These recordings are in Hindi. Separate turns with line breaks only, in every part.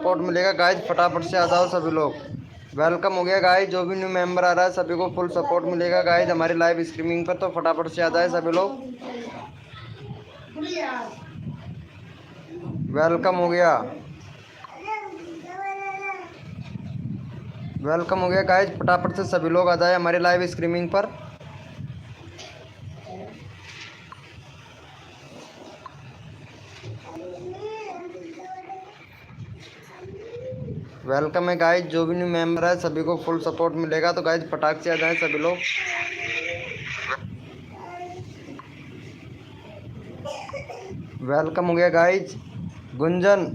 सपोर्ट मिलेगा गाइज, फटाफट से आ जाओ सभी लोग। वेलकम हो गया गाइज, जो भी न्यू मेंबर आ रहा है सभी को फुल सपोर्ट मिलेगा गाइज हमारी लाइव स्ट्रीमिंग पर, तो फटाफट से आ जाए सभी लोग। वेलकम हो गया, वेलकम हो गया गाइज, फटाफट से सभी लोग आ जाए हमारी लाइव स्ट्रीमिंग पर। वेलकम है गाइज, जो भी न्यू मेंबर है सभी को फुल सपोर्ट मिलेगा, तो गाइज फटाक से आ जाए सभी लोग। वेलकम हो गया गाइज, गुंजन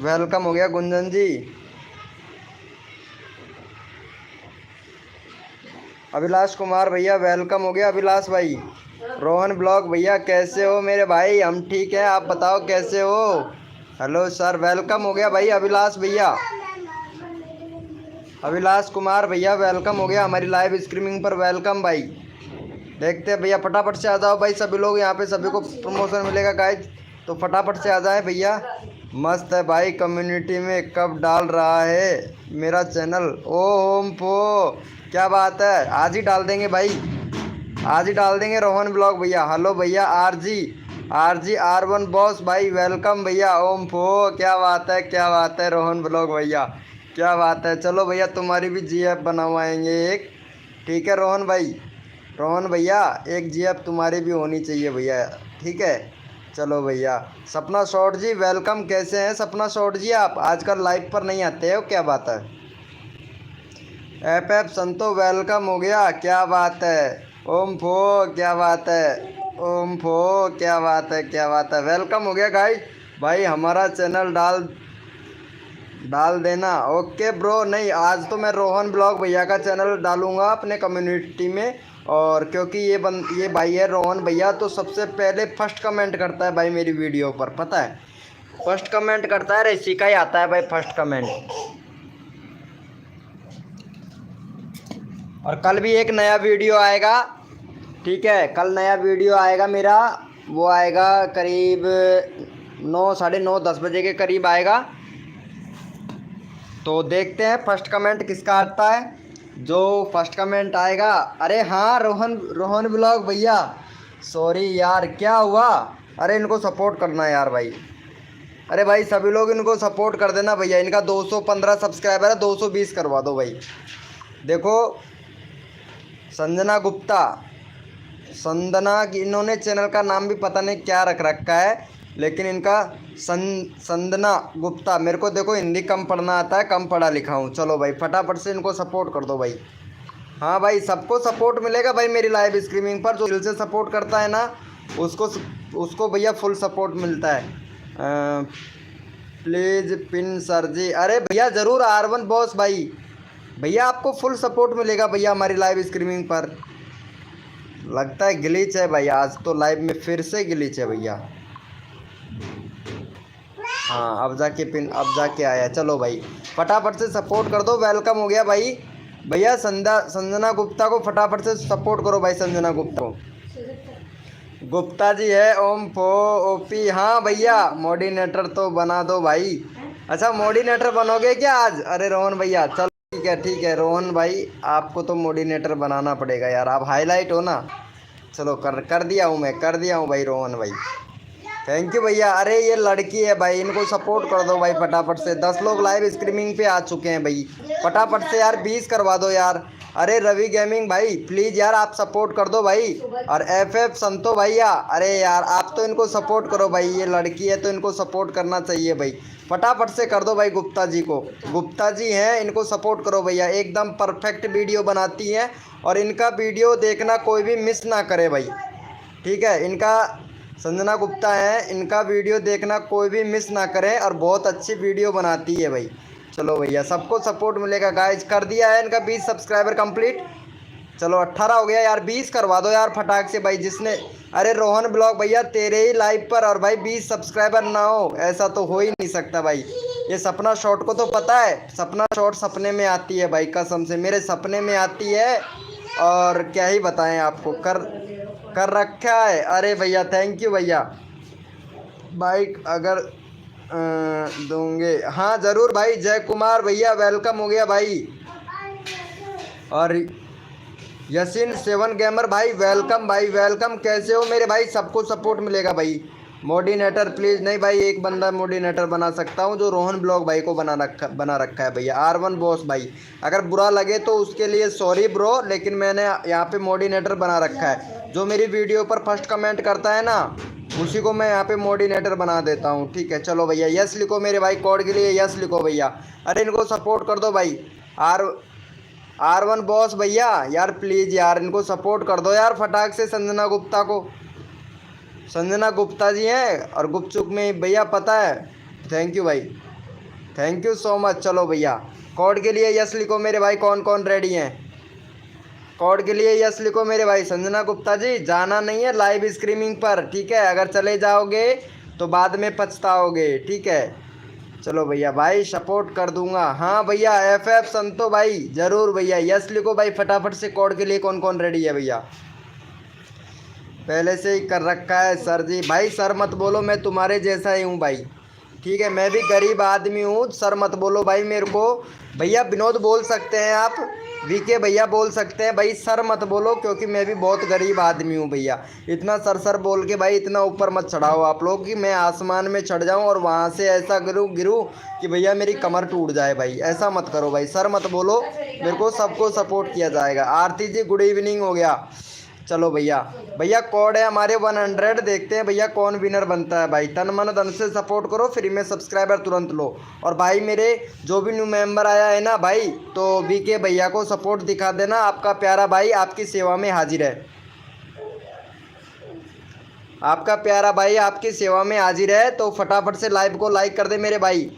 वेलकम हो गया गुंजन जी। अभिलाष कुमार भैया वेलकम हो गया अभिलाष भाई। रोहन ब्लॉग भैया कैसे हो मेरे भाई? हम ठीक है, आप बताओ कैसे हो? हेलो सर, वेलकम हो गया भाई अभिलाष भैया। अभिलाष कुमार भैया वेलकम हो गया हमारी लाइव स्ट्रीमिंग पर, वेलकम भाई। देखते हैं भैया, फटाफट से आ जाओ भाई सभी लोग, यहाँ पे सभी को प्रमोशन मिलेगा गाइज, तो फटाफट से आ जाए भैया। मस्त है भाई, कम्युनिटी में कब डाल रहा है मेरा चैनल? ओ होम पो, क्या बात है, आज ही डाल देंगे भाई, आज ही डाल देंगे रोहन ब्लॉग भैया। हेलो भैया आर जी R1 बॉस भाई वेलकम भैया। ओम पो, क्या बात है, क्या बात है रोहन ब्लॉग भैया, क्या बात है। चलो भैया तुम्हारी भी GF बनवाएंगे एक, ठीक है रोहन भाई। रोहन भैया एक GF तुम्हारी भी होनी चाहिए भैया, ठीक है। चलो भैया, सपना शॉर्ट जी वेलकम, कैसे हैं सपना शॉर्ट जी? आप आजकल लाइव पर नहीं आते हो, क्या बात है? एफ संतो वेलकम हो गया, क्या बात है। ओम फो, क्या बात है। ओम फो, क्या बात है, क्या बात है, वेलकम हो गया गाइस भाई। हमारा चैनल डाल डाल देना। ओके ब्रो, नहीं आज तो मैं रोहन ब्लॉग भैया का चैनल डालूंगा अपने कम्युनिटी में, और क्योंकि ये भाई है रोहन भैया, तो सबसे पहले फर्स्ट कमेंट करता है भाई मेरी वीडियो पर, पता है? फर्स्ट कमेंट करता है, ऋषि का ही आता है भाई फर्स्ट कमेंट। और कल भी एक नया वीडियो आएगा, ठीक है, कल नया वीडियो आएगा मेरा, वो आएगा करीब 9, साढ़े 9, 10 बजे के करीब आएगा। तो देखते हैं फर्स्ट कमेंट किसका आता है, जो फर्स्ट कमेंट आएगा। अरे हाँ रोहन ब्लॉग भैया, सॉरी यार, क्या हुआ? अरे इनको सपोर्ट करना यार भाई, अरे भाई सभी लोग इनको सपोर्ट कर देना भैया। इनका 215 सब्सक्राइबर है, 220 करवा दो भाई। देखो संजना की, इन्होंने चैनल का नाम भी पता नहीं क्या रख रखा है, लेकिन इनका संजना गुप्ता। मेरे को देखो हिंदी कम पढ़ना आता है, कम पढ़ा लिखा हूँ। चलो भाई फटाफट से इनको सपोर्ट कर दो भाई। हाँ भाई, सबको सपोर्ट मिलेगा भाई मेरी लाइव स्ट्रीमिंग पर, जो दिल से सपोर्ट करता है ना उसको भैया फुल सपोर्ट मिलता है। प्लीज़ पिन सर जी, अरे भैया ज़रूर R1 बॉस भाई, भैया आपको फुल सपोर्ट मिलेगा भैया हमारी लाइव स्ट्रीमिंग पर। लगता है ग्लिच है भाई, आज तो लाइव में फिर से ग्लिच है भैया। हाँ अब जाके आया। चलो भाई फटाफट से सपोर्ट कर दो, वेलकम हो गया भाई। भैया संजना गुप्ता को फटाफट से सपोर्ट करो भाई, संजना गुप्ता को। गुप्ता जी है ओम फो ओपी, हाँ भैया मॉडिनेटर तो बना दो भाई। अच्छा मॉडिनेटर बनोगे क्या आज? अरे रोहन भैया चलो ठीक है रोहन भाई, आपको तो मॉडिनेटर बनाना पड़ेगा यार, आप हाईलाइट हो ना। चलो कर दिया हूँ मैं, कर दिया हूँ भाई रोहन भाई, थैंक यू भैया। अरे ये लड़की है भाई, इनको सपोर्ट कर दो भाई फटाफट से। 10 लोग लाइव स्ट्रीमिंग पे आ चुके हैं भाई, फटाफट से यार 20 करवा दो यार। अरे रवि गेमिंग भाई प्लीज़ यार आप सपोर्ट कर दो भाई। और FF संतो भैया, अरे यार आप तो इनको सपोर्ट करो भाई, ये लड़की है तो इनको सपोर्ट करना चाहिए भाई, फटाफट से कर दो भाई। गुप्ता जी को, गुप्ता जी हैं, इनको सपोर्ट करो भैया, एकदम परफेक्ट वीडियो बनाती हैं, और इनका वीडियो देखना कोई भी मिस ना करे भाई, ठीक है। इनका संजना गुप्ता है, इनका वीडियो देखना कोई भी मिस ना करें, और बहुत अच्छी वीडियो बनाती है भाई। चलो भैया सबको सपोर्ट मिलेगा गाइज, कर दिया है इनका 20 सब्सक्राइबर कंप्लीट। चलो 18 हो गया यार, 20 करवा दो यार फटाक से भाई जिसने। अरे रोहन ब्लॉग भैया तेरे ही लाइव पर और भाई 20 सब्सक्राइबर ना हो, ऐसा तो हो ही नहीं सकता भाई। ये सपना शॉर्ट को तो पता है, सपना शॉर्ट सपने में आती है भाई, कसम से मेरे सपने में आती है, और क्या ही बताएं आपको, कर रखा है। अरे भैया थैंक यू भैया। बाइक अगर दूंगे। हाँ ज़रूर भाई। जय कुमार भैया वेलकम हो गया भाई। और यसीन सेवन गेमर भाई वेलकम भाई वेलकम। कैसे हो मेरे भाई? सबको सपोर्ट मिलेगा भाई। मोडिनेटर प्लीज़ नहीं भाई, एक बंदा मोडिनेटर बना सकता हूँ जो रोहन ब्लॉग भाई को बना रखा है भैया। R1 बॉस भाई, अगर बुरा लगे तो उसके लिए सॉरी ब्रो, लेकिन मैंने यहाँ पे मोडिनेटर बना रखा है। जो मेरी वीडियो पर फर्स्ट कमेंट करता है ना, उसी को मैं यहाँ पे मोडिनेटर बना देता हूँ। ठीक है चलो भैया, यस लिखो मेरे भाई, कोड के लिए यस लिखो भैया। अरे इनको सपोर्ट कर दो भाई। R1 बॉस भैया यार प्लीज़ यार इनको सपोर्ट कर दो यार फटाक से। संजना गुप्ता को, संजना गुप्ता जी हैं और गुपचुप में भैया पता है। थैंक यू भाई, थैंक यू सो मच। चलो भैया कोड के लिए यस लिखो मेरे भाई। कौन कौन रेडी हैं? कोड के लिए यस लिखो मेरे भाई। संजना गुप्ता जी जाना नहीं है लाइव स्ट्रीमिंग पर, ठीक है? अगर चले जाओगे तो बाद में पछताओगे, ठीक है? चलो भैया भाई सपोर्ट कर दूंगा। हाँ भैया FF संतो भाई ज़रूर भैया यस लिखो भाई फटाफट से। कोड के लिए कौन कौन रेडी है भैया? पहले से ही कर रखा है सर जी। भाई सर मत बोलो, मैं तुम्हारे जैसा ही हूँ भाई, ठीक है? मैं भी गरीब आदमी हूँ, सर मत बोलो भाई मेरे को। भैया विनोद बोल सकते हैं आप, VK भैया बोल सकते हैं भाई, सर मत बोलो क्योंकि मैं भी बहुत गरीब आदमी हूँ भैया। इतना सर बोल के भाई इतना ऊपर मत चढ़ाओ आप लोग कि मैं आसमान में चढ़ जाऊँ और वहाँ से ऐसा गिरूँ कि भैया मेरी कमर टूट जाए भाई। ऐसा मत करो भाई, सर मत बोलो मेरे को, सबको सपोर्ट किया जाएगा। आरती जी गुड इवनिंग हो गया। चलो भैया, भैया कोड है हमारे 100। देखते हैं भैया कौन विनर बनता है भाई। तन मन धन से सपोर्ट करो, फ्री में सब्सक्राइबर तुरंत लो। और भाई मेरे जो भी न्यू मेंबर आया है ना भाई, तो VK भैया को सपोर्ट दिखा देना। आपका प्यारा भाई आपकी सेवा में हाजिर है। आपका प्यारा भाई आपकी सेवा में हाजिर है, तो फटाफट से लाइव को लाइक कर दे मेरे भाई।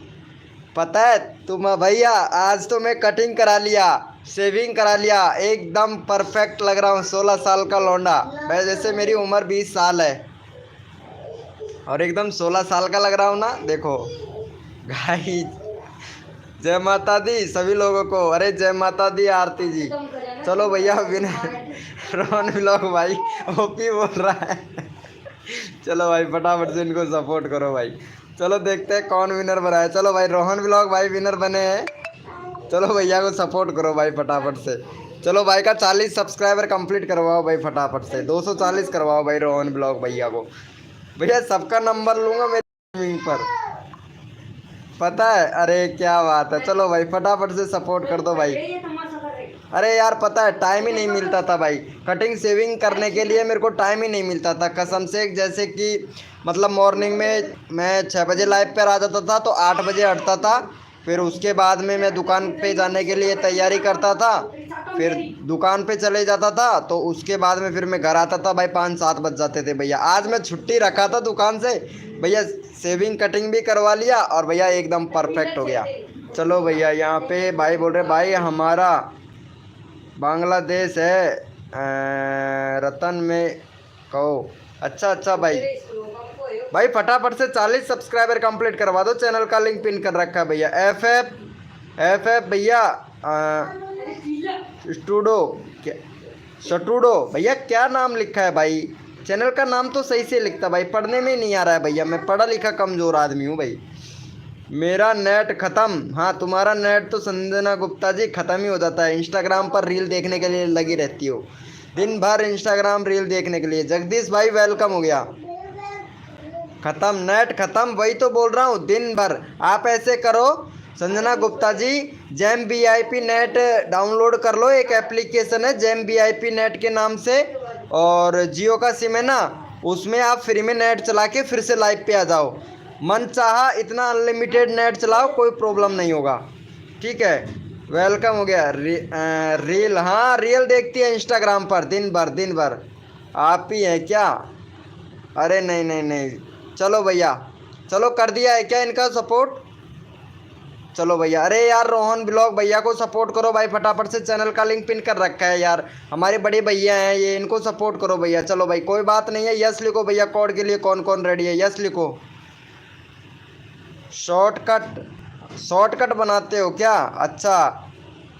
पता है तुम भैया, आज तो मैं कटिंग करा लिया, शेविंग करा लिया, एकदम परफेक्ट लग रहा हूँ। 16 साल का लौंडा भाई, जैसे मेरी उम्र 20 साल है और एकदम 16 साल का लग रहा हूँ ना। देखो गाइस, जय माता दी सभी लोगों को। अरे जय माता दी आरती जी। चलो भैया विनर रोहन ब्लॉग भाई OP बोल रहा है। चलो भाई फटाफट से इनको सपोर्ट करो भाई। चलो देखते हैं कौन विनर बना है। चलो भाई रोहन ब्लॉग भाई विनर बने हैं। चलो भैया को सपोर्ट करो भाई फटाफट से। चलो भाई का 40 सब्सक्राइबर कंप्लीट करवाओ भाई फटाफट से। 240 करवाओ भाई रोहन ब्लॉग भैया को। भैया सबका नंबर लूँगा मेरे पर, पता है? अरे क्या बात है। चलो भाई फटाफट से सपोर्ट कर दो भाई। अरे यार पता है टाइम ही नहीं मिलता था भाई, कटिंग शेविंग करने के लिए मेरे को टाइम ही नहीं मिलता था कसम से। जैसे कि मतलब मॉर्निंग में मैं 6 बजे लाइव पर आ जाता था तो 8 बजे हटता था। फिर उसके बाद में मैं दुकान पे जाने के लिए तैयारी करता था, फिर दुकान पे चले जाता था, तो उसके बाद में फिर मैं घर आता था भाई 5-7 बज जाते थे भैया। आज मैं छुट्टी रखा था दुकान से भैया, शेविंग कटिंग भी करवा लिया और भैया एकदम परफेक्ट हो गया। चलो भैया यहाँ पे भाई बोल रहे भाई हमारा बांग्लादेश है रतन में कहो। अच्छा भाई, भाई फटाफट से 40 सब्सक्राइबर कंप्लीट करवा दो। चैनल का लिंक पिन कर रखा है भैया। FF भैया स्टूडो क्या स्टूडो भैया क्या नाम लिखा है भाई? चैनल का नाम तो सही से लिखता भाई, पढ़ने में नहीं आ रहा है भैया। मैं पढ़ा लिखा कमज़ोर आदमी हूँ भाई। मेरा नेट ख़त्म। हाँ तुम्हारा नेट तो संजना गुप्ता जी ख़त्म ही हो जाता है। इंस्टाग्राम पर रील देखने के लिए लगी रहती हो, दिन भर इंस्टाग्राम रील देखने के लिए। जगदीश भाई वेलकम हो गया। ख़त्म नेट ख़त्म, वही तो बोल रहा हूँ दिन भर। आप ऐसे करो Sanjana Gupta ji, GeM VIP net download कर लो। एक एप्लीकेशन है जेम VIP नेट के नाम से, और जियो का सिम है ना, उसमें आप फ्री में नेट चला के फिर से लाइव पे आ जाओ। मन चाहा इतना अनलिमिटेड नेट चलाओ, कोई प्रॉब्लम नहीं होगा, ठीक है? वेलकम हो गया। रील, हाँ रील देखती है इंस्टाग्राम पर दिन भर। आप ही हैं क्या? अरे नहीं। चलो भैया, चलो कर दिया है क्या इनका सपोर्ट? चलो भैया, अरे यार रोहन ब्लॉग भैया को सपोर्ट करो भाई फटाफट से। चैनल का लिंक पिन कर रखा है यार, हमारे बड़े भैया हैं ये, इनको सपोर्ट करो भैया। चलो भाई कोई बात नहीं है, यस लिखो भैया। कोड के लिए कौन कौन रेडी है? यस लिखो। शॉर्टकट बनाते हो क्या? अच्छा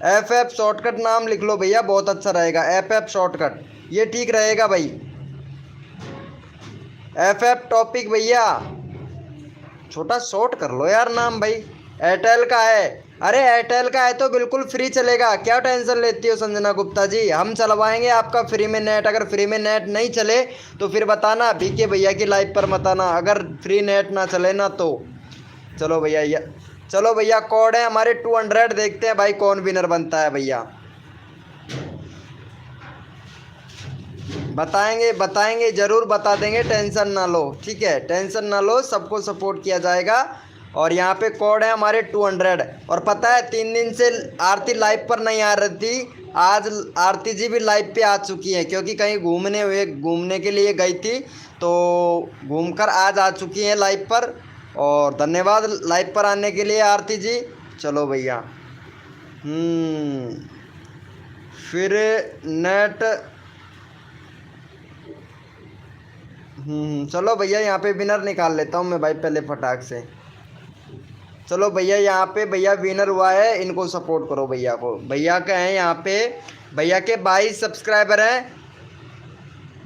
FF शॉर्टकट नाम लिख लो भैया, बहुत अच्छा रहेगा। FF शॉर्टकट ये ठीक रहेगा भाई। FF टॉपिक भैया छोटा शॉर्ट कर लो यार नाम भाई। एयरटेल का है, अरे एयरटेल का है तो बिल्कुल फ्री चलेगा, क्या टेंशन लेती हो संजना गुप्ता जी, हम चलवाएंगे आपका फ्री में नेट। अगर फ्री में नेट नहीं चले तो फिर बताना, बीके भैया की लाइव पर मत आना अगर फ्री नेट ना चले ना तो। चलो भैया, चलो भैया कोड है हमारे 200, देखते हैं भाई कौन विनर बनता है भैया। बताएंगे ज़रूर बता देंगे, टेंशन ना लो, ठीक है, टेंशन ना लो, सबको सपोर्ट किया जाएगा। और यहाँ पे कोड है हमारे 200। और पता है 3 दिन से आरती लाइव पर नहीं आ रही थी, आज आरती जी भी लाइव पे आ चुकी है, क्योंकि कहीं घूमने के लिए गई थी, तो घूमकर आज आ चुकी हैं लाइव पर। और धन्यवाद लाइव पर आने के लिए आरती जी। चलो भैया, फिर नेट, चलो भैया यहाँ पे विनर निकाल लेता हूँ मैं भाई पहले फटाक से। चलो भैया यहाँ पे भैया विनर हुआ है, इनको सपोर्ट करो भैया को। भैया का है यहाँ पे, भैया के 22 सब्सक्राइबर हैं,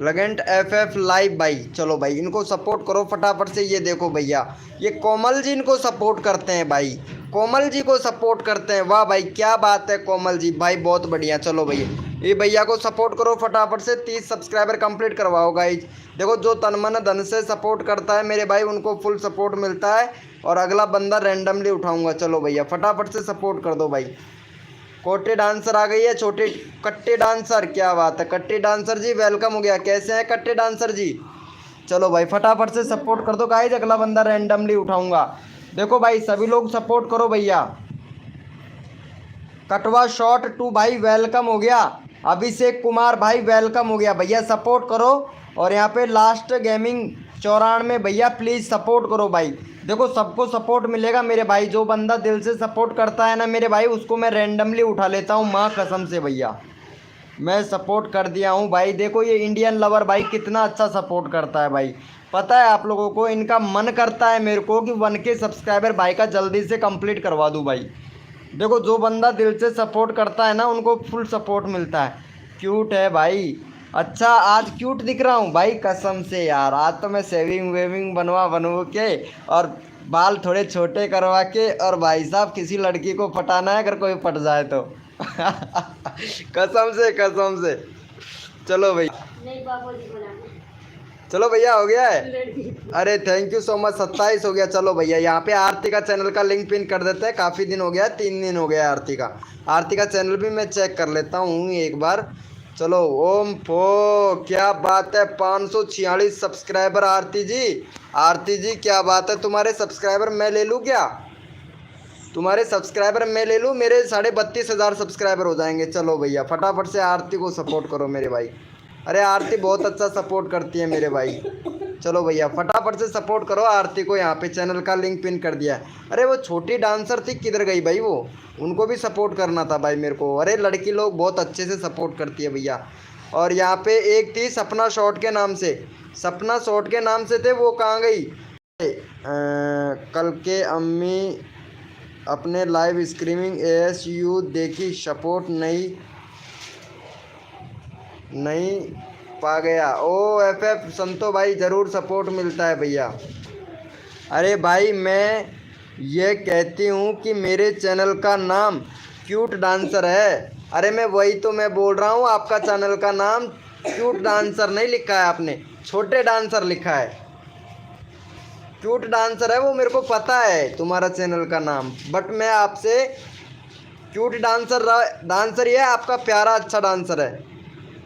लगेंट FF लाइव भाई। चलो भाई इनको सपोर्ट करो फटाफट से। ये देखो भैया, ये कोमल जी इनको सपोर्ट करते हैं भाई, कोमल जी को सपोर्ट करते हैं, वाह भाई क्या बात है कोमल जी भाई, बहुत बढ़िया। चलो भैया ये भैया को सपोर्ट करो फटाफट से, 30 सब्सक्राइबर कंप्लीट करवाओ गाइज। देखो जो तन मन धन से सपोर्ट करता है मेरे भाई, उनको फुल सपोर्ट मिलता है, और अगला बंदा रैंडमली उठाऊंगा। चलो भैया फटाफट से सपोर्ट कर दो भाई। कोटे डांसर आ गई है, छोटे कट्टे डांसर, क्या बात है कट्टे डांसर जी, वेलकम हो गया। कैसे हैं कट्टे डांसर जी? चलो भाई फटाफट से सपोर्ट कर दो गाइज, अगला बंदा रैंडमली उठाऊंगा। देखो भाई सभी लोग सपोर्ट करो भैया। कटवा शॉट 2 भाई वेलकम हो गया। अभिषेक कुमार भाई वेलकम हो गया भैया, सपोर्ट करो। और यहाँ पे लास्ट गेमिंग 94 भैया प्लीज़ सपोर्ट करो भाई। देखो सबको सपोर्ट मिलेगा मेरे भाई, जो बंदा दिल से सपोर्ट करता है ना मेरे भाई, उसको मैं रैंडमली उठा लेता हूँ, माँ कसम से भैया मैं सपोर्ट कर दिया हूँ भाई। देखो ये इंडियन लवर भाई कितना अच्छा सपोर्ट करता है भाई, पता है आप लोगों को, इनका मन करता है मेरे को कि 1K सब्सक्राइबर भाई का जल्दी से कंप्लीट करवा दूँ भाई। देखो जो बंदा दिल से सपोर्ट करता है ना उनको फुल सपोर्ट मिलता है। क्यूट है भाई, अच्छा आज क्यूट दिख रहा हूँ भाई कसम से यार, आज तो मैं सेविंग वेविंग बनवा के और बाल थोड़े छोटे करवा के, और भाई साहब किसी लड़की को पटाना है अगर कोई पट जाए तो कसम से। चलो भाई, चलो भैया हो गया है, अरे थैंक यू सो मच, 27 हो गया। चलो भैया यहाँ पे आरती का चैनल का लिंक पिन कर देते हैं, काफ़ी दिन हो गया, 3 दिन हो गया आरती का चैनल भी मैं चेक कर लेता हूँ एक बार। चलो ओम फो, क्या बात है 546 सब्सक्राइबर आरती जी क्या बात है। तुम्हारे सब्सक्राइबर मैं ले लूँ क्या? तुम्हारे सब्सक्राइबर मैं ले लूँ, मेरे 32,500 सब्सक्राइबर हो जाएंगे। चलो भैया फटाफट से आरती को सपोर्ट करो मेरे भाई, अरे आरती बहुत अच्छा सपोर्ट करती है मेरे भाई। चलो भैया फटाफट से सपोर्ट करो आरती को, यहाँ पे चैनल का लिंक पिन कर दिया है। अरे वो छोटी डांसर थी किधर गई भाई, वो उनको भी सपोर्ट करना था भाई मेरे को। अरे लड़की लोग बहुत अच्छे से सपोर्ट करती है भैया। और यहाँ पे एक थी सपना शॉट के नाम से, सपना शॉट के नाम से थे, वो कहाँ गई? कल के अम्मी अपने लाइव स्ट्रीमिंग ASU देखी, सपोर्ट नहीं पा गया। ओ FF संतो भाई ज़रूर सपोर्ट मिलता है भैया। अरे भाई मैं ये कहती हूँ कि मेरे चैनल का नाम क्यूट डांसर है। अरे मैं वही तो मैं बोल रहा हूँ, आपका चैनल का नाम क्यूट डांसर नहीं लिखा है आपने, छोटे डांसर लिखा है। क्यूट डांसर है वो, मेरे को पता है तुम्हारा चैनल का नाम, बट मैं आपसे क्यूट डांसर ही है, आपका प्यारा अच्छा डांसर है।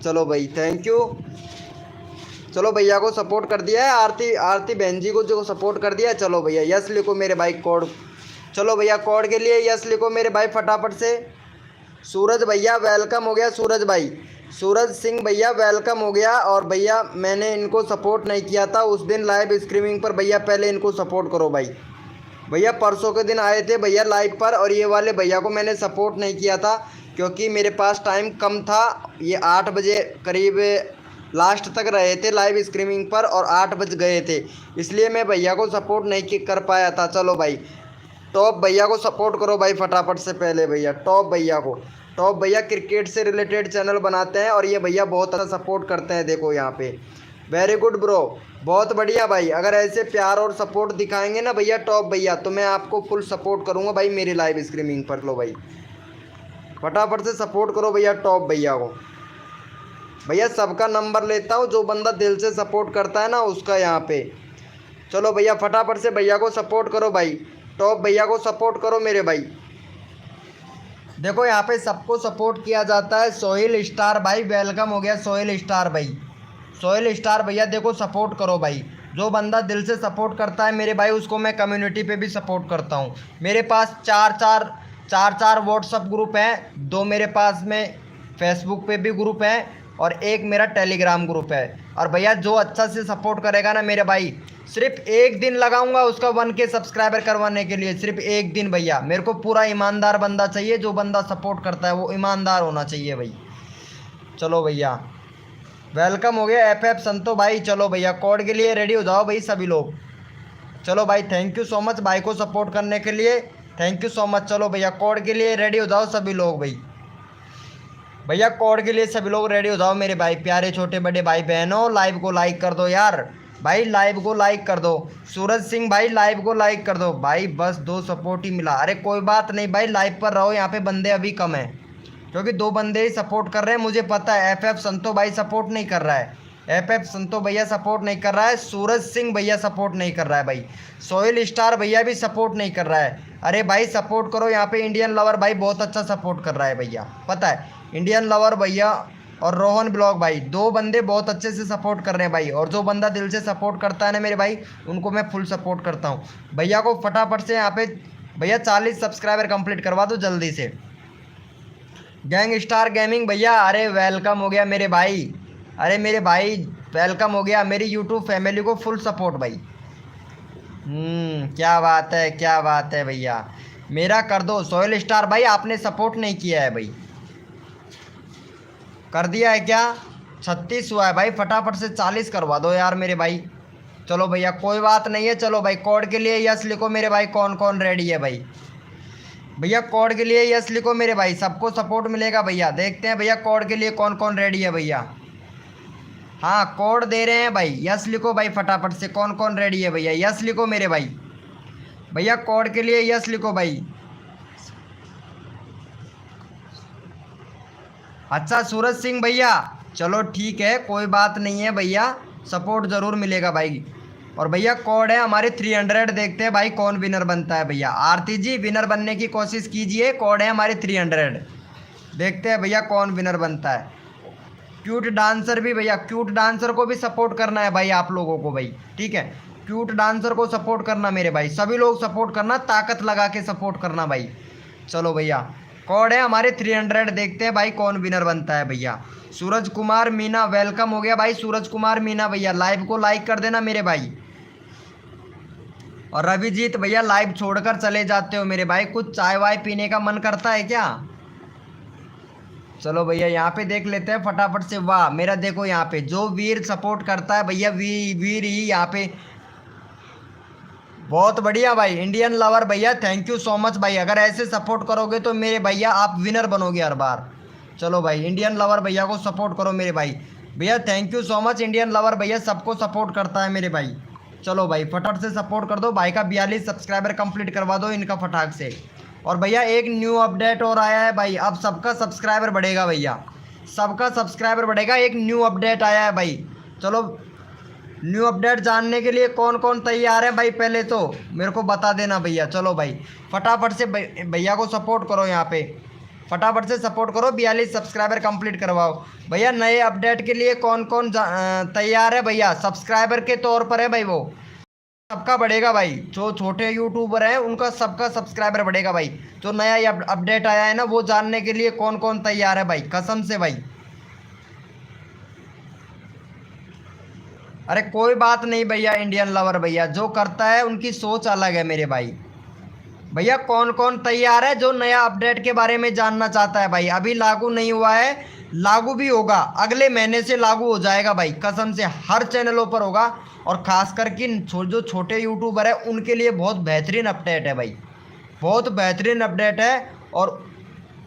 चलो भाई थैंक यू। चलो भैया को सपोर्ट कर दिया है, आरती बहन जी को जो सपोर्ट कर दिया है। चलो भैया यस लिखो मेरे भाई कोड, चलो भैया कोड के लिए यस लिखो मेरे भाई फटाफट से। सूरज भैया वेलकम हो गया, सूरज सिंह भैया वेलकम हो गया। और भैया मैंने इनको सपोर्ट नहीं किया था उस दिन लाइव स्ट्रीमिंग पर, भैया पहले इनको सपोर्ट करो भाई। भैया परसों के दिन आए थे भैया लाइव पर, और ये वाले भैया को मैंने सपोर्ट नहीं किया था क्योंकि मेरे पास टाइम कम था। ये 8 बजे करीब लास्ट तक रहे थे लाइव स्ट्रीमिंग पर, और 8 बज गए थे, इसलिए मैं भैया को सपोर्ट नहीं कर पाया था। चलो भाई टॉप भैया को सपोर्ट करो भाई फटाफट से पहले भैया, टॉप भैया क्रिकेट से रिलेटेड चैनल बनाते हैं, और ये भैया बहुत अच्छा सपोर्ट करते हैं। देखो यहाँ पे वेरी गुड ब्रो, बहुत बढ़िया भाई। अगर ऐसे प्यार और सपोर्ट दिखाएंगे ना भैया टॉप भैया, तो मैं आपको फुल सपोर्ट करूँगा भाई मेरी लाइव स्ट्रीमिंग पर। लो भाई फटाफट से सपोर्ट करो भैया टॉप भैया को। भैया सबका नंबर लेता हूँ, जो बंदा दिल से सपोर्ट करता है ना उसका यहाँ पे। चलो भैया फटाफट से भैया को सपोर्ट करो भाई, टॉप भैया को सपोर्ट करो मेरे भाई। देखो यहाँ पे सबको सपोर्ट किया जाता है। सोहेल स्टार भाई वेलकम हो गया, सोहेल स्टार भाई, सोहेल स्टार भैया देखो सपोर्ट करो भाई। जो बंदा दिल से सपोर्ट करता है मेरे भाई उसको मैं कम्युनिटी पे भी सपोर्ट करता हूँ। मेरे पास चार व्हाट्सअप ग्रुप हैं, 2 मेरे पास में फेसबुक पे भी ग्रुप है और एक मेरा टेलीग्राम ग्रुप है। और भैया जो अच्छा से सपोर्ट करेगा ना मेरे भाई, सिर्फ 1 दिन लगाऊंगा उसका 1K सब्सक्राइबर करवाने के लिए, सिर्फ 1 दिन भैया। मेरे को पूरा ईमानदार बंदा चाहिए, जो बंदा सपोर्ट करता है वो ईमानदार होना चाहिए भाई। चलो भैया वेलकम हो गया FF संतो भाई। चलो भैया कोड के लिए रेडी हो जाओ भाई सभी लोग। चलो भाई थैंक यू सो मच भाई को सपोर्ट करने के लिए, थैंक यू सो मच। चलो भैया कोड के लिए रेडी हो जाओ सभी लोग भाई। भैया कोड के लिए सभी लोग रेडी हो जाओ मेरे भाई प्यारे छोटे बड़े भाई बहनों। लाइव को लाइक कर दो यार भाई, लाइव को लाइक कर दो। सूरज सिंह भाई लाइव को लाइक कर दो भाई, बस 2 सपोर्ट ही मिला। अरे कोई बात नहीं भाई, लाइव पर रहो, यहाँ पे बंदे अभी कम हैं क्योंकि 2 बंदे ही सपोर्ट कर रहे हैं। मुझे पता है FF संतो भाई सपोर्ट नहीं कर रहा है, FF संतो भैया सपोर्ट नहीं कर रहा है, सूरज सिंह भैया सपोर्ट नहीं कर रहा है भाई, सोहेल स्टार भैया भी सपोर्ट नहीं कर रहा है। अरे भाई सपोर्ट करो, यहाँ पे इंडियन लवर भाई बहुत अच्छा सपोर्ट कर रहा है भैया, पता है इंडियन लवर भैया और रोहन ब्लॉग भाई 2 बंदे बहुत अच्छे से सपोर्ट कर रहे हैं भाई। और जो बंदा दिल से सपोर्ट करता है ना मेरे भाई उनको मैं फुल सपोर्ट करता हूँ। भैया को फटाफट से यहाँ पे भैया 40 सब्सक्राइबर कंप्लीट करवा दो जल्दी से। गैंग स्टार गेमिंग भैया अरे वेलकम हो गया मेरे भाई, अरे मेरे भाई वेलकम हो गया। मेरी यूट्यूब फैमिली को फुल सपोर्ट भाई। क्या बात है, क्या बात है भैया, मेरा कर दो। सोहेल स्टार भाई आपने सपोर्ट नहीं किया है भाई, कर दिया है क्या? 36 हुआ है भाई, फटाफट से 40 करवा दो यार मेरे भाई। चलो भैया कोई बात नहीं है। चलो भाई कोड के लिए यस लिखो मेरे भाई, कौन कौन रेडी है भाई। भैया कोड के लिए यस लिखो मेरे भाई, सबको सपोर्ट मिलेगा भैया। देखते हैं भैया कोड के लिए कौन कौन रेडी है भैया। हाँ कोड दे रहे हैं भाई, यस लिखो भाई फटाफट से, कौन कौन रेडी है भैया यस लिखो मेरे भाई। भैया कोड के लिए यस लिखो भाई। अच्छा सूरज सिंह भैया चलो ठीक है कोई बात नहीं है भैया, सपोर्ट ज़रूर मिलेगा भाई। और भैया कोड है हमारे 300, देखते हैं भाई कौन विनर बनता है भैया। आरती जी विनर बनने की कोशिश कीजिए, कोड है हमारे 300, देखते हैं भैया कौन विनर बनता है। क्यूट डांसर भी भैया, क्यूट डांसर को भी सपोर्ट करना है भाई आप लोगों को भाई, ठीक है क्यूट डांसर को सपोर्ट करना मेरे भाई, सभी लोग सपोर्ट करना, ताकत लगा के सपोर्ट करना भाई। चलो भैया कोड है हमारे 300, देखते हैं भाई कौन विनर बनता है भैया। सूरज कुमार मीना वेलकम हो गया भाई, सूरज कुमार मीना भैया लाइव को लाइक कर देना मेरे भाई। और रविजीत भैया लाइव छोड़कर चले जाते हो मेरे भाई, कुछ चाय वाय पीने का मन करता है क्या? चलो भैया यहाँ पे देख लेते हैं फटाफट से। वाह मेरा देखो यहाँ पे जो वीर सपोर्ट करता है भैया, वीर ही यहाँ पे, बहुत बढ़िया भाई। इंडियन लवर भैया थैंक यू सो मच भाई, अगर ऐसे सपोर्ट करोगे तो मेरे भैया आप विनर बनोगे हर बार। चलो भाई इंडियन लवर भैया को सपोर्ट करो मेरे भाई। भैया thank you so much, Indian lover भैया सबको सपोर्ट करता है मेरे भाई। चलो भाई फटाफट से सपोर्ट कर दो भाई का 42 सब्सक्राइबर कंप्लीट करवा दो इनका फटाक से। और भैया एक न्यू अपडेट और आया है भाई, अब सबका सब्सक्राइबर बढ़ेगा भैया, सबका सब्सक्राइबर बढ़ेगा, एक न्यू अपडेट आया है भाई। चलो न्यू अपडेट जानने के लिए कौन कौन तैयार है भाई पहले तो मेरे को बता देना भैया। चलो भाई फटाफट से भैया को सपोर्ट करो, यहाँ पे फटाफट से सपोर्ट करो, 42 सब्सक्राइबर कंप्लीट करवाओ भैया। नए अपडेट के लिए कौन कौन तैयार है भैया, सब्सक्राइबर के तौर पर है भाई, वो सबका बढ़ेगा भाई, जो छोटे यूट्यूबर हैं उनका सबका सब्सक्राइबर बढ़ेगा भाई। जो नया अपडेट आया है ना वो जानने के लिए कौन कौन तैयार है भाई, कसम से भाई। अरे कोई बात नहीं भैया, इंडियन लवर भैया जो करता है उनकी सोच अलग है मेरे भाई। भैया कौन कौन तैयार है जो नया अपडेट के बारे में जानना चाहता है भाई? अभी लागू नहीं हुआ है, लागू भी होगा, अगले महीने से लागू हो जाएगा भाई, कसम से हर चैनलों पर होगा। और ख़ास करके जो छोटे यूट्यूबर है उनके लिए बहुत बेहतरीन अपडेट है भाई, बहुत बेहतरीन अपडेट है। और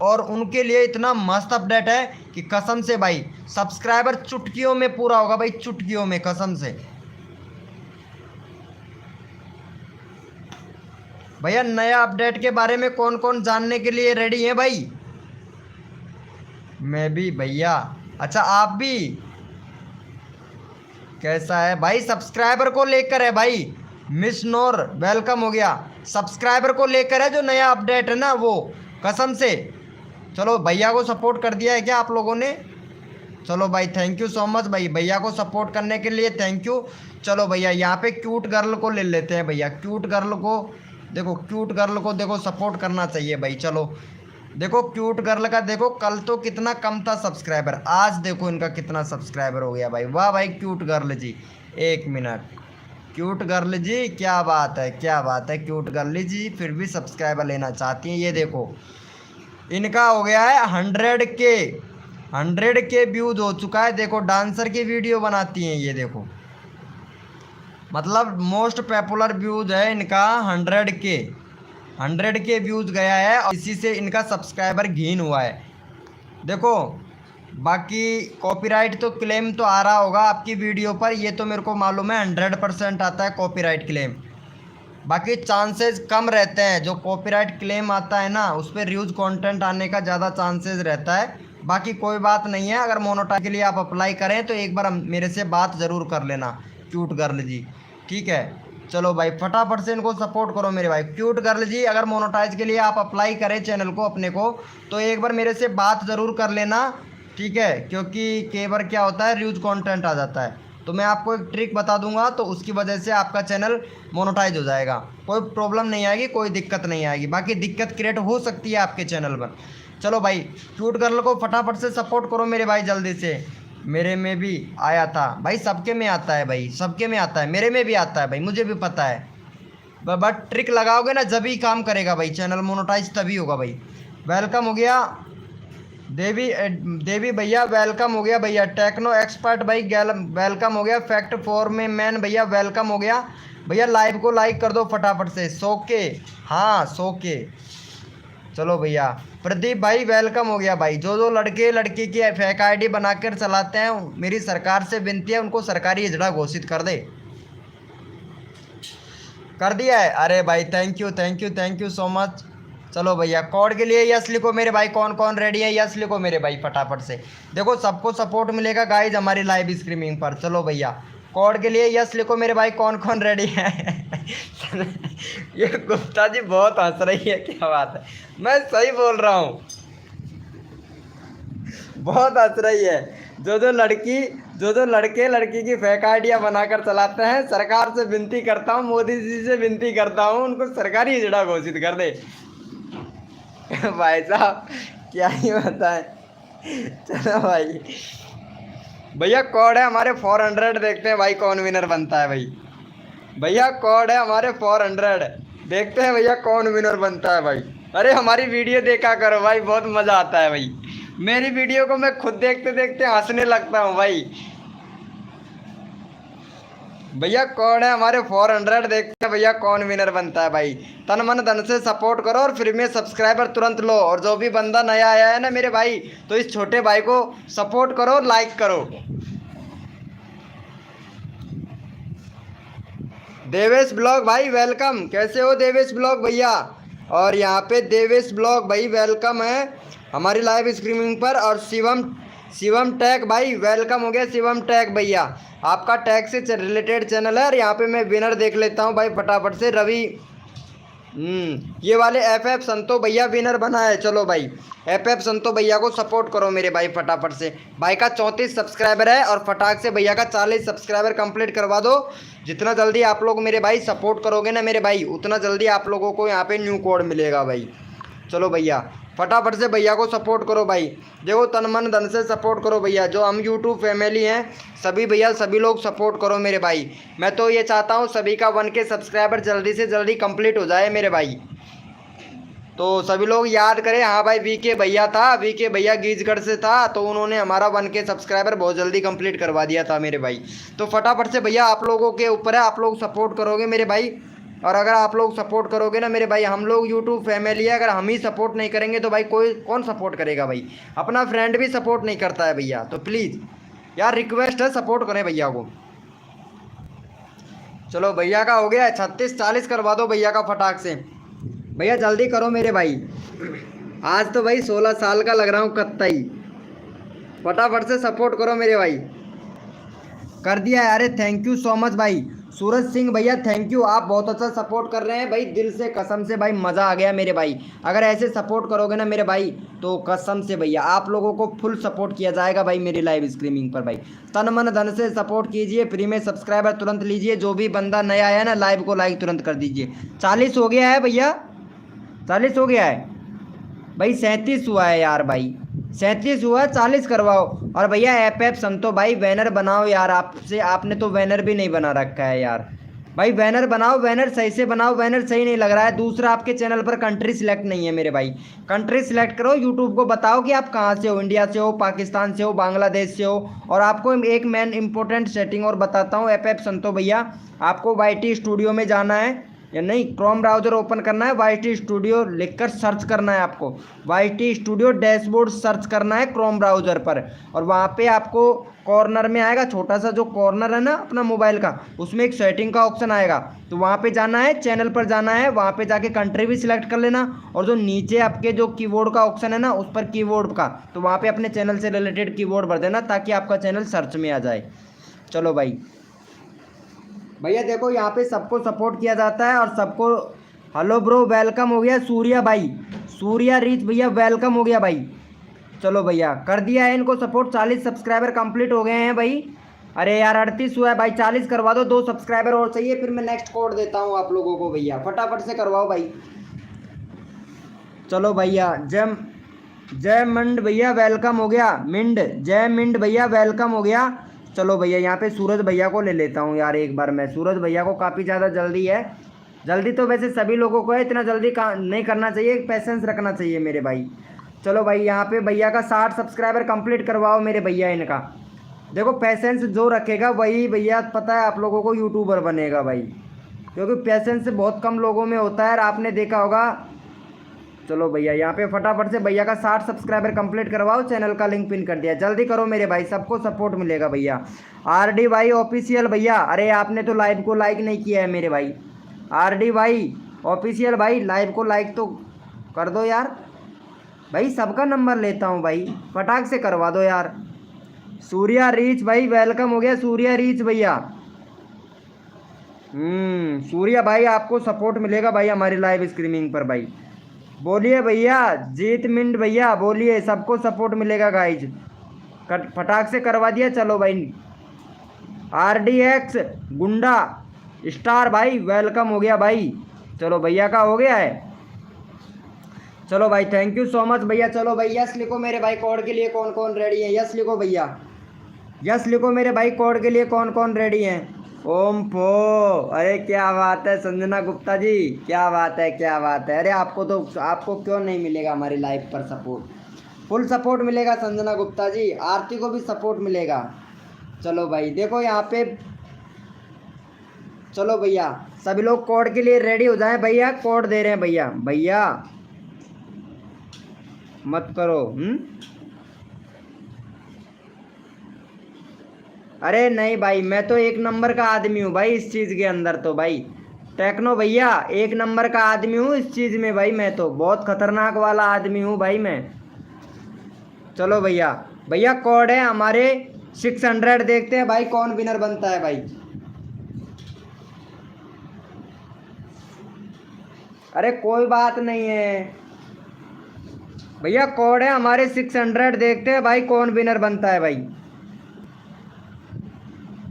और उनके लिए इतना मस्त अपडेट है कि कसम से भाई सब्सक्राइबर चुटकियों में पूरा होगा भाई, चुटकियों में, कसम से। भैया नया अपडेट के बारे में कौन कौन जानने के लिए रेडी है भाई? मैं भी भैया। अच्छा आप भी? कैसा है भाई? सब्सक्राइबर को लेकर है भाई। मिस नूर वेलकम हो गया। सब्सक्राइबर को लेकर है जो नया अपडेट है ना वो, कसम से। चलो भैया को सपोर्ट कर दिया है क्या आप लोगों ने? चलो भाई थैंक यू सो मच भाई, भैया को सपोर्ट करने के लिए थैंक यू। चलो भैया यहाँ पे क्यूट गर्ल को ले लेते हैं भैया। क्यूट गर्ल को देखो, क्यूट गर्ल को देखो सपोर्ट करना चाहिए भाई। चलो देखो क्यूट गर्ल का, देखो कल तो कितना कम था सब्सक्राइबर, आज देखो इनका कितना सब्सक्राइबर हो गया भाई। वाह भाई क्यूट गर्ल जी, एक मिनट। क्यूट गर्ल जी क्या बात है, क्या बात है क्यूट गर्ल जी, फिर भी सब्सक्राइबर लेना चाहती हैं। ये देखो इनका हो गया है 100 के व्यूज हो चुका है। देखो डांसर की वीडियो बनाती हैं ये, देखो मतलब मोस्ट पॉपुलर व्यूज है इनका 100 के व्यूज गया है, और इसी से इनका सब्सक्राइबर गेन हुआ है। देखो बाकी कॉपीराइट तो क्लेम तो आ रहा होगा आपकी वीडियो पर, ये तो मेरे को मालूम है 100% आता है कॉपीराइट क्लेम। बाकी चांसेस कम रहते हैं, जो कॉपीराइट क्लेम आता है ना उस पर रीयूज कंटेंट आने का ज़्यादा चांसेस रहता है। बाकी कोई बात नहीं है, अगर मोनोटाइज के लिए आप अप्लाई करें तो एक बार मेरे से बात ज़रूर कर लेना क्यूट गर्ल जी, ठीक है। चलो भाई फटाफट से इनको सपोर्ट करो मेरे भाई। क्यूट गर्ल जी अगर मोनोटाइज के लिए आप अप्लाई करें चैनल को अपने को, तो एक बार मेरे से बात ज़रूर कर लेना, ठीक है। क्योंकि कई बार क्या होता है रीयूज कंटेंट आ जाता है, तो मैं आपको एक ट्रिक बता दूंगा, तो उसकी वजह से आपका चैनल मोनेटाइज हो जाएगा। कोई प्रॉब्लम नहीं आएगी, कोई दिक्कत नहीं आएगी। बाकी दिक्कत क्रिएट हो सकती है आपके चैनल पर। चलो भाई क्यूट गर्ल को फटाफट से सपोर्ट करो मेरे भाई जल्दी से। मेरे में भी आया था भाई, सबके में आता है भाई, सबके में आता है, मेरे में भी आता है भाई, मुझे भी पता है। बट ट्रिक लगाओगे ना जब ही काम करेगा भाई चैनल, मोनेटाइज तभी होगा भाई। वेलकम हो गया देवी भैया, वेलकम हो गया भैया। टेक्नो एक्सपर्ट भाई वेलकम हो गया। फैक्ट फॉर में मैन भैया वेलकम हो गया भैया। लाइव को लाइक कर दो फटाफट से। सोके, हाँ सोके। चलो भैया प्रदीप भाई वेलकम हो गया भाई। जो लड़के लड़की की फेक आईडी बनाकर चलाते हैं, मेरी सरकार से विनती है उनको सरकारी हिजड़ा घोषित कर दे। कर दिया है? अरे भाई थैंक यू सो मच। चलो भैया कोड के लिए यस लिखो मेरे भाई। कौन कौन रेडी है यस लिखो मेरे भाई फटाफट से। देखो सबको सपोर्ट मिलेगा गाइज हमारी लाइव स्ट्रीमिंग पर। चलो भैया कोड के लिए यस लिखो मेरे भाई। कौन कौन रेडी है? ये गुप्ता जी बहुत हंस रही है, क्या बात है? मैं सही बोल रहा हूँ, बहुत हंस रही है। जो लड़के लड़की की फेक आइडिया बनाकर चलाते हैं, सरकार से विनती करता हूँ, मोदी जी से विनती करता हूँ उनको सरकारी हिजड़ा घोषित कर दे। भाई साहब क्या ही बताएं। चलो भाई भैया कोड है हमारे 400, देखते हैं भाई कौन विनर बनता है भाई। भैया कोड है हमारे 400, देखते हैं भैया कौन विनर बनता है भाई। अरे हमारी वीडियो देखा करो भाई, बहुत मज़ा आता है भाई। मेरी वीडियो को मैं खुद देखते देखते हंसने लगता हूँ भाई। भैया कौन है हमारे 400, देखते हैं भैया कौन विनर बनता है भाई। तन मन धन से सपोर्ट करो और फ्री में सब्सक्राइबर तुरंत लो। और जो भी बंदा नया आया है ना मेरे भाई, तो इस छोटे भाई को सपोर्ट करो, लाइक करो। देवेश ब्लॉग भाई वेलकम, कैसे हो देवेश ब्लॉग भैया? और यहाँ पे देवेश ब्लॉग भाई वेलकम है हमारी लाइव स्ट्रीमिंग पर। और शिवम टैग भाई वेलकम हो गया। शिवम टैग भैया आपका टैग से रिलेटेड चैनल है। और यहाँ पे मैं विनर देख लेता हूँ भाई फटाफट से। रवि ये वाले FF संतो भैया विनर बना है। चलो भाई FF संतो भैया को सपोर्ट करो मेरे भाई फटाफट से। भाई का 34 सब्सक्राइबर है, और फटाक से भैया का 40 सब्सक्राइबर कंप्लीट करवा दो। जितना जल्दी आप लोग मेरे भाई सपोर्ट करोगे ना मेरे भाई, उतना जल्दी आप लोगों को यहाँ पे न्यू कोड मिलेगा भाई। चलो भैया फटाफट से भैया को सपोर्ट करो भाई। देखो तन मन धन से सपोर्ट करो भैया। जो हम यूट्यूब फैमिली हैं सभी भैया, सभी लोग सपोर्ट करो मेरे भाई। मैं तो ये चाहता हूँ सभी का 1K सब्सक्राइबर जल्दी से जल्दी कंप्लीट हो जाए मेरे भाई। तो सभी लोग याद करें, हाँ भाई VK भैया था, VK भैया गीजगढ़ से था, तो उन्होंने हमारा 1K सब्सक्राइबर बहुत जल्दी कंप्लीट करवा दिया था मेरे भाई। तो फटाफट से भैया आप लोगों के ऊपर है, आप लोग सपोर्ट करोगे मेरे भाई। और अगर आप लोग सपोर्ट करोगे ना मेरे भाई, हम लोग यूट्यूब फैमिली है, अगर हम ही सपोर्ट नहीं करेंगे तो भाई कोई कौन सपोर्ट करेगा भाई। अपना फ्रेंड भी सपोर्ट नहीं करता है भैया, तो प्लीज़ यार रिक्वेस्ट है सपोर्ट करें भैया को। चलो भैया का हो गया 36-40 करवा दो भैया का फटाक से, भैया जल्दी करो मेरे भाई। आज तो भाई 16 साल का लग रहा हूँ कत्तई, फटाफट से सपोर्ट करो मेरे भाई। कर दिया है, अरे थैंक यू सो मच भाई सूरज सिंह भैया, थैंक यू, आप बहुत अच्छा सपोर्ट कर रहे हैं भाई, दिल से कसम से भाई मज़ा आ गया मेरे भाई। अगर ऐसे सपोर्ट करोगे ना मेरे भाई तो कसम से भैया आप लोगों को फुल सपोर्ट किया जाएगा भाई मेरी लाइव स्ट्रीमिंग पर भाई। तन मन धन से सपोर्ट कीजिए, फ्री में सब्सक्राइबर तुरंत लीजिए, जो भी बंदा नया है ना लाइव को लाइक तुरंत कर दीजिए। 40 हो गया है भैया, 40 हो गया है भाई, 37 हुआ है यार भाई, 37 हुआ है, 40 करवाओ। और भैया ऐप संतो भाई बैनर बनाओ यार, आपसे आपने तो बैनर भी नहीं बना रखा है यार भाई, बैनर बनाओ, बैनर सही से बनाओ, बैनर सही नहीं लग रहा है। दूसरा आपके चैनल पर कंट्री सिलेक्ट नहीं है मेरे भाई, कंट्री सिलेक्ट करो, यूट्यूब को बताओ कि आप कहाँ से हो, इंडिया से हो, पाकिस्तान से हो, बांग्लादेश से हो। और आपको एक मेन इंपॉर्टेंट सेटिंग और बताता हूँ ऐप संतो भैया, आपको YT स्टूडियो में जाना है या नहीं, क्रोम ब्राउज़र ओपन करना है, YT स्टूडियो लिखकर सर्च करना है आपको, YT स्टूडियो डैशबोर्ड सर्च करना है क्रोम ब्राउज़र पर। और वहाँ पे आपको कॉर्नर में आएगा, छोटा सा जो कॉर्नर है ना अपना मोबाइल का, उसमें एक सेटिंग का ऑप्शन आएगा, तो वहाँ पे जाना है, चैनल पर जाना है, वहाँ पे जाके कंट्री भी सिलेक्ट कर लेना। और जो नीचे आपके जो कीबोर्ड का ऑप्शन है ना उस पर कीबोर्ड का, तो वहाँ पर अपने चैनल से रिलेटेड कीबोर्ड भर देना ताकि आपका चैनल सर्च में आ जाए। चलो भाई भैया देखो यहाँ पे सबको सपोर्ट किया जाता है और सबको हेलो ब्रो वेलकम हो गया, सूर्या भाई, सूर्या रीच भैया वेलकम हो गया भाई। चलो भैया कर दिया है इनको सपोर्ट, 40 सब्सक्राइबर कंप्लीट हो गए हैं भाई। अरे यार 38 हुआ है भाई, 40 करवा दो, 2 सब्सक्राइबर और चाहिए, फिर मैं नेक्स्ट कोड देता हूँ आप लोगों को भैया, फटाफट से करवाओ भाई। चलो भैया जय मिंड भैया वेलकम हो गया, मिंड जय मिंड भैया वेलकम हो गया। चलो भैया यहाँ पे सूरज भैया को ले लेता हूँ यार एक बार मैं, सूरज भैया को काफ़ी ज़्यादा जल्दी है, जल्दी तो वैसे सभी लोगों को है, इतना जल्दी नहीं करना चाहिए, पैसेंस रखना चाहिए मेरे भाई। चलो भाई यहाँ पे भैया का 60 सब्सक्राइबर कंप्लीट करवाओ मेरे भैया इनका। देखो पैसेंस जो रखेगा वही भैया पता है आप लोगों को यूट्यूबर बनेगा भाई, क्योंकि पैसेंस बहुत कम लोगों में होता है, आपने देखा होगा। चलो भैया यहाँ पे फटाफट से भैया का 60 सब्सक्राइबर कंप्लीट करवाओ, चैनल का लिंक पिन कर दिया, जल्दी करो मेरे भाई, सबको सपोर्ट मिलेगा भैया। RD भाई ऑफिशियल भैया, अरे आपने तो लाइव को लाइक नहीं किया है मेरे भाई, RD भाई ऑफिशियल भाई लाइव को लाइक तो कर दो यार भाई, सबका नंबर लेता हूँ भाई, फटाक से करवा दो यार। सूर्या रीच भाई वेलकम हो गया, सूर्या रीच भैया, सूर्या भाई आपको सपोर्ट मिलेगा भाई हमारी लाइव स्ट्रीमिंग पर भाई, बोलिए भैया। जीत मिंट भैया बोलिए, सबको सपोर्ट मिलेगा गाइज, फटाक से करवा दिया। चलो भाई RDX गुंडा स्टार भाई वेलकम हो गया भाई, चलो भैया का हो गया है। चलो भाई थैंक यू सो मच भैया। चलो भाई यस लिखो मेरे भाई, कोड के लिए कौन कौन रेडी है, यस लिखो भैया, यस लिखो मेरे भाई, कोड के लिए कौन कौन रेडी हैं। ओम फो, अरे क्या बात है संजना गुप्ता जी, क्या बात है क्या बात है। अरे आपको क्यों नहीं मिलेगा हमारी लाइव पर सपोर्ट, फुल सपोर्ट मिलेगा संजना गुप्ता जी, आरती को भी सपोर्ट मिलेगा। चलो भाई देखो यहाँ पे, चलो भैया सभी लोग कोड के लिए रेडी हो जाएं भैया, कोड दे रहे हैं भैया, भैया मत करो अरे नहीं भाई, मैं तो एक नंबर का आदमी हूँ भाई इस चीज़ के अंदर, तो भाई टेक्नो भैया एक नंबर का आदमी हूँ इस चीज़ में भाई, मैं तो बहुत खतरनाक वाला आदमी हूँ भाई मैं। चलो भैया, भैया कोड है हमारे 600, देखते हैं भाई कौन विनर बनता है भाई। अरे कोई बात नहीं है भैया, कोड है हमारे 600, देखते हैं भाई कौन विनर बनता है भाई।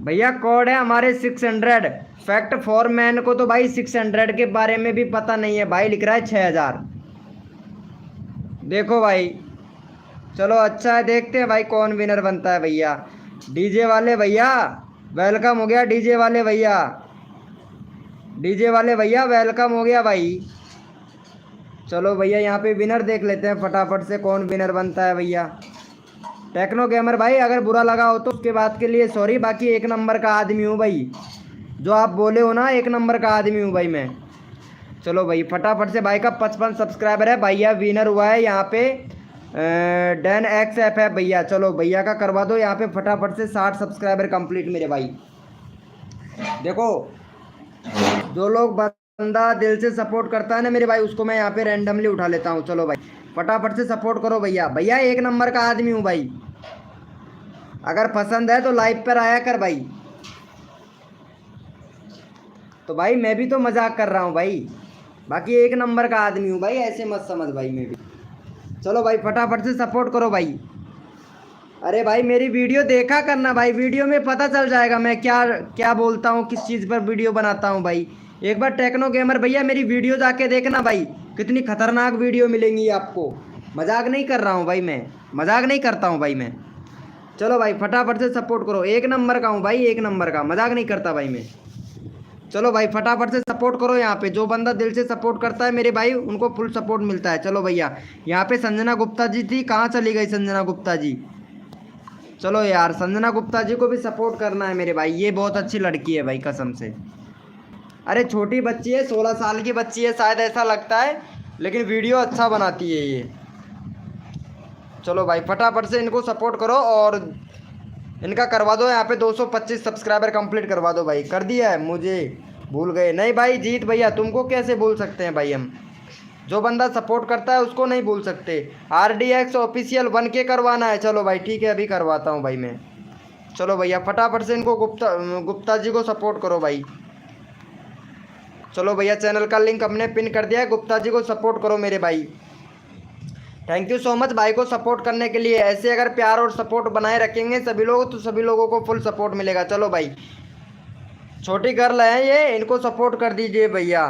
भैया कोड है हमारे 600, फैक्ट फॉर मैन को तो भाई 600 के बारे में भी पता नहीं है भाई, लिख रहा है 6000। देखो भाई चलो अच्छा है, देखते हैं भाई कौन विनर बनता है भैया। डीजे वाले भैया वेलकम हो गया, डीजे वाले भैया, डीजे वाले भैया वेलकम हो गया भाई। चलो भैया यहाँ पे विनर देख लेते हैं फटाफट से, कौन विनर बनता है भैया। टेक्नो गेमर भाई अगर बुरा लगा हो तो उसके बाद के लिए सॉरी, बाकी एक नंबर का आदमी हूँ भाई, जो आप बोले हो ना, 1 नंबर का आदमी हूँ भाई मैं। चलो भाई फटाफट से, भाई का 55 सब्सक्राइबर है भैया, विनर हुआ है यहाँ पे डैन एक्स एफ है भैया। चलो भैया का करवा दो यहाँ पे फटाफट से 60 सब्सक्राइबर कंप्लीट मेरे भाई। देखो, जो लोग बंदा दिल से सपोर्ट करता है ना मेरे भाई, उसको मैं यहाँ पे रैंडमली उठा लेता हूँ। चलो भाई फटाफट से सपोर्ट करो भैया। भैया 1 नंबर का आदमी हूँ भाई, अगर पसंद है तो लाइव पर आया कर भाई। तो भाई मैं भी तो मजाक कर रहा हूँ भाई, बाकी 1 नंबर का आदमी हूँ भाई, ऐसे मत समझ भाई मैं भी। चलो भाई फटाफट से सपोर्ट करो भाई। अरे भाई मेरी वीडियो देखा करना भाई, वीडियो में पता चल जाएगा मैं क्या क्या बोलता हूँ, किस चीज़ पर वीडियो बनाता हूँ भाई। एक बार टेक्नो गेमर भैया मेरी वीडियो जाके देखना भाई, कितनी खतरनाक वीडियो मिलेंगी आपको। मजाक नहीं कर रहा हूँ भाई, मैं मजाक नहीं करता हूँ भाई मैं। चलो भाई फटाफट से सपोर्ट करो, 1 नंबर का हूँ भाई, 1 नंबर का, मजाक नहीं करता भाई मैं। चलो भाई फटाफट से सपोर्ट करो यहाँ पे, जो बंदा दिल से सपोर्ट करता है मेरे भाई उनको फुल सपोर्ट मिलता है। चलो भैया यहाँ पे संजना गुप्ता जी थी, कहाँ चली गई संजना गुप्ता जी। चलो यार संजना गुप्ता जी को भी सपोर्ट करना है मेरे भाई, ये बहुत अच्छी लड़की है भाई कसम से। अरे छोटी बच्ची है, 16 साल की बच्ची है शायद, ऐसा लगता है, लेकिन वीडियो अच्छा बनाती है ये। चलो भाई फटाफट से इनको सपोर्ट करो और इनका करवा दो यहाँ पे 225 सब्सक्राइबर कंप्लीट करवा दो भाई। कर दिया है, मुझे भूल गए नहीं भाई। जीत भैया तुमको कैसे भूल सकते हैं भाई हम, जो बंदा सपोर्ट करता है उसको नहीं भूल सकते। RDX ऑफिशियल 1K करवाना है। चलो भाई ठीक है, अभी करवाता हूँ भाई मैं। चलो भैया फटाफट से इनको गुप्ता जी को सपोर्ट करो भाई। चलो भैया चैनल का लिंक हमने पिन कर दिया है, गुप्ता जी को सपोर्ट करो मेरे भाई। थैंक यू सो मच भाई को सपोर्ट करने के लिए। ऐसे अगर प्यार और सपोर्ट बनाए रखेंगे सभी लोग तो सभी लोगों को फुल सपोर्ट मिलेगा। चलो भाई छोटी गर्ल है ये, इनको सपोर्ट कर दीजिए भैया।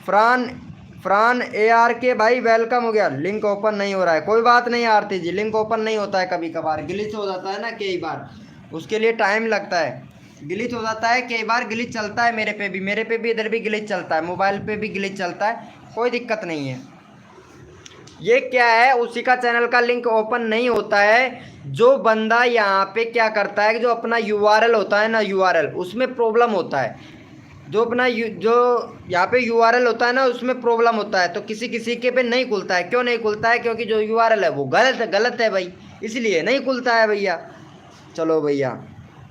फ्रान ARK भाई वेलकम हो गया। लिंक ओपन नहीं हो रहा है, कोई बात नहीं आरती जी, लिंक ओपन नहीं होता है, कभी कभार ग्लिच हो जाता है ना, कई बार उसके लिए टाइम लगता है, ग्लिच हो जाता है कई बार, ग्लिच चलता है मेरे पे भी इधर भी ग्लिच चलता है, मोबाइल पे भी ग्लिच चलता है, कोई दिक्कत नहीं है। ये क्या है, उसी का चैनल का लिंक ओपन नहीं होता है। जो बंदा यहाँ पे क्या करता है, जो अपना URL होता है ना, URL उसमें प्रॉब्लम होता है। जो अपना जो यहाँ पे URL होता है ना उसमें प्रॉब्लम होता है, तो किसी किसी के पे नहीं खुलता है। क्यों नहीं खुलता है, क्योंकि जो URL है वो गलत है भाई, इसलिए नहीं खुलता है भैया। चलो भैया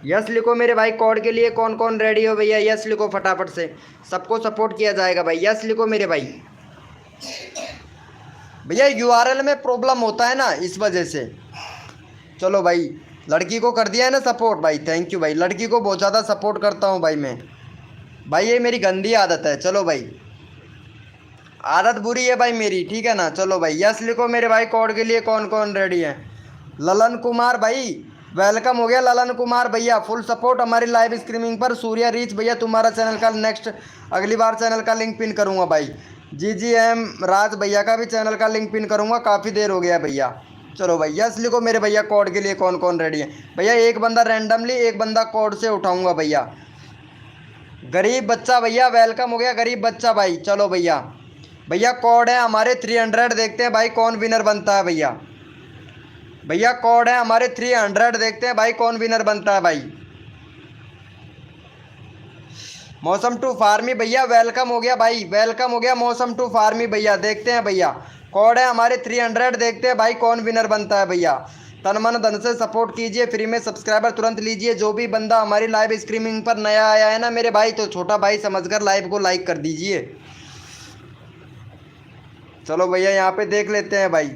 यस लिखो मेरे भाई, कोड के लिए कौन कौन रेडी हो भैया, यस लिखो फटाफट से, सबको सपोर्ट किया जाएगा भाई, यस लिखो मेरे भाई। भैया URL में प्रॉब्लम होता है ना, इस वजह से। चलो भाई लड़की को कर दिया है ना सपोर्ट भाई, थैंक यू भाई। लड़की को बहुत ज़्यादा सपोर्ट करता हूँ भाई मैं, भाई ये मेरी गंदी आदत है। चलो भाई आदत बुरी है भाई मेरी, ठीक है ना। चलो भाई यस लिखो मेरे भाई, कोड के लिए कौन कौन रेडी है। ललन कुमार भाई वेलकम हो गया, ललन कुमार भैया फुल सपोर्ट हमारी लाइव स्ट्रीमिंग पर। सूर्या रीच भैया तुम्हारा चैनल का नेक्स्ट अगली बार चैनल का लिंक पिन करूँगा भाई। GGM राज भैया का भी चैनल का लिंक पिन करूँगा, काफ़ी देर हो गया भैया। चलो भाई यस लिखो मेरे भैया, कोड के लिए कौन कौन रेडी है भैया। एक बंदा रैंडमली, एक बंदा कोड से उठाऊँगा भैया। गरीब बच्चा भैया वेलकम हो गया, गरीब बच्चा भाई। चलो भैया भैया कोड है हमारे 300, देखते हैं भाई कौन विनर बनता है भैया। भैया कोड है हमारे 300, देखते हैं भाई कौन विनर बनता है भाई। मौसम टू फार्मी भैया वेलकम हो गया भाई, वेलकम हो गया मौसम टू फार्मी भैया। देखते हैं भैया कोड है हमारे 300, देखते हैं भाई कौन विनर बनता है भैया। तन मन धन से सपोर्ट कीजिए, फ्री में सब्सक्राइबर तुरंत लीजिए। जो भी बंदा हमारी लाइव स्ट्रीमिंग पर नया आया है ना मेरे भाई, तो छोटा भाई समझकर लाइव को लाइक कर दीजिए। चलो भैया यहाँ पे देख लेते हैं भाई।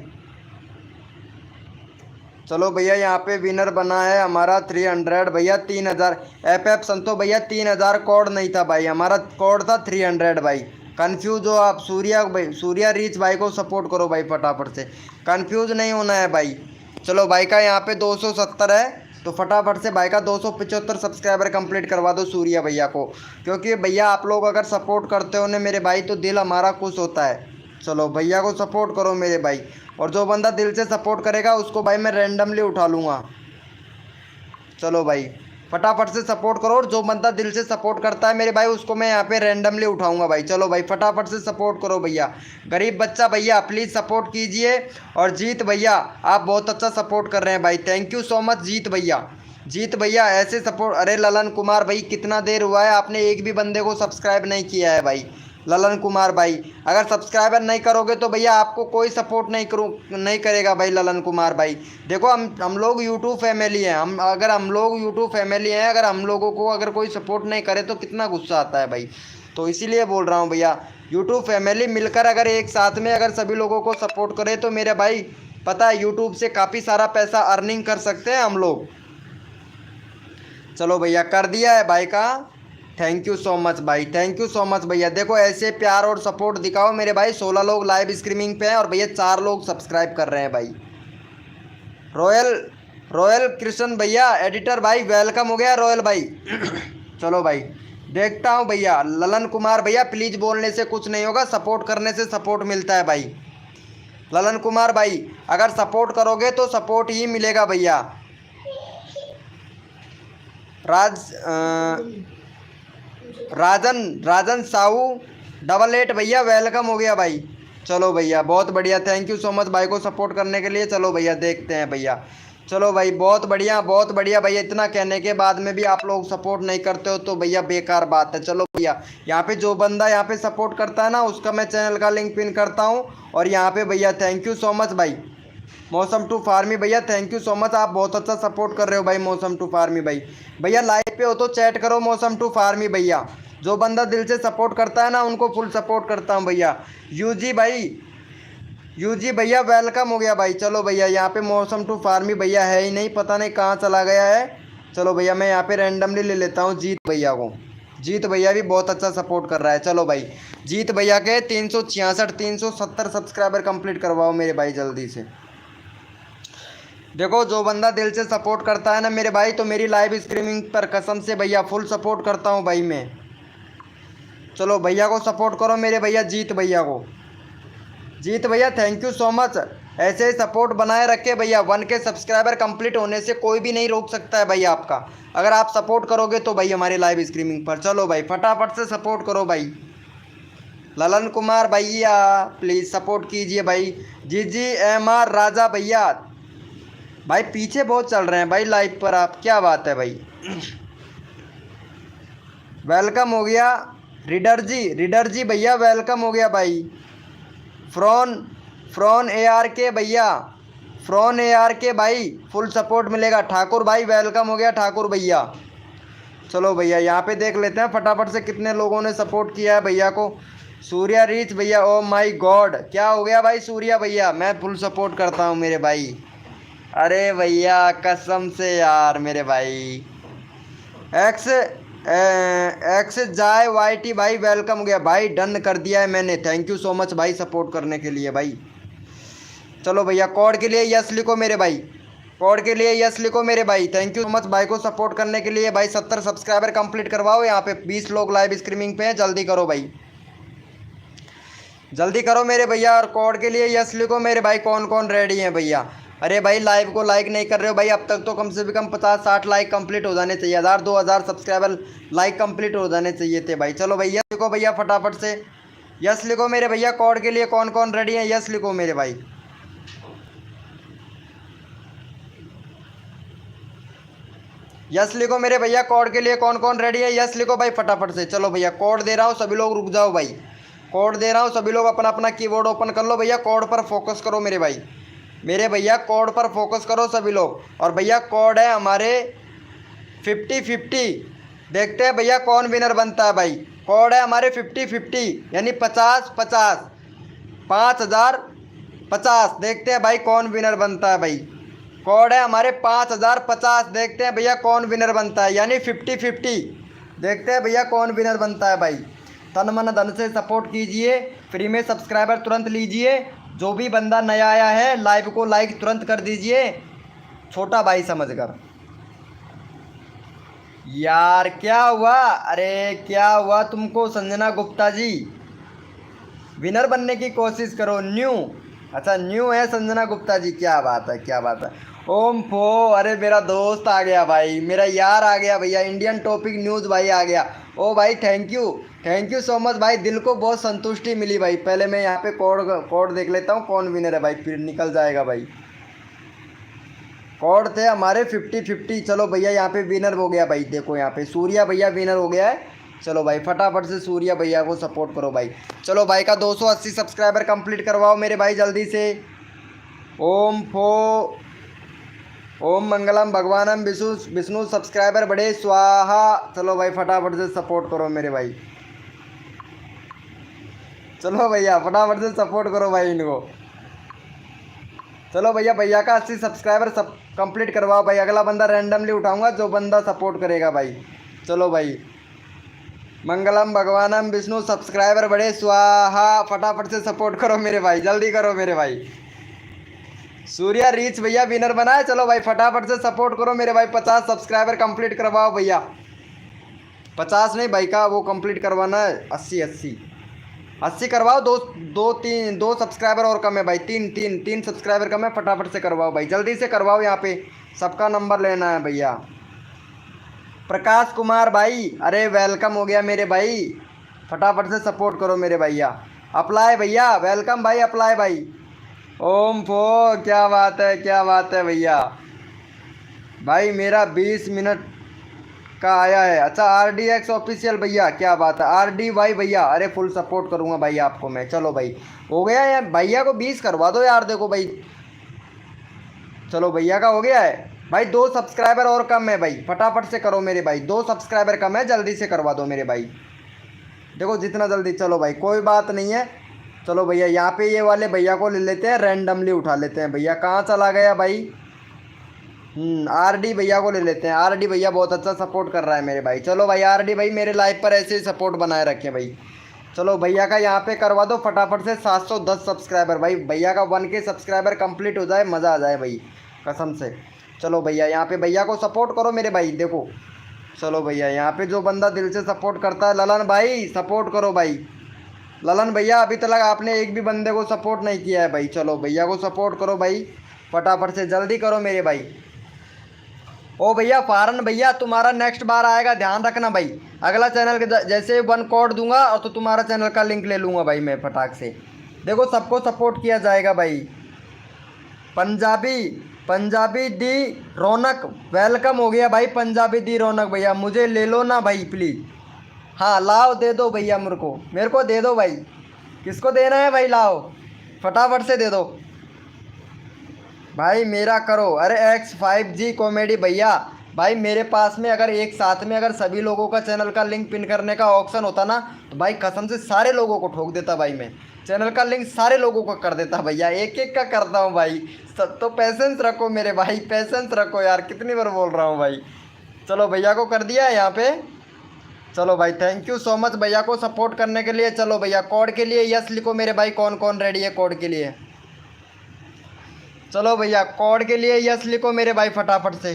चलो भैया यहाँ पे विनर बना है हमारा 300 भैया, 3000 FF संतो भैया 3000 कोड नहीं था भाई, हमारा कोड था 300 भाई। कंफ्यूज हो आप, सूर्या रीच भाई को सपोर्ट करो भाई फटाफट से, कंफ्यूज नहीं होना है भाई। चलो भाई का यहाँ पे 270 है, तो फटाफट से भाई का 275 सब्सक्राइबर कंप्लीट करवा दो सूर्या भैया को, क्योंकि भैया आप लोग अगर सपोर्ट करते हो ना मेरे भाई तो दिल हमारा खुश होता है। चलो भैया को सपोर्ट करो मेरे भाई, और जो बंदा दिल से सपोर्ट करेगा उसको भाई मैं रैंडमली उठा लूँगा। चलो भाई फटाफट से सपोर्ट करो, और जो बंदा दिल से सपोर्ट करता है मेरे भाई उसको मैं यहाँ पे रैंडमली उठाऊंगा भाई। चलो भाई फटाफट से सपोर्ट करो भैया। गरीब बच्चा भैया प्लीज़ सपोर्ट कीजिए, और जीत भैया आप बहुत अच्छा सपोर्ट कर रहे हैं भाई, थैंक यू सो मच जीत भैया। जीत भैया ऐसे सपोर्ट। अरे ललन कुमार भाई कितना देर हुआ है, आपने एक भी बंदे को सब्सक्राइब नहीं किया है भाई। ललन कुमार भाई अगर सब्सक्राइबर नहीं करोगे तो भैया आपको कोई सपोर्ट नहीं करेगा भाई। ललन कुमार भाई देखो हम लोग यूट्यूब फैमिली हैं, हम लोग यूट्यूब फैमिली हैं, अगर हम लोगों को अगर कोई सपोर्ट नहीं करे तो कितना गुस्सा आता है भाई। तो इसीलिए बोल रहा हूँ भैया, यूट्यूब फैमिली मिलकर अगर एक साथ में अगर सभी लोगों को सपोर्ट करे तो मेरे भाई पता है यूट्यूब से काफ़ी सारा पैसा अर्निंग कर सकते हैं हम लोग। चलो भैया कर दिया है भाई का, थैंक यू सो मच भाई, थैंक यू सो मच भैया। देखो ऐसे प्यार और सपोर्ट दिखाओ मेरे भाई। 16 लोग लाइव स्ट्रीमिंग पे हैं और भैया 4 लोग सब्सक्राइब कर रहे हैं भाई। रॉयल कृष्ण भैया एडिटर भाई वेलकम हो गया रॉयल भाई। चलो भाई देखता हूँ भैया। ललन कुमार भैया प्लीज़ बोलने से कुछ नहीं होगा, सपोर्ट करने से सपोर्ट मिलता है भाई। ललन कुमार भाई अगर सपोर्ट करोगे तो सपोर्ट ही मिलेगा भैया। राजन साहू 88 भैया वेलकम हो गया भाई। चलो भैया बहुत बढ़िया, थैंक यू सो मच भाई को सपोर्ट करने के लिए। चलो भैया देखते हैं भैया। चलो भाई बहुत बढ़िया भैया। इतना कहने के बाद में भी आप लोग सपोर्ट नहीं करते हो तो भैया बेकार बात है। चलो भैया यहाँ पे जो बंदा यहाँ पे सपोर्ट करता है ना उसका मैं चैनल का लिंक पिन करता हूँ। और यहाँ पे भैया थैंक यू सो मच भाई मौसम टू फार्मी भैया, थैंक यू सो मच, आप बहुत अच्छा सपोर्ट कर रहे हो भाई मौसम टू फार्मी भाई। भैया लाइव पे हो तो चैट करो मौसम टू फार्मी भैया। जो बंदा दिल से सपोर्ट करता है ना उनको फुल सपोर्ट करता हूँ भैया। यूजी भैया वेलकम हो गया भाई। चलो भैया यहाँ पे मौसम टू फार्मी भैया है ही नहीं, पता नहीं कहाँ चला गया है। चलो भैया मैं यहाँ पे रैंडमली ले लेता हूँ जीत भैया को। जीत भैया भी बहुत अच्छा सपोर्ट कर रहा है। चलो भाई जीत भैया के 366 370 सब्सक्राइबर कंप्लीट करवाओ मेरे भाई जल्दी से। देखो जो बंदा दिल से सपोर्ट करता है ना मेरे भाई तो मेरी लाइव स्ट्रीमिंग पर कसम से भैया फुल सपोर्ट करता हूँ भाई मैं। चलो भैया को सपोर्ट करो मेरे भैया जीत भैया को। जीत भैया थैंक यू सो मच, ऐसे ही सपोर्ट बनाए रखे भैया। 1K सब्सक्राइबर कंप्लीट होने से कोई भी नहीं रोक सकता है भाई आपका, अगर आप सपोर्ट करोगे तो भाई हमारे लाइव स्ट्रीमिंग पर। चलो भाई फटाफट से सपोर्ट करो भाई। ललन कुमार भैया प्लीज़ सपोर्ट कीजिए भाई। GGMR राजा भैया भाई पीछे बहुत चल रहे हैं भाई लाइव पर आप, क्या बात है भाई। वेलकम हो गया रीडर जी भैया वेलकम हो गया भाई। फ्रॉन ARK भैया, फ्रॉन ARK भाई फुल सपोर्ट मिलेगा। ठाकुर भाई वेलकम हो गया ठाकुर भैया। चलो भैया यहाँ पे देख लेते हैं फटाफट से कितने लोगों ने सपोर्ट किया है भैया को। सूर्या रीच भैया ओ माय गॉड क्या हो गया भाई सूर्या भैया, मैं फुल सपोर्ट करता हूँ मेरे भाई। अरे भैया कसम से यार मेरे भाई। एक्स जाए YT भाई वेलकम हो गया भाई, डन कर दिया है मैंने, थैंक यू सो मच भाई सपोर्ट करने के लिए भाई। चलो भैया कोड के लिए यस लिखो मेरे भाई, कोड के लिए यस लिखो मेरे भाई। थैंक यू सो मच भाई को सपोर्ट करने के लिए भाई। 70 सब्सक्राइबर कंप्लीट करवाओ। यहाँ पे 20 लोग लाइव स्ट्रीमिंग पे हैं, जल्दी करो भाई जल्दी करो मेरे भैया। और कोड के लिए यस लिखो मेरे भाई। कौन कौन रेडी हैं भैया। अरे भाई लाइव को लाइक नहीं कर रहे हो भाई, अब तक तो कम से कम 50-60 लाइक कंप्लीट हो जाने चाहिए, 1000-2000 सब्सक्राइबर लाइक कंप्लीट हो जाने चाहिए थे भाई। चलो भैया लिखो भैया फटाफट से यस लिखो मेरे भैया। कोड के लिए कौन कौन रेडी है यस लिखो मेरे भाई। यस लिखो मेरे भैया, कोड के लिए कौन कौन रेडी है यस लिखो भाई फटाफट से। चलो भैया कोड दे रहा हूँ, सभी लोग रुक जाओ भाई। कोड दे रहा हूँ, सभी लोग अपना अपना कीबोर्ड ओपन कर लो भैया। कोड पर फोकस करो मेरे भाई, मेरे भैया कोड पर फोकस करो सभी लोग। और भैया कोड है हमारे 50-50, देखते हैं भैया कौन विनर बनता है भाई। कोड है हमारे 50-50 यानी 50-50 5050, देखते हैं भाई कौन विनर बनता है भाई। कोड है हमारे 5050, देखते हैं भैया कौन विनर बनता है यानी 50-50, देखते हैं भैया कौन विनर बनता है भाई। तन मन धन से सपोर्ट कीजिए, फ्री में सब्सक्राइबर तुरंत लीजिए। जो भी बंदा नया आया है लाइव को लाइक तुरंत कर दीजिए, छोटा भाई समझकर। यार क्या हुआ, अरे क्या हुआ तुमको संजना गुप्ता जी, विनर बनने की कोशिश करो। न्यू, अच्छा न्यू है संजना गुप्ता जी, क्या बात है क्या बात है। ओम फो, अरे मेरा दोस्त आ गया भाई, मेरा यार आ गया भैया, इंडियन टॉपिक न्यूज़ भाई आ गया। ओ भाई थैंक यू सो मच भाई, दिल को बहुत संतुष्टि मिली भाई। पहले मैं यहाँ पे कोड देख लेता हूँ कौन विनर है भाई, फिर निकल जाएगा भाई। कोड थे हमारे 50-50। चलो भैया यहाँ पे विनर हो गया भाई, देखो यहाँ पे सूर्या भैया विनर हो गया है। चलो भाई फटाफट से सूर्या भैया को सपोर्ट करो भाई। चलो भाई का 280 सब्सक्राइबर कंप्लीट करवाओ मेरे भाई जल्दी से। ओम फो ओम मंगलम भगवानम विष्णु विष्णु सब्सक्राइबर बढ़े स्वाहा। चलो भाई फटाफट से सपोर्ट करो मेरे भाई। चलो भैया फटाफट से सपोर्ट करो भाई इनको। चलो भैया भैया का 80 सब्सक्राइबर सब कंप्लीट करवाओ भाई। अगला बंदा रैंडमली उठाऊंगा जो बंदा सपोर्ट करेगा भाई। चलो भाई मंगलम भगवानम विष्णु सब्सक्राइबर बढ़े स्वाहा। फटाफट से सपोर्ट करो मेरे भाई, जल्दी करो मेरे भाई। सूर्या रीच भैया विनर बनाए। चलो भाई फटाफट से सपोर्ट करो मेरे भाई। 50 सब्सक्राइबर कंप्लीट करवाओ भैया। 50 नहीं भाई का वो कंप्लीट करवाना है, 80 करवाओ। दो सब्सक्राइबर और कम है भाई, तीन सब्सक्राइबर कम है। फटाफट से करवाओ भाई, जल्दी से करवाओ। यहाँ पे सबका नंबर लेना है भैया। प्रकाश कुमार भाई अरे वेलकम हो गया मेरे भाई। फटाफट से सपोर्ट करो मेरे भैया। अप्लाई भैया वेलकम भाई, अप्लाई भाई। ओम फो क्या बात है, क्या बात है भैया। भाई मेरा 20 मिनट का आया है। अच्छा RDX ऑफिशियल भैया क्या बात है। RDY भैया अरे फुल सपोर्ट करूँगा भाई आपको मैं। चलो भाई हो गया यार, भैया को 20 करवा दो यार। देखो भाई चलो भैया का हो गया है भाई। 2 सब्सक्राइबर और कम है भाई, फटाफट से करो मेरे भाई। 2 सब्सक्राइबर कम है, जल्दी से करवा दो मेरे भाई। देखो जितना जल्दी। चलो भाई कोई बात नहीं है। चलो भैया यहाँ पे ये वाले भैया को ले लेते हैं, रैंडमली उठा लेते हैं। भैया कहाँ चला गया भाई। RD भैया को ले लेते हैं। RD भैया बहुत अच्छा सपोर्ट कर रहा है मेरे भाई। चलो भाई RD भाई मेरे लाइव पर ऐसे ही सपोर्ट बनाए रखें भाई। चलो भैया का यहाँ पे करवा दो फटाफट से 710 सब्सक्राइबर भाई। भैया का 1K सब्सक्राइबर कंप्लीट हो जाए, मज़ा आ जाए भाई कसम से। चलो भैया यहाँ पे भैया को सपोर्ट करो मेरे भाई। देखो चलो भैया यहाँ पे जो बंदा दिल से सपोर्ट करता है, ललन भाई सपोर्ट करो भाई। ललन भैया अभी तक आपने एक भी बंदे को सपोर्ट नहीं किया है भाई। चलो भैया को सपोर्ट करो भाई, फटाफट से जल्दी करो मेरे भाई। ओ भैया फारन भैया तुम्हारा नेक्स्ट बार आएगा, ध्यान रखना भाई। अगला चैनल के जैसे 1 कोड दूंगा और तो तुम्हारा चैनल का लिंक ले लूँगा भाई मैं फटाक से। देखो सबको सपोर्ट किया जाएगा भाई। पंजाबी दी रौनक वेलकम हो गया भाई। पंजाबी दी रौनक भैया मुझे ले लो ना भाई प्लीज़। हाँ लाओ दे दो भैया मेरे को दे दो भाई। किसको देना है भाई, लाओ फटाफट से दे दो भाई मेरा करो। अरे X5G कॉमेडी भैया भाई मेरे पास में अगर एक साथ में अगर सभी लोगों का चैनल का लिंक पिन करने का ऑप्शन होता ना तो भाई कसम से सारे लोगों को ठोक देता भाई। मैं चैनल का लिंक सारे लोगों को कर देता भैया, एक एक का करता हूँ भाई। सब तो पेशेंस रखो मेरे भाई, पेशेंस रखो यार, कितनी बार बोल रहा हूँ भाई। चलो भैया को कर दिया है यहाँ पे। चलो भाई थैंक यू सो मच भैया को सपोर्ट करने के लिए। चलो भैया कोड के लिए यस लिखो मेरे भाई। कौन कौन रेडी है कोड के लिए। चलो भैया कोड के लिए यस लिखो मेरे भाई फटाफट से।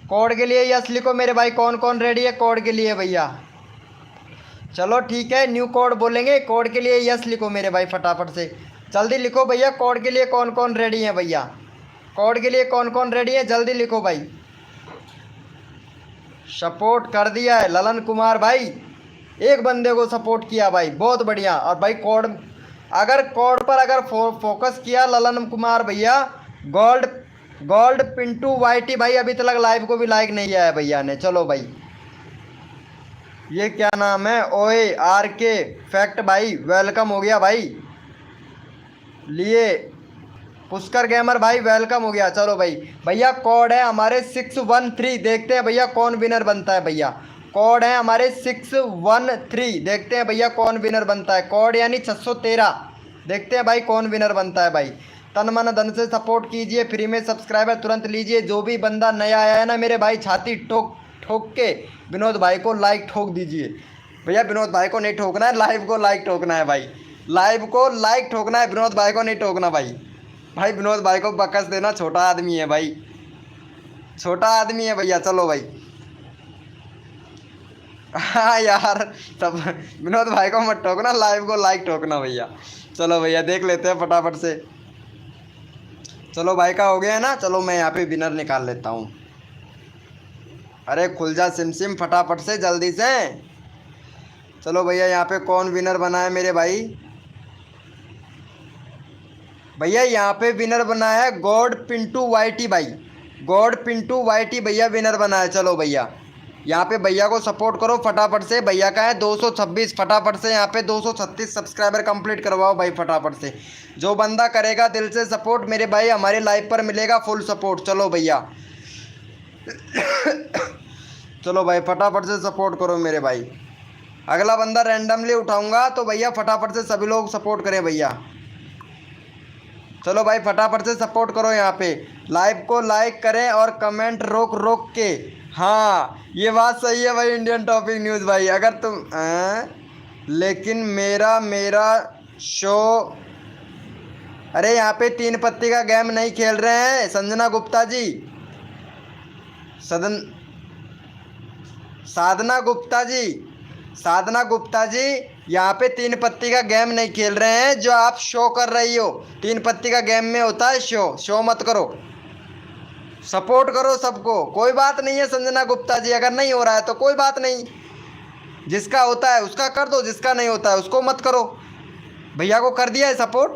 कोड के लिए यस लिखो मेरे भाई। कौन कौन रेडी है कोड के लिए भैया। चलो ठीक है न्यू कोड बोलेंगे, कोड के लिए यस लिखो मेरे भाई फटाफट से। जल्दी लिखो भैया कोड के लिए कौन कौन रेडी है भैया। कोड के लिए कौन कौन रेडी है जल्दी लिखो भाई। सपोर्ट कर दिया है ललन कुमार भाई, एक बंदे को सपोर्ट किया भाई, बहुत बढ़िया। और भाई कोड पर अगर फोकस किया ललन कुमार भैया, गोल्ड पिंटू YT भाई अभी तक लाइव को भी लाइक नहीं आया भैया ने। चलो भाई ये क्या नाम है, ओए RK फैक्ट भाई वेलकम हो गया भाई। लिए पुष्कर गेमर भाई वेलकम हो गया। चलो भाई भैया कोड है हमारे 613, देखते हैं भैया कौन विनर बनता है भैया। कोड है हमारे 613, देखते हैं भैया कौन विनर बनता है। कोड यानी 613, देखते हैं भाई कौन विनर बनता है भाई। तन मन धन से सपोर्ट कीजिए, फ्री में सब्सक्राइबर तुरंत लीजिए। जो भी बंदा नया आया है ना मेरे भाई, छाती ठोक ठोक के विनोद भाई को लाइक ठोक दीजिए भैया। विनोद भाई को नहीं ठोकना है, लाइव को लाइक ठोकना है भाई। लाइव को लाइक ठोकना है, विनोद भाई को नहीं ठोकना भाई। भाई विनोद भाई को बकस देना, छोटा आदमी है भाई, छोटा आदमी है भैया। चलो भाई हाँ यार सब विनोद भाई को मत ठोकना, लाइव को लाइक ठोकना भैया। चलो भैया देख लेते हैं फटाफट से। चलो भाई का हो गया है ना। चलो मैं यहाँ पे विनर निकाल लेता हूँ। अरे खुल जा सिम फटाफट से जल्दी से। चलो भैया यहाँ पे कौन विनर बना है मेरे भाई। भैया यहाँ पे विनर बना है गॉड पिंटू YT भाई। गॉड पिंटू वाईटी भैया विनर बना है। चलो भैया यहाँ पे भैया को सपोर्ट करो फटाफट से। भैया का है 226, फटाफट से यहाँ पे 236 सब्सक्राइबर कंप्लीट करवाओ भाई फटाफट से। जो बंदा करेगा दिल से सपोर्ट मेरे भाई हमारे लाइव पर मिलेगा फुल सपोर्ट। चलो भैया चलो भाई फटाफट से सपोर्ट करो मेरे भाई। अगला बंदा रैंडमली उठाऊंगा तो भैया फटाफट से सभी लोग सपोर्ट करें भैया। चलो भाई फटाफट से सपोर्ट करो यहाँ पे। लाइव को लाइक करें और कमेंट रोक रोक के। हाँ ये बात सही है भाई इंडियन टॉपिक न्यूज़ भाई। अगर तुम लेकिन मेरा मेरा शो, अरे यहाँ पे 3 पत्ती का गेम नहीं खेल रहे हैं संजना गुप्ता जी, साधना गुप्ता जी यहाँ पे 3 पत्ती का गेम नहीं खेल रहे हैं जो आप शो कर रही हो। 3 पत्ती का गेम में होता है शो मत करो, सपोर्ट करो सबको। कोई बात नहीं है संजना गुप्ता जी, अगर नहीं हो रहा है तो कोई बात नहीं, जिसका होता है उसका कर दो, जिसका नहीं होता है उसको मत करो। भैया को कर दिया है सपोर्ट।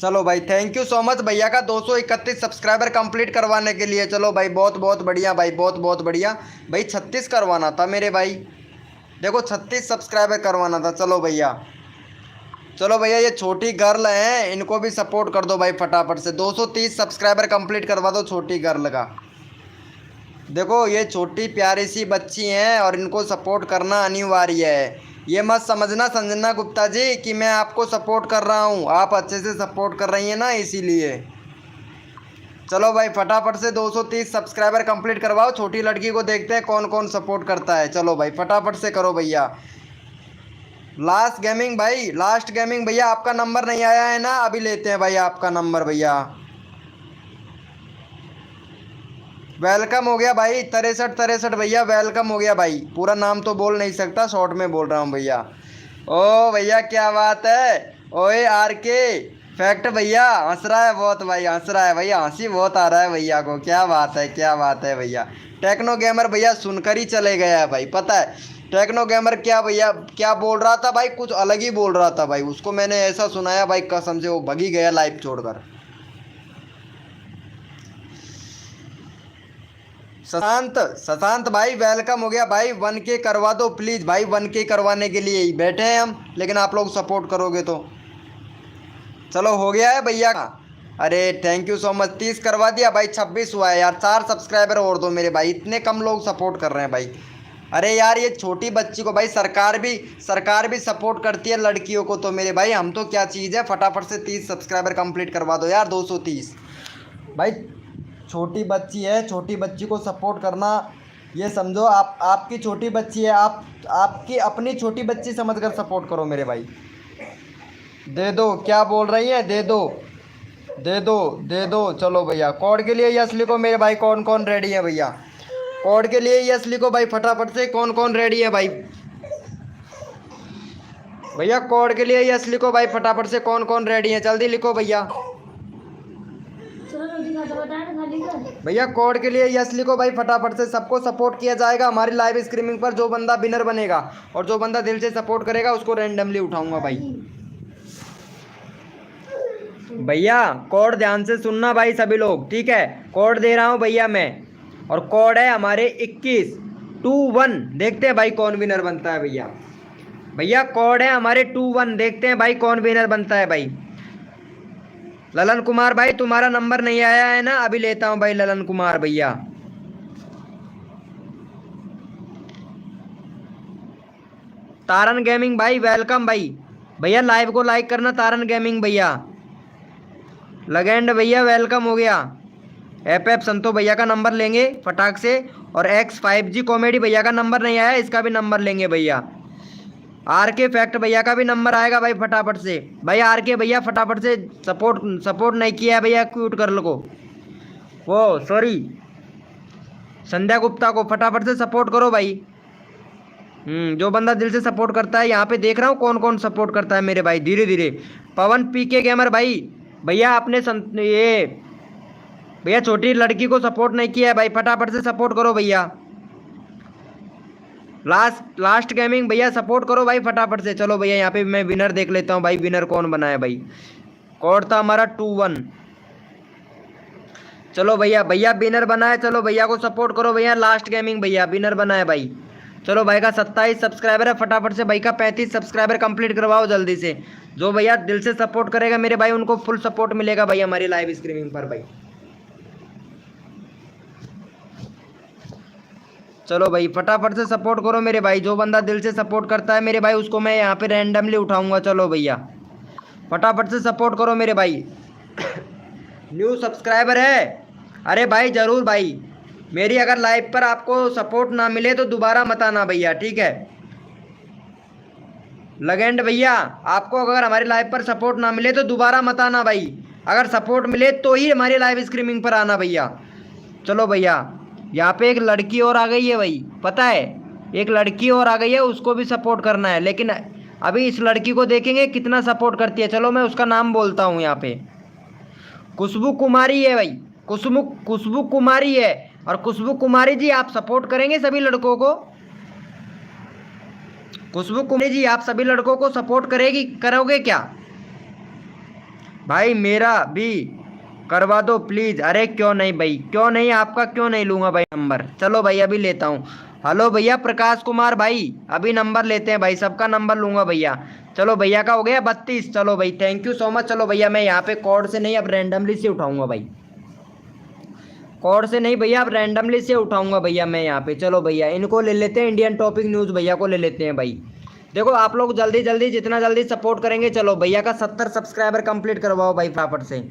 चलो भाई थैंक यू सो मच भैया का 231 सब्सक्राइबर कंप्लीट करवाने के लिए। चलो भाई बहुत बहुत बढ़िया भाई, बहुत बहुत बढ़िया भाई। 36 करवाना था मेरे भाई, देखो 36 सब्सक्राइबर करवाना था। चलो भैया ये छोटी गर्ल हैं, इनको भी सपोर्ट कर दो भाई फटाफट से। 230 सब्सक्राइबर कंप्लीट करवा दो छोटी गर्ल का। देखो ये छोटी प्यारी सी बच्ची हैं और इनको सपोर्ट करना अनिवार्य है। ये मत समझना संजना गुप्ता जी कि मैं आपको सपोर्ट कर रहा हूँ, आप अच्छे से सपोर्ट कर रही हैं ना इसीलिए। चलो भाई फटाफट से 230 सब्सक्राइबर कंप्लीट करवाओ। छोटी लड़की को देखते हैं कौन कौन सपोर्ट करता है। चलो भाई फटाफट से करो भैया। लास्ट गेमिंग भैया आपका नंबर नहीं आया है ना, अभी लेते हैं भाई आपका नंबर भैया। वेलकम हो गया भाई 63 भैया, वेलकम हो गया भाई। पूरा नाम तो बोल नहीं सकता, शॉर्ट में बोल रहा हूँ भैया। ओ भैया क्या बात है, ओए RK फैक्ट भैया हंस रहा है बहुत भाई, हंस रहा है भैया, हंसी बहुत आ रहा है भैया को। क्या बात है भैया। टेक्नो गेमर भैया सुनकर ही चले गया है भाई, पता है टेक्नो गेमर क्या भैया क्या बोल रहा था भाई, कुछ अलग ही बोल रहा था भाई। उसको मैंने ऐसा सुनाया भाई कसम से वो भगी गया लाइव छोड़कर। शशांत भाई वेलकम हो गया भाई। 1K करवा दो प्लीज़ भाई, 1K करवाने के लिए ही बैठे हैं हम, लेकिन आप लोग सपोर्ट करोगे तो। चलो हो गया है भैया का, अरे थैंक यू सो मच। 30 करवा दिया भाई, 26 हुआ है यार। 4 सब्सक्राइबर और दो मेरे भाई, इतने कम लोग सपोर्ट कर रहे हैं भाई। अरे यार ये छोटी बच्ची को भाई सरकार भी सपोर्ट करती है लड़कियों को, तो मेरे भाई हम तो क्या चीज़ है। फटाफट से 30 सब्सक्राइबर कंप्लीट करवा दो यार। 230 भाई, छोटी बच्ची है, छोटी बच्ची को सपोर्ट करना ये समझो आपकी छोटी बच्ची है, आपकी अपनी छोटी बच्ची समझकर सपोर्ट करो मेरे भाई। दे दो, क्या बोल रही है, दे दो। चलो भैया कोड के लिए यस लिखो मेरे भाई। कौन कौन रेडी है भैया, कोड के लिए यस लिखो भाई फटाफट से। कौन कौन रेडी है भाई, भैया कोड के लिए यस लिखो भाई फटाफट से। कौन कौन रेडी है जल्दी लिखो भैया। भैया कोड के लिए यस लिखो भाई फटाफट से। सबको सपोर्ट किया जाएगा हमारी लाइव स्ट्रीमिंग पर। जो बंदा विनर बनेगा और जो बंदा दिल से सपोर्ट करेगा उसको रैंडमली उठाऊंगा भाई। भैया कोड ध्यान से सुनना भाई सभी लोग, ठीक है। कोड दे रहा हूं भैया मैं, और कोड है हमारे 2121। देखते हैं भाई कौन विनर बनता है भैया। भैया कोड है हमारे 21, देखते हैं भाई कौन विनर बनता है भाई। ललन कुमार भाई तुम्हारा नंबर नहीं आया है ना, अभी लेता हूं भाई ललन कुमार भैया। तारन गेमिंग भाई वेलकम भाई। भैया लाइव को लाइक करना तारन गेमिंग भैया। लगेंड भैया वेलकम हो गया। एफ संतो भैया का नंबर लेंगे फटाक से, और X5G कॉमेडी भैया का नंबर नहीं आया, इसका भी नंबर लेंगे भैया। RK फैक्ट भैया का भी नंबर आएगा भाई फटाफट से। भाई RK भैया फटाफट से सपोर्ट नहीं किया है भैया, क्यूट कर लो वो, सॉरी संध्या गुप्ता को फटाफट से सपोर्ट करो भाई। जो बंदा दिल से सपोर्ट करता है, यहाँ पे देख रहा हूँ कौन कौन सपोर्ट करता है मेरे भाई धीरे धीरे। पवन PK गेमर भाई, भैया आपने ये भैया छोटी लड़की को सपोर्ट नहीं किया है भाई, फटाफट से सपोर्ट करो भैया। लास्ट गेमिंग भैया सपोर्ट करो भाई फटाफट से। चलो भैया यहाँ पे मैं विनर देख लेता हूँ भाई, विनर कौन बना है भाई। कोड था हमारा 21। चलो भैया, भैया विनर बना है, चलो भैया को सपोर्ट करो भैया। लास्ट गेमिंग भैया विनर बना है भाई। चलो भाई का 27 सब्सक्राइबर है, फटाफट से भाई का 35 सब्सक्राइबर कंप्लीट करवाओ जल्दी से। जो भैया दिल से सपोर्ट करेगा मेरे भाई, उनको फुल सपोर्ट मिलेगा भाई हमारी लाइव स्ट्रीमिंग पर भाई। चलो भाई फटाफट से सपोर्ट करो मेरे भाई। जो बंदा दिल से सपोर्ट करता है मेरे भाई, उसको मैं यहाँ पे रैंडमली उठाऊंगा। चलो भैया फटाफट से सपोर्ट करो मेरे भाई। न्यू सब्सक्राइबर है, अरे भाई ज़रूर भाई। मेरी अगर लाइव पर आपको सपोर्ट ना मिले तो दोबारा मत आना भैया, ठीक है। लगेंड भैया, आपको अगर हमारी लाइव पर सपोर्ट ना मिले तो दोबारा मत आना भाई। अगर सपोर्ट मिले तो ही हमारी लाइव स्ट्रीमिंग पर आना भैया। चलो भैया, यहाँ पे एक लड़की और आ गई है भाई, पता है, एक लड़की और आ गई है, उसको भी सपोर्ट करना है। लेकिन अभी इस लड़की को देखेंगे कितना सपोर्ट करती है। चलो मैं उसका नाम बोलता हूँ यहाँ पे, खुशबू कुमारी है भाई। खुशबू कुमारी है। और खुशबू कुमारी जी, आप सपोर्ट करेंगे सभी लड़कों को? खुशबू कुमारी जी, आप सभी लड़कों को सपोर्ट करोगे क्या भाई? मेरा भी करवा दो प्लीज़। अरे क्यों नहीं भाई, क्यों नहीं, आपका क्यों नहीं लूँगा भाई नंबर। चलो भाई अभी लेता हूँ। हेलो भैया प्रकाश कुमार भाई, अभी नंबर लेते हैं भाई, सबका नंबर लूँगा भैया। चलो भैया का हो गया 32। चलो भाई थैंक यू सो मच। चलो भैया मैं यहाँ पे कोड से नहीं, अब रैंडमली से उठाऊँगा भाई। कोड से नहीं भैया, अब रैंडमली से उठाऊँगा भैया मैं यहाँ पे। चलो भैया इनको ले लेते हैं, इंडियन टॉपिक न्यूज़ भैया को ले लेते हैं भाई। देखो आप लोग जल्दी जल्दी जितना जल्दी सपोर्ट करेंगे। चलो भैया का 70 सब्सक्राइबर कंप्लीट करवाओ भाई फटाफट से।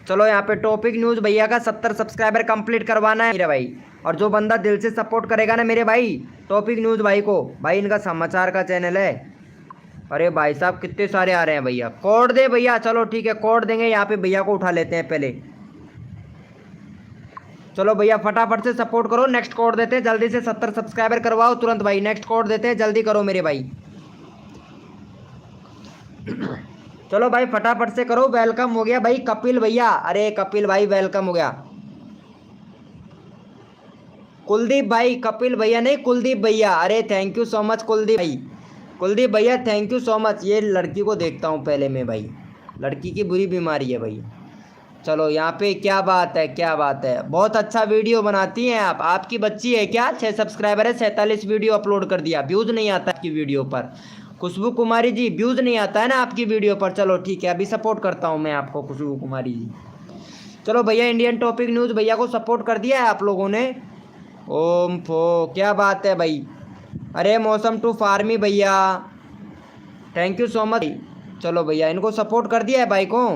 चलो यहाँ पे टॉपिक न्यूज़ भैया का 70 सब्सक्राइबर कंप्लीट करवाना है मेरे भाई। और जो बंदा दिल से सपोर्ट करेगा ना मेरे भाई टॉपिक न्यूज़ भाई को, भाई इनका समाचार का चैनल है। अरे भाई साहब कितने सारे आ रहे हैं भैया। कोड दे भैया, चलो ठीक है कोड देंगे। यहाँ पे भैया को उठा लेते हैं पहले। चलो भैया फटाफट से सपोर्ट करो, नेक्स्ट कोड देते हैं जल्दी से। 70 सब्सक्राइबर करवाओ तुरंत भाई, नेक्स्ट कोड देते हैं, जल्दी करो मेरे भाई। चलो भाई फटाफट से करो। वेलकम हो गया भाई कपिल भैया, अरे कपिल भाई वेलकम हो गया। कुलदीप भाई, कपिल भैया नहीं कुलदीप भैया, अरे thank you so much Kuldeep भाई। कुलदीप भैया थैंक यू सो मच। ये लड़की को देखता हूँ पहले मैं भाई, लड़की की बुरी बीमारी है भाई। चलो यहाँ पे क्या बात है, क्या बात है, बहुत अच्छा वीडियो बनाती हैं आप। आपकी बच्ची है क्या? 6 सब्सक्राइबर है, 47 वीडियो अपलोड कर दिया, व्यूज़ नहीं आता आपकी वीडियो पर। खुशबू कुमारी जी व्यूज़ नहीं आता है ना आपकी वीडियो पर। चलो ठीक है अभी सपोर्ट करता हूँ मैं आपको खुशबू कुमारी जी। चलो भैया इंडियन टॉपिक न्यूज़ भैया को सपोर्ट कर दिया है आप लोगों ने। ओम फो, क्या बात है भाई। अरे मौसम टू फार्मी भैया थैंक यू सो मच। चलो भैया इनको सपोर्ट कर दिया है भाई को।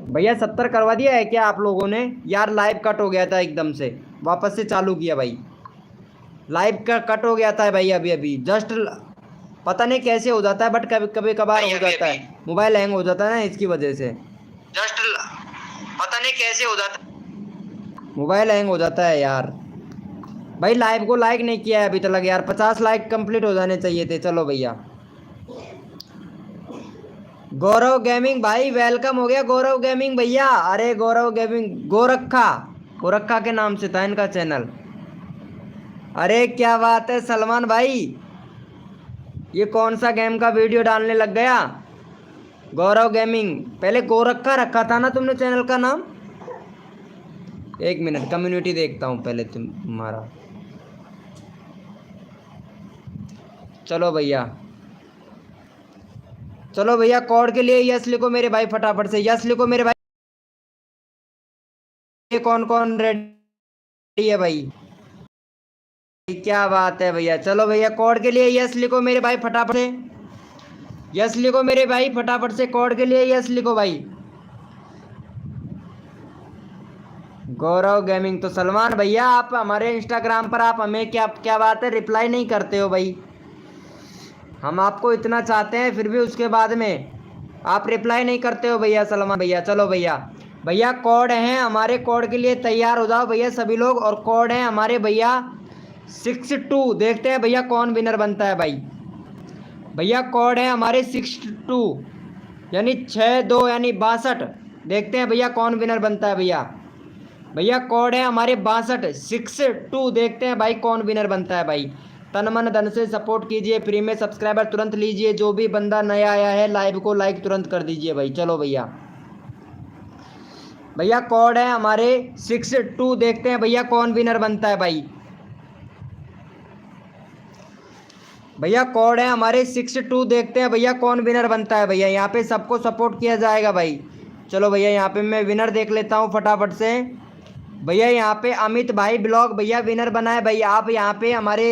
भैया 70 करवा दिया है क्या आप लोगों ने? यार लाइव कट हो गया था एकदम से, वापस से चालू किया भाई। लाइव का कट हो गया था भाई अभी अभी जस्ट, पता नहीं कैसे हो जाता है बट कभी कभी कभार हो जाता है, मोबाइल हैंग हो जाता है ना इसकी वजह से। जस्ट पता नहीं कैसे हो जाता है, मोबाइल हैंग हो जाता है यार। भाई लाइव को लाइक नहीं किया है अभी तक यार, 50 लाइक कंप्लीट हो जाने चाहिए थे। चलो भैया गौरव गेमिंग भाई वेलकम हो गया। गौरव गेमिंग भैया, अरे गौरव गेमिंग, गोरखा के नाम से था इनका चैनल। अरे क्या बात है सलमान भाई, ये कौन सा गेम का वीडियो डालने लग गया? गौरव गेमिंग, पहले गोरखा रखा था ना तुमने चैनल का नाम? एक मिनट कम्युनिटी देखता हूँ पहले तुम्हारा। चलो भैया, चलो भैया कोड के लिए यस लिखो मेरे भाई, फटाफट से यस लिखो मेरे भाई। ये कौन कौन रेडी है भाई? क्या बात है भैया। चलो भैया कोड के लिए यस लिखो मेरे भाई फटाफट से, यस लिखो मेरे भाई फटाफट से, कोड के लिए यस लिखो भाई। गौरव गेमिंग, तो सलमान भैया आप हमारे इंस्टाग्राम पर आप हमें क्या क्या बात है रिप्लाई नहीं करते हो भाई? हम आपको इतना चाहते हैं फिर भी उसके बाद में आप रिप्लाई नहीं करते हो भैया सलमान भैया। चलो भैया, भैया कोड हैं हमारे, कोड के लिए तैयार हो जाओ भैया सभी लोग। और कोड हैं हमारे भैया 62, देखते हैं भैया कौन विनर बनता है भाई। भैया कोड है हमारे 62 यानी 62 यानी 62, देखते हैं भैया कौन विनर बनता है भैया। भैया कोड है हमारे 62 62, देखते हैं भाई कौन विनर बनता है भाई। तन मन धन से सपोर्ट कीजिए, फ्री में सब्सक्राइबर तुरंत लीजिए। जो भी बंदा नया आया है लाइव को लाइक तुरंत कर दीजिए भाई। चलो भैया भैया कोड है हमारे 62, देखते हैं भैया कौन विनर बनता है भाई। भैया कोड है हमारे 62, देखते हैं भैया कौन विनर बनता है भैया। यहाँ पे सबको सपोर्ट किया जाएगा भाई। चलो भैया यहाँ पे मैं विनर देख लेता हूँ फटाफट से। भैया यहाँ पे अमित भाई ब्लॉग भैया विनर बना है भाई। आप यहाँ पे हमारे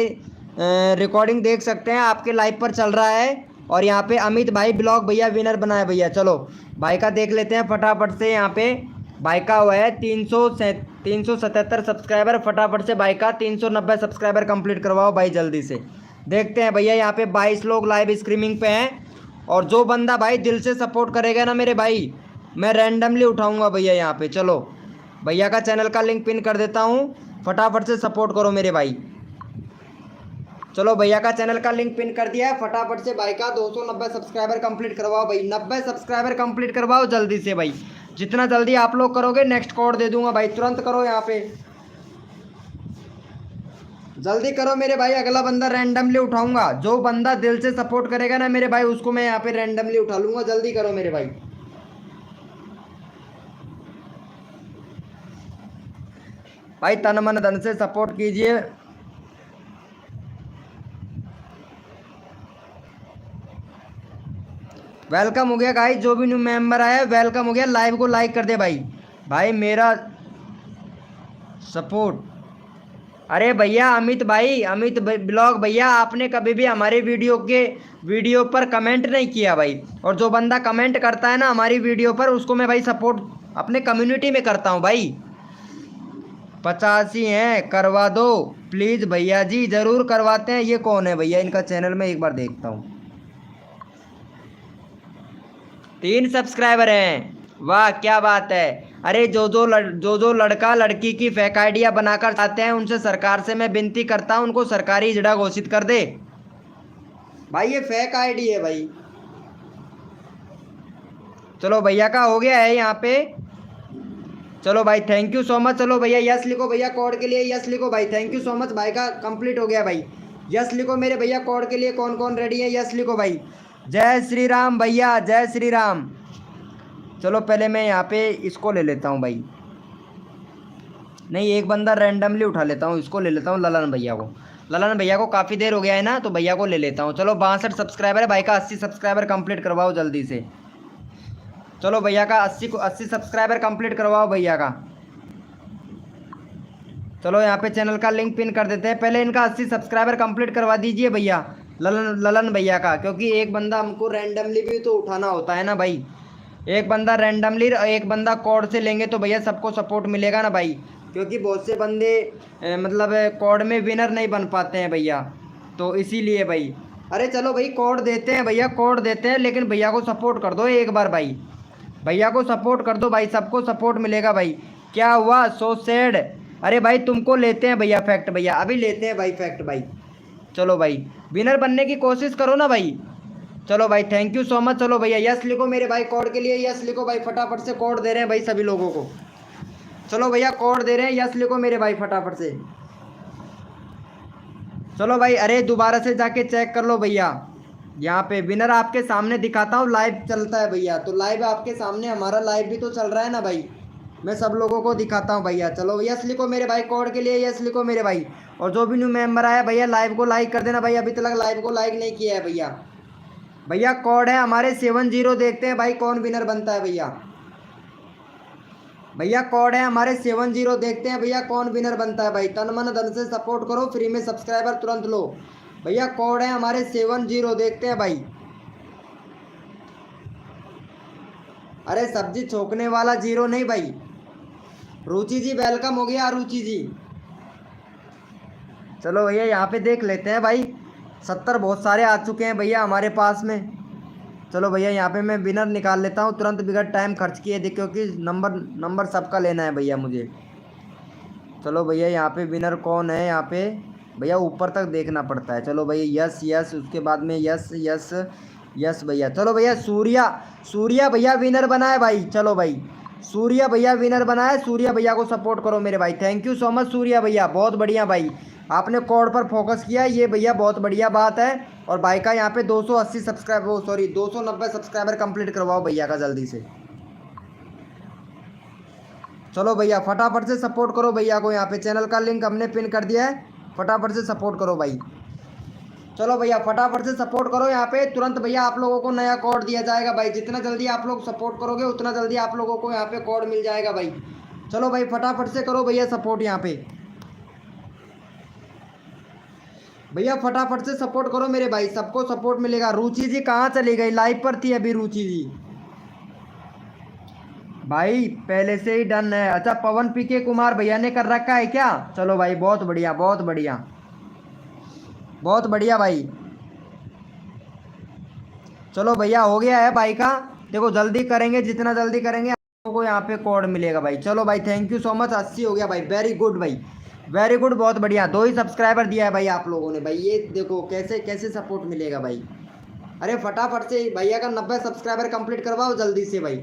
रिकॉर्डिंग देख सकते हैं, आपके लाइव पर चल रहा है। और यहाँ पे अमित भाई ब्लॉग भैया विनर बना है भैया। चलो भाई का देख लेते हैं फटाफट से। यहाँ पे भाई का हुआ है 377 सब्सक्राइबर। फटाफट से भाई का 390 सब्सक्राइबर कंप्लीट करवाओ भाई जल्दी से। देखते हैं भैया यहाँ पे 22 लोग लाइव स्ट्रीमिंग पे हैं। और जो बंदा भाई दिल से सपोर्ट करेगा ना मेरे भाई, मैं रैंडमली उठाऊंगा भैया यहाँ पे। चलो भैया का चैनल का लिंक पिन कर देता हूँ, फटाफट से सपोर्ट करो मेरे भाई। चलो भैया का चैनल का लिंक पिन कर दिया है, फटाफट से भाई का 290 सब्सक्राइबर कंप्लीट करवाओ भाई। 90 सब्सक्राइबर कंप्लीट करवाओ जल्दी से भाई। जितना जल्दी आप लोग करोगे नेक्स्ट कोड दे दूंगा भाई। तुरंत करो यहाँ पे, जल्दी करो मेरे भाई। अगला बंदा रैंडमली उठाऊंगा। जो बंदा दिल से सपोर्ट करेगा ना मेरे भाई, उसको मैं यहाँ पे रैंडमली उठा लूंगा। जल्दी करो मेरे भाई। भाई तन मन धन से सपोर्ट कीजिए। वेलकम हो गया गाइस, जो भी न्यू मेंबर आया वेलकम हो गया। लाइव को लाइक कर दे भाई। भाई मेरा सपोर्ट। अरे भैया अमित भाई, अमित ब्लॉग भैया, आपने कभी भी हमारे वीडियो पर कमेंट नहीं किया भाई। और जो बंदा कमेंट करता है ना हमारी वीडियो पर, उसको मैं भाई सपोर्ट अपने कम्युनिटी में करता हूँ भाई। 85 हैं, करवा दो प्लीज़ भैया जी। ज़रूर करवाते हैं। ये कौन है भैया, इनका चैनल में एक बार देखता हूँ। 3 सब्सक्राइबर हैं, वाह क्या बात है। अरे जो लड़का लड़की की फेक आइडिया बनाकर आते हैं, उनसे सरकार से मैं विनती करता हूँ उनको सरकारी इजड़ा घोषित कर दे भाई। ये फेक आईडी है भाई। चलो भैया का हो गया है यहाँ पे। चलो भाई थैंक यू सो मच। चलो भैया यस लिखो भैया, कोड के लिए यस लिखो भाई। थैंक यू सो मच, भाई का कंप्लीट हो गया भाई। यस लिखो मेरे भैया, कोड के लिए कौन कौन रेडी है यस लिखो भाई। जय श्री राम भैया, जय श्री राम। चलो पहले मैं यहाँ पे इसको ले लेता हूँ भाई। नहीं, एक बंदा रैंडमली उठा लेता हूँ, इसको ले लेता हूँ ललन भैया को। ललन भैया को काफ़ी देर हो गया है ना, तो भैया को ले लेता हूँ। चलो 62 सब्सक्राइबर है भाई का। 80 सब्सक्राइबर कंप्लीट करवाओ जल्दी से। चलो भैया का 80 सब्सक्राइबर कंप्लीट करवाओ भैया का। चलो यहाँ पे चैनल का लिंक पिन कर देते हैं। पहले इनका 80 सब्सक्राइबर कंप्लीट करवा दीजिए भैया, ललन भैया का। क्योंकि एक बंदा हमको रैंडमली भी तो उठाना होता है ना भाई। एक बंदा रैंडमली, एक बंदा कोड से लेंगे तो भैया सबको सपोर्ट मिलेगा ना भाई। क्योंकि बहुत से बंदे मतलब कोड में विनर नहीं बन पाते हैं भैया, तो इसीलिए भाई। अरे चलो भाई कोड देते हैं भैया, कोड देते हैं, लेकिन भैया को सपोर्ट कर दो एक बार भाई। भैया को सपोर्ट कर दो भाई, सबको सपोर्ट मिलेगा भाई। क्या हुआ, सो सैड। अरे भाई तुमको लेते हैं भैया फैक्ट भैया, अभी लेते हैं भाई फैक्ट भाई। चलो भाई विनर बनने की कोशिश करो ना भाई। चलो भाई थैंक यू सो मच। चलो भैया यस लिखो मेरे भाई, कोड के लिए यस लिखो भाई। फटाफट से कोड दे रहे हैं भाई सभी लोगों को। चलो भैया कोड दे रहे हैं, यस लिखो मेरे भाई फटाफट से। चलो भाई, अरे दोबारा से जाके चेक कर लो भैया। यहाँ पे विनर आपके सामने दिखाता हूँ, लाइव चलता है भैया। तो लाइव आपके सामने, हमारा लाइव भी तो चल रहा है ना भाई। मैं सब लोगों को दिखाता हूँ भैया। चलो यस लिखो मेरे भाई, कोड के लिए यस लिखो मेरे भाई। और जो भी न्यू मेंबर आया भैया, लाइव को लाइक कर देना भाई। अभी तक लाइव को लाइक नहीं किया है भैया। भैया कोड है हमारे 70, देखते हैं भाई कौन विनर बनता है भैया। भैया कोड है हमारे 70, देखते हैं भैया कौन विनर बनता है भाई। तन मन धन से सपोर्ट करो, फ्री में सब्सक्राइबर तुरंत लो भैया। कोड है हमारे 70, देखते हैं भाई। अरे सब्जी छोकने वाला 0 नहीं भाई। रुचि जी वेलकम हो गया, रुचि जी। चलो भैया यहाँ पे देख लेते हैं भाई। 70 बहुत सारे आ चुके हैं भैया हमारे पास में। चलो भैया यहाँ पे मैं विनर निकाल लेता हूँ तुरंत, बिगड़ टाइम खर्च किए थे, क्योंकि नंबर सबका लेना है भैया मुझे। चलो भैया यहाँ पे विनर कौन है, यहाँ पे भैया ऊपर तक देखना पड़ता है। चलो भैया यस यस, उसके बाद में यस यस यस भैया। चलो भैया सूर्या भैया विनर बना है भाई। चलो भाई सूर्या भैया विनर बना है। सूर्या भैया को सपोर्ट करो मेरे भाई। Thank you so much Surya भैया, बहुत बढ़िया भाई। आपने कोड पर फोकस किया, ये भैया बहुत बढ़िया बात है। और भाई का यहाँ पे 280 सब्सक्राइबर, सॉरी 290 सब्सक्राइबर कंप्लीट करवाओ भैया का जल्दी से। चलो भैया फटाफट से सपोर्ट करो भैया को, यहाँ पे चैनल का लिंक हमने पिन कर दिया है, फटाफट से सपोर्ट करो भाई। चलो भैया फटाफट से सपोर्ट करो, यहाँ पे तुरंत भैया आप लोगों को नया कोड दिया जाएगा भाई। जितना जल्दी आप लोग सपोर्ट करोगे उतना जल्दी आप लोगों को यहाँ पे कोड मिल जाएगा भाई। चलो भाई फटाफट से करो भैया सपोर्ट यहाँ पे, भैया फटाफट से सपोर्ट करो मेरे भाई, सबको सपोर्ट मिलेगा। रुचि जी कहाँ चली गई, लाइव पर थी अभी रुचि जी भाई, पहले से ही डन है। अच्छा पवन पीके कुमार भैया ने कर रखा है क्या, चलो भाई बहुत बढ़िया बहुत बढ़िया बहुत बढ़िया भाई। चलो भैया हो गया है भाई का, देखो जल्दी करेंगे, जितना जल्दी करेंगे आपको यहाँ पे कोड मिलेगा भाई। चलो भाई थैंक यू सो मच, 80 हो गया भाई, वेरी गुड भाई वेरी गुड, बहुत बढ़िया। 2 ही सब्सक्राइबर दिया है भाई आप लोगों ने भाई, ये देखो कैसे कैसे सपोर्ट मिलेगा भाई। अरे फटाफट से भैया का 90 सब्सक्राइबर कंप्लीट करवाओ जल्दी से भाई,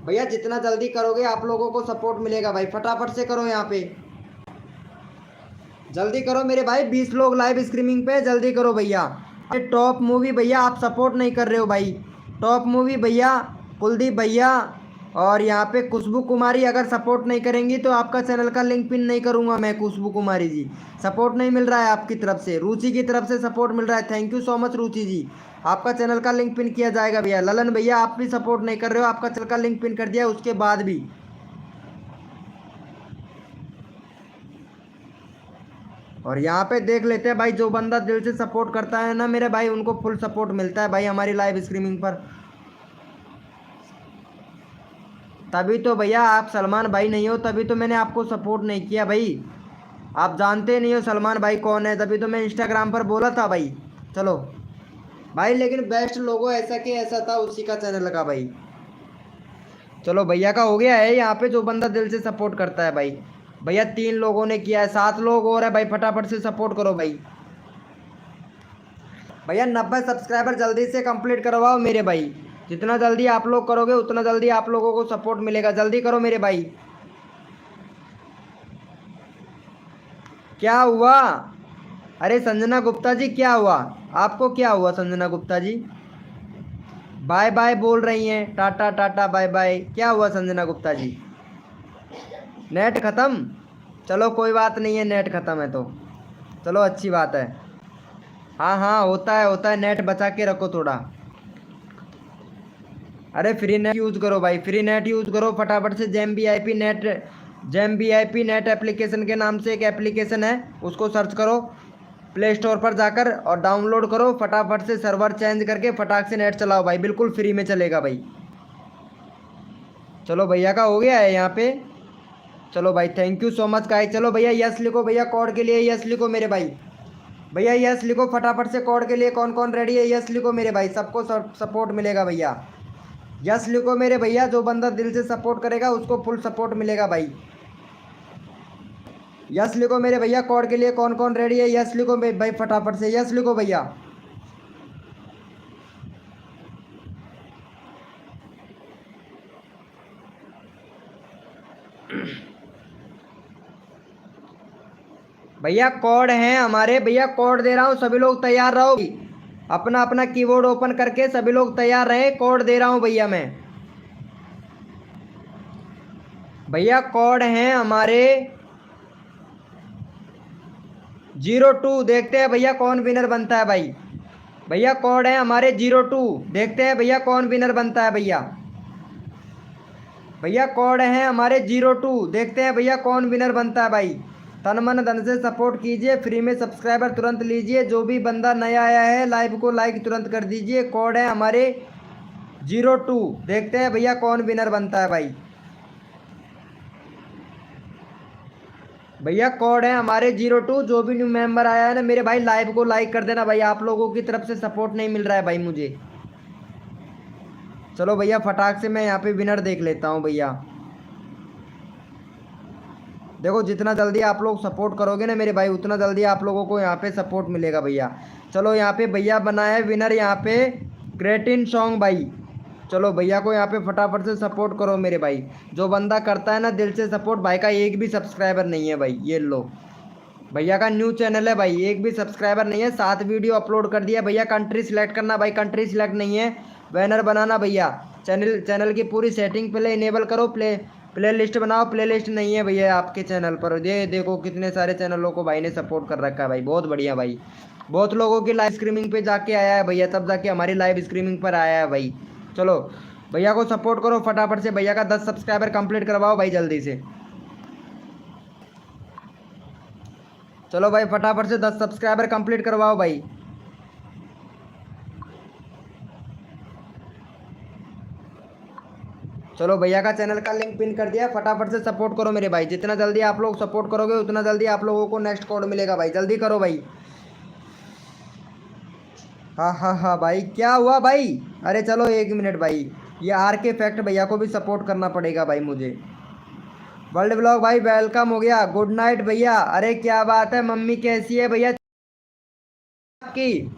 भैया जितना जल्दी करोगे आप लोगों को सपोर्ट मिलेगा भाई। फटाफट से करो यहाँ पे, जल्दी करो मेरे भाई, 20 लोग लाइव स्ट्रीमिंग पे, जल्दी करो भैया। टॉप मूवी भैया आप सपोर्ट नहीं कर रहे हो भाई, टॉप मूवी भैया, कुलदीप भैया और यहाँ पे खुशबू कुमारी अगर सपोर्ट नहीं करेंगी तो आपका चैनल का लिंक पिन नहीं करूँगा मैं। खुशबू कुमारी जी सपोर्ट नहीं मिल रहा है आपकी तरफ से, रुचि की तरफ से सपोर्ट मिल रहा है, थैंक यू सो मच रुचि जी, आपका चैनल का लिंक पिन किया जाएगा भैया। ललन भैया आप भी सपोर्ट नहीं कर रहे हो, आपका चैनल का लिंक पिन कर दिया उसके बाद भी। और यहाँ पे देख लेते हैं भाई, जो बंदा दिल से सपोर्ट करता है ना मेरे भाई उनको फुल सपोर्ट मिलता है भाई हमारी लाइव स्ट्रीमिंग पर। तभी तो भैया आप सलमान भाई नहीं हो, तभी तो मैंने आपको सपोर्ट नहीं किया भाई, आप जानते नहीं हो सलमान भाई कौन है, तभी तो मैं इंस्टाग्राम पर बोला था भाई। चलो भाई लेकिन बेस्ट लोगो ऐसा कि ऐसा था उसी का चैनल का भाई। चलो भैया का हो गया है, यहाँ पे जो बंदा दिल से सपोर्ट करता है भाई। भैया 3 लोगों ने किया है, 7 लोग और है भाई, फटाफट से सपोर्ट करो भाई। भैया 90 सब्सक्राइबर जल्दी से कंप्लीट करवाओ मेरे भाई, जितना जल्दी आप लोग करोगे उतना जल्दी आप लोगों को सपोर्ट मिलेगा, जल्दी करो मेरे भाई। क्या हुआ, अरे संजना गुप्ता जी क्या हुआ, आपको क्या हुआ संजना गुप्ता जी, बाय बाय बोल रही हैं, टाटा टाटा बाय बाय, क्या हुआ संजना गुप्ता जी, नेट ख़त्म, चलो कोई बात नहीं है, नेट ख़त्म है तो चलो अच्छी बात है। हाँ हाँ होता है नेट बचा के रखो थोड़ा। अरे फ्री नेट यूज़ करो भाई, फ्री नेट यूज़ करो फटाफट से। Gem V I P net application के नाम से एक एप्लीकेशन है, उसको सर्च करो प्ले स्टोर पर जाकर और डाउनलोड करो, फटाफट से सर्वर चेंज करके फटाक से नेट चलाओ भाई, बिल्कुल फ्री में चलेगा भाई। चलो भैया का हो गया है यहाँ पे, चलो भाई thank you so much guys. चलो भैया यस लिखो भैया, कोड के लिए यस लिखो मेरे भाई, भैया यस लिखो फटाफट से, कोड के लिए कौन कौन रेडी है यस लिखो मेरे भाई, सबको सपोर्ट मिलेगा भैया। यस लिखो मेरे भैया, जो बंदा दिल से सपोर्ट करेगा उसको फुल सपोर्ट मिलेगा भाई। यस लिखो मेरे भैया, कोड के लिए कौन कौन रेडी है यस लिखो भाई, फटाफट से यस लिखो भैया। भैया कोड है हमारे, भैया कोड दे रहा हूँ, सभी लोग तैयार रहो, अपना अपना कीबोर्ड ओपन करके सभी लोग तैयार रहे, कोड दे रहा हूँ भैया मैं। भैया कोड है हमारे 02, देखते हैं भैया कौन विनर बनता है भाई। भैया कोड है हमारे 02, देखते हैं भैया कौन विनर बनता है भैया। भैया कोड है हमारे 02, देखते हैं भैया कौन विनर बनता है भाई। तन मन धन से सपोर्ट कीजिए, फ्री में सब्सक्राइबर तुरंत लीजिए, जो भी बंदा नया आया है लाइव को लाइक तुरंत कर दीजिए। कोड है हमारे 02, देखते हैं भैया कौन विनर बनता है भाई। भैया कोड है हमारे 02, जो भी न्यू मेंबर आया है ना मेरे भाई लाइव को लाइक कर देना भाई, आप लोगों की तरफ से सपोर्ट नहीं मिल रहा है भाई मुझे। चलो भैया फटाक से मैं यहाँ पे विनर देख लेता हूँ भैया। देखो जितना जल्दी आप लोग सपोर्ट करोगे ना मेरे भाई उतना जल्दी आप लोगों को यहाँ पे सपोर्ट मिलेगा भैया। चलो यहाँ पे भैया बनाया है विनर यहाँ पे क्रेटिन सॉन्ग भाई। चलो भैया को यहाँ पे फटाफट से सपोर्ट करो मेरे भाई, जो बंदा करता है ना दिल से सपोर्ट, भाई का एक भी सब्सक्राइबर नहीं है भाई, ये लो भैया का न्यू चैनल है भाई, एक भी सब्सक्राइबर नहीं है, 7 वीडियो अपलोड कर दिया भैया। कंट्री सिलेक्ट करना भाई, कंट्री सिलेक्ट नहीं है, बैनर बनाना भैया, चैनल की पूरी सेटिंग पहले इनेबल करो, प्ले लिस्ट बनाओ। प्ले लिस्ट नहीं है भैया आपके चैनल पर, ये देखो कितने सारे चैनलों को भाई ने सपोर्ट कर रखा है भाई, बहुत बढ़िया भाई। बहुत लोगों की लाइव स्ट्रीमिंग पे जाके आया है भैया, तब जाके हमारी लाइव स्ट्रीमिंग पर आया है भाई। चलो भैया को सपोर्ट करो फटाफट से, भैया का 10 सब्सक्राइबर कंप्लीट करवाओ भाई जल्दी से। चलो भाई फटाफट से 10 सब्सक्राइबर कंप्लीट करवाओ भाई। चलो भैया का चैनल का लिंक पिन कर दिया, फटाफट से सपोर्ट करो मेरे भाई। जितना जल्दी आप लोग सपोर्ट करोगे उतना जल्दी आप लोगों को नेक्स्ट कोड मिलेगा भाई, जल्दी करो भाई। हाँ हाँ हाँ भाई, क्या हुआ भाई? अरे चलो 1 मिनट भाई, ये आर के फैक्ट भैया को भी सपोर्ट करना पड़ेगा भाई मुझे। वर्ल्ड ब्लॉग भाई वेलकम हो गया, गुड नाइट भैया। अरे क्या बात है, मम्मी कैसी है भैया आपकी?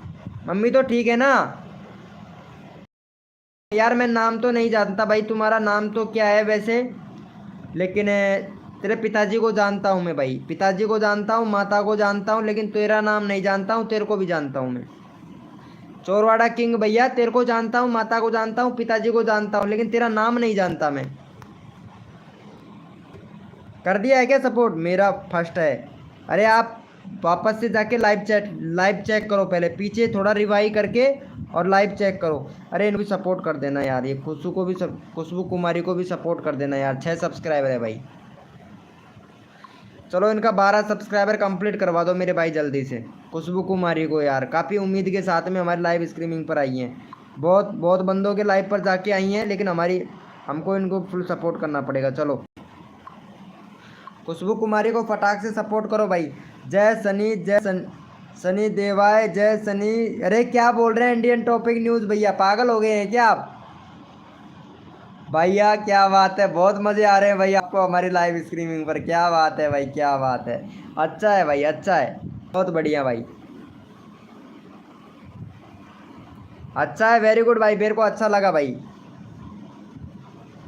मम्मी तो ठीक है ना? यार मैं नाम तो नहीं जानता भाई, तुम्हारा नाम तो क्या है वैसे? लेकिन तेरे पिताजी को जानता हूँ मैं भाई, पिताजी को जानता हूँ, माता को जानता हूँ, लेकिन तेरा नाम नहीं जानता हूँ। तेरे को भी जानता हूँ मैं, चोरवाड़ा किंग भैया, तेरे को जानता हूँ, माता को जानता हूँ, पिताजी को जानता हूँ, लेकिन तेरा नाम नहीं जानता मैं। कर दिया है क्या सपोर्ट? मेरा फर्स्ट है। अरे आप वापस से जाके लाइव चेक करो, पहले पीछे थोड़ा रिवाइव करके और लाइव चेक करो। अरे इनको भी सपोर्ट कर देना यार, ये खुशबू कुमारी को भी सपोर्ट कर देना यार, 6 सब्सक्राइबर है भाई। चलो इनका 12 सब्सक्राइबर कंप्लीट करवा दो मेरे भाई जल्दी से। खुशबू कुमारी को यार काफ़ी उम्मीद के साथ में हमारी लाइव स्ट्रीमिंग पर आई हैं, बहुत बहुत बंदों के लाइव पर जाके आई हैं, लेकिन हमको इनको फुल सपोर्ट करना पड़ेगा। चलो खुशबू कुमारी को फटाक से सपोर्ट करो भाई। जय सनी, सनी देवाय, जय सनी। अरे क्या बोल रहे हैं इंडियन टॉपिक न्यूज़ भैया, पागल हो गए हैं क्या आप? भैया क्या बात है, बहुत मज़े आ रहे हैं भाई आपको हमारी लाइव स्ट्रीमिंग पर, क्या बात है भाई, क्या बात है। अच्छा है भाई, अच्छा है, बहुत बढ़िया भाई, अच्छा है, वेरी गुड भाई, मेरे को अच्छा लगा भाई।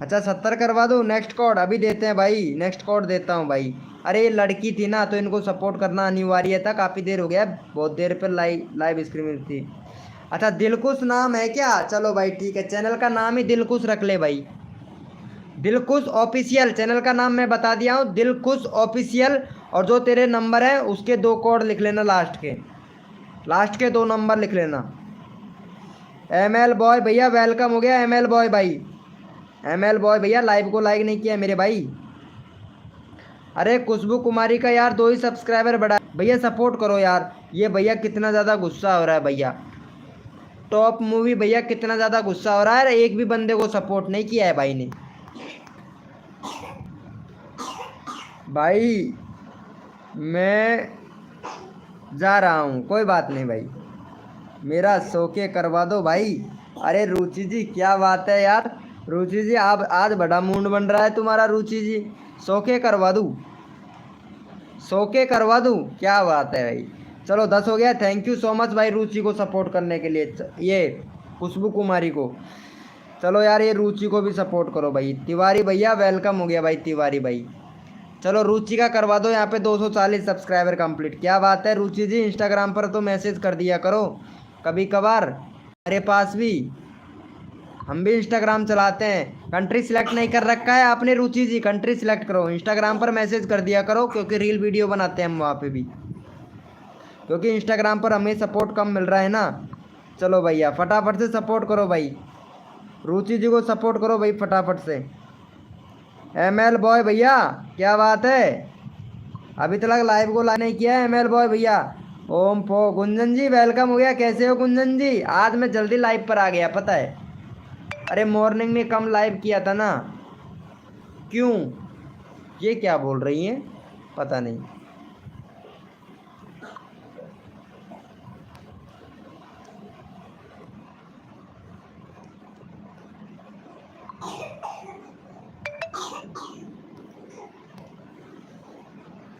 अच्छा 70 करवा दूँ? नेक्स्ट कोड अभी देते हैं भाई, नेक्स्ट कोड देता हूँ भाई। अरे ये लड़की थी ना तो इनको सपोर्ट करना अनिवार्य था, काफ़ी देर हो गया, बहुत देर पर लाइव स्ट्रीमिंग थी। अच्छा दिलकुश नाम है क्या? चलो भाई ठीक है, चैनल का नाम ही दिलकुश रख ले भाई, दिलकुश ऑफिशियल। चैनल का नाम मैं बता दिया हूँ, दिलकुश ऑफिशियल। और जो तेरे नंबर है उसके 2 कोड लिख लेना, लास्ट के 2 नंबर लिख लेना। ML बॉय भैया वेलकम हो गया, ML बॉय भाई, ML बॉय भैया लाइव को लाइक नहीं किया मेरे भाई। अरे खुशबू कुमारी का यार 2 ही सब्सक्राइबर बढ़ा भैया, सपोर्ट करो यार। ये भैया कितना ज़्यादा गुस्सा हो रहा है भैया, टॉप मूवी भैया कितना ज़्यादा गुस्सा हो रहा है, एक भी बंदे को सपोर्ट नहीं किया है भाई ने। भाई मैं जा रहा हूँ, कोई बात नहीं भाई, मेरा शोके करवा दो भाई। अरे रुचि जी क्या बात है यार, रुचि जी आप आज बड़ा मूड बन रहा है तुम्हारा रुचि जी, शोके करवा दूँ, शोके करवा दूँ, क्या बात है भाई। चलो 10 हो गया, थैंक यू सो मच भाई रुचि को सपोर्ट करने के लिए, ये खुशबू कुमारी को। चलो यार ये रुचि को भी सपोर्ट करो भाई। तिवारी भैया वेलकम हो गया भाई, तिवारी भाई। चलो रुचि का करवा दो यहाँ पे 240 सब्सक्राइबर कंप्लीट, क्या बात है रुचि जी। इंस्टाग्राम पर तो मैसेज कर दिया करो कभी कभार, मेरे पास भी, हम भी इंस्टाग्राम चलाते हैं। कंट्री सिलेक्ट नहीं कर रखा है आपने रुचि जी, कंट्री सिलेक्ट करो, इंस्टाग्राम पर मैसेज कर दिया करो, क्योंकि रील वीडियो बनाते हैं हम वहाँ पे भी, क्योंकि इंस्टाग्राम पर हमें सपोर्ट कम मिल रहा है ना। चलो भैया फटाफट से सपोर्ट करो भाई, रुचि जी को सपोर्ट करो भाई फटाफट से। ML बॉय भैया क्या बात है, अभी तक लाइव को ला नहीं किया है ML बॉय भैया। ओम पो गुंजन जी वेलकम हो गया, कैसे हो गुंजन जी? आज मैं जल्दी लाइव पर आ गया पता है, अरे मॉर्निंग में कम लाइव किया था ना, क्यों? ये क्या बोल रही हैं पता नहीं।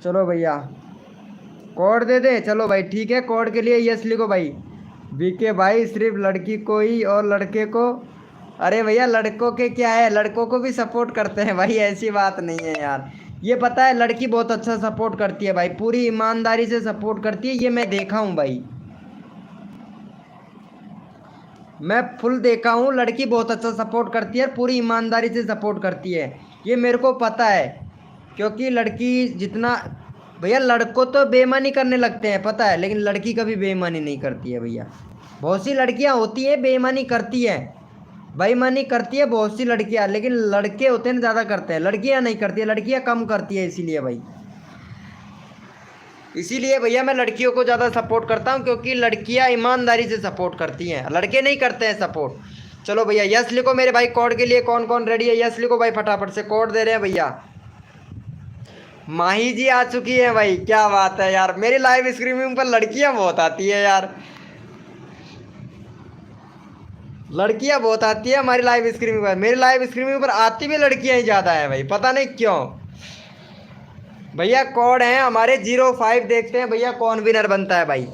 चलो भैया कोड दे दे, चलो भाई ठीक है, कोड के लिए यस लिखो भाई। बीके भाई सिर्फ लड़की को ही और लड़के को, अरे भैया लड़कों के क्या है, लड़कों को भी सपोर्ट करते हैं भाई, ऐसी बात नहीं है यार। ये पता है लड़की बहुत अच्छा सपोर्ट करती है भाई, पूरी ईमानदारी से सपोर्ट करती है, ये मैं देखा हूँ भाई, मैं फुल देखा हूँ, लड़की बहुत अच्छा सपोर्ट करती है, पूरी ईमानदारी से सपोर्ट करती है, ये मेरे को पता है। क्योंकि लड़की जितना, भैया लड़कों तो बेईमानी करने लगते हैं पता है, लेकिन लड़की कभी बेईमानी नहीं करती है भैया। बहुत सी लड़कियां होती हैं बेईमानी करती है, बेईमानी करती है बहुत सी लड़कियां, लेकिन लड़के होते हैं ज़्यादा करते हैं, लड़कियां नहीं करती है, लड़कियां कम करती है। इसीलिए भाई, इसीलिए भैया मैं लड़कियों को ज़्यादा सपोर्ट करता हूँ, क्योंकि लड़कियाँ ईमानदारी से सपोर्ट करती हैं, लड़के नहीं करते हैं सपोर्ट। चलो भैया यस लिखो मेरे भाई, कोड के लिए कौन कौन रेडी है, यस लिखो भाई, फटाफट से कोड दे रहे हैं भैया। माही जी आ चुकी है भाई, क्या बात है यार, मेरी लाइव स्ट्रीमिंग पर लड़कियां बहुत आती है यार, लड़कियां बहुत आती है हमारी लाइव स्ट्रीमिंग पर, मेरी लाइव स्ट्रीमिंग पर आती भी लड़कियां ही ज़्यादा है भाई, पता नहीं क्यों। भैया कोड है हमारे 05, देखते हैं भैया कौन विनर बनता है भाई।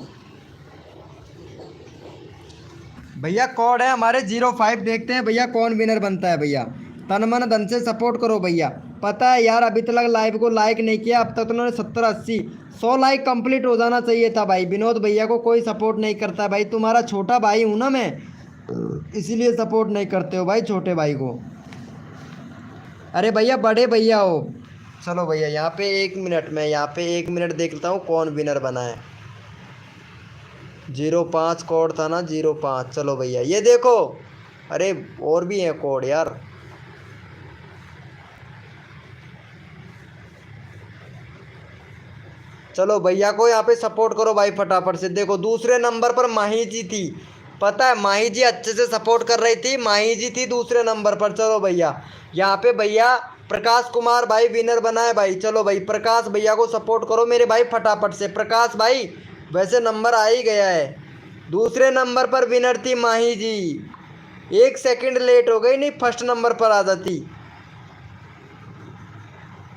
भैया कोड है हमारे 05, देखते हैं भैया कौन विनर बनता है भैया। तन मन धन से सपोर्ट करो भैया, पता है यार अभी तक लाइव को लाइक नहीं किया, अब तक तो उन्होंने 70 80 100 लाइक कंप्लीट हो जाना चाहिए था भाई। विनोद भैया को कोई सपोर्ट नहीं करता भाई, तुम्हारा छोटा भाई हूँ ना मैं, इसीलिए सपोर्ट नहीं करते हो भाई छोटे भाई को। अरे भैया बड़े भैया हो। चलो भैया यहाँ पे 1 मिनट, मैं यहाँ पे 1 मिनट देख लेता हूँ कौन विनर बना है। 05 कोड था ना, 05। चलो भैया ये देखो, अरे और भी है कोड यार। चलो भैया को यहाँ पे सपोर्ट करो भाई फटाफट से। देखो दूसरे नंबर पर माही जी थी, पता है माही जी अच्छे से सपोर्ट कर रही थी, माही जी थी दूसरे नंबर पर। चलो भैया यहाँ पे भैया प्रकाश कुमार भाई विनर बना है भाई। चलो भाई प्रकाश भैया को सपोर्ट करो मेरे भाई फटाफट से। प्रकाश भाई वैसे नंबर आ ही गया है, दूसरे नंबर पर विनर थी माही जी, 1 सेकंड लेट हो गई, नहीं फर्स्ट नंबर पर आ जाती।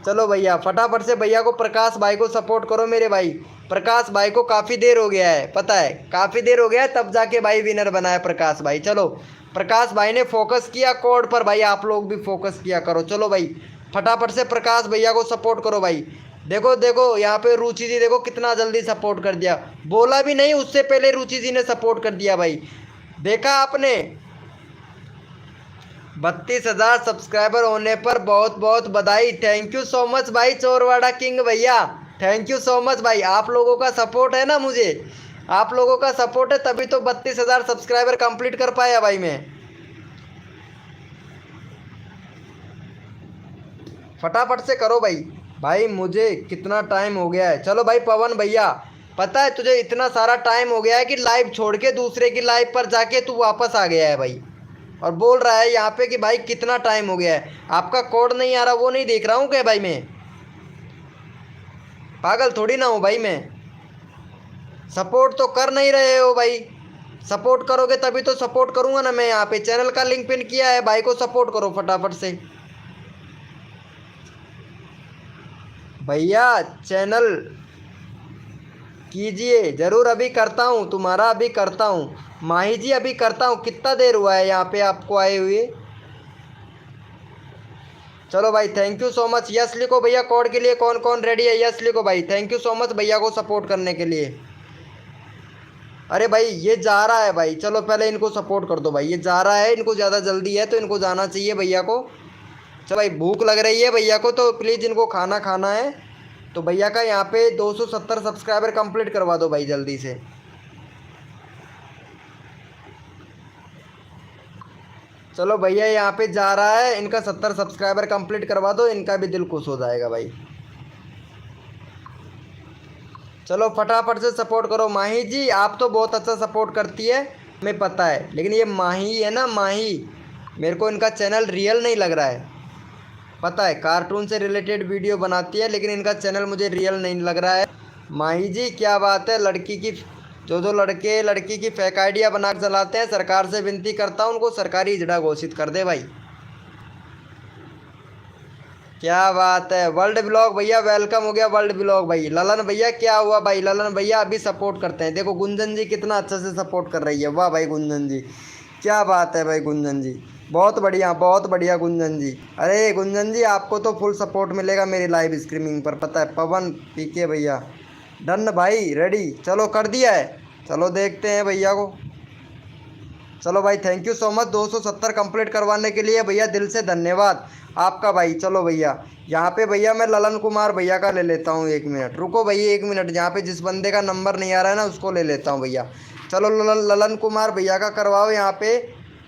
चलो भैया फटाफट से भैया को, प्रकाश भाई को सपोर्ट करो मेरे भाई। प्रकाश भाई को काफ़ी देर हो गया है, पता है काफ़ी देर हो गया है, तब जाके भाई विनर बना है प्रकाश भाई। चलो प्रकाश भाई ने फोकस किया कोड पर भाई, आप लोग भी फोकस किया करो। चलो भाई फटाफट से प्रकाश भैया को सपोर्ट करो भाई। देखो देखो यहाँ पे रुचि जी देखो कितना जल्दी सपोर्ट कर दिया, बोला भी नहीं उससे पहले रुचि जी ने सपोर्ट कर दिया भाई, देखा आपने। 32,000 सब्सक्राइबर होने पर बहुत बहुत बधाई, थैंक यू सो मच भाई चोरवाड़ा किंग भैया, थैंक यू सो मच भाई। आप लोगों का सपोर्ट है ना, मुझे आप लोगों का सपोर्ट है तभी तो 32,000 सब्सक्राइबर कंप्लीट कर पाया भाई मैं। फटाफट से करो भाई, भाई मुझे कितना टाइम हो गया है। चलो भाई पवन भैया, पता है तुझे इतना सारा टाइम हो गया है कि लाइव छोड़ के दूसरे की लाइव पर जाके तू वापस आ गया है भाई, और बोल रहा है यहाँ पे कि भाई कितना टाइम हो गया है, आपका कोड नहीं आ रहा वो नहीं देख रहा हूँ क्या भाई, मैं पागल थोड़ी ना हूँ भाई मैं। सपोर्ट तो कर नहीं रहे हो भाई, सपोर्ट करोगे तभी तो सपोर्ट करूँगा ना मैं। यहाँ पे चैनल का लिंक पिन किया है, भाई को सपोर्ट करो फटाफट से भैया, चैनल कीजिए ज़रूर, अभी करता हूँ तुम्हारा, अभी करता हूँ माही जी, अभी करता हूँ। कितना देर हुआ है यहाँ पे आपको आए हुए। चलो भाई thank you so much, yes लिखो भैया कोड के लिए कौन कौन रेडी है, यस लिखो भाई। थैंक यू सो मच भैया को सपोर्ट करने के लिए। अरे भाई ये जा रहा है भाई, चलो पहले इनको सपोर्ट कर दो भाई, ये जा रहा है, इनको ज़्यादा जल्दी है तो इनको जाना चाहिए भैया को। चलो भाई भूख लग रही है भैया को, तो प्लीज़ इनको खाना खाना है, तो भैया का यहाँ पे 270 सब्सक्राइबर कंप्लीट करवा दो भाई जल्दी से। चलो भैया यहाँ पे जा रहा है, इनका 70 सब्सक्राइबर कंप्लीट करवा दो, इनका भी दिल खुश हो जाएगा भाई। चलो फटाफट से सपोर्ट करो माही जी, आप तो बहुत अच्छा सपोर्ट करती है हमें पता है, लेकिन ये माही है ना माही, मेरे को इनका चैनल रियल नहीं लग रहा है, पता है कार्टून से रिलेटेड वीडियो बनाती है, लेकिन इनका चैनल मुझे रियल नहीं लग रहा है। माही जी क्या बात है, लड़की की जो लड़के लड़की की फेक आइडिया बना कर चलाते हैं, सरकार से विनती करता हूँ उनको सरकारी हिजड़ा घोषित कर दे भाई। क्या बात है, वर्ल्ड ब्लॉग भैया वेलकम हो गया, वर्ल्ड ब्लॉग भाई। ललन भैया क्या हुआ भाई, ललन भैया अभी सपोर्ट करते हैं, देखो गुंजन जी कितना अच्छे से सपोर्ट कर रही है, वाह भाई गुंजन जी क्या बात है भाई, गुंजन जी बहुत बढ़िया गुंजन जी। अरे गुंजन जी आपको तो फुल सपोर्ट मिलेगा मेरी लाइव स्ट्रीमिंग पर, पता है। पवन पीके भैया डन भाई रेडी, चलो कर दिया है, चलो देखते हैं भैया को। चलो भाई thank you so much 270 complete करवाने के लिए भैया, दिल से धन्यवाद आपका भाई। चलो भैया यहाँ पे भैया मैं ललन कुमार भैया का ले लेता हूँ, 1 मिनट रुको भैया, 1 मिनट। यहाँ पे जिस बंदे का नंबर नहीं आ रहा है ना उसको ले लेता हूँ भैया। चलो ललन कुमार भैया का करवाओ यहाँ पे,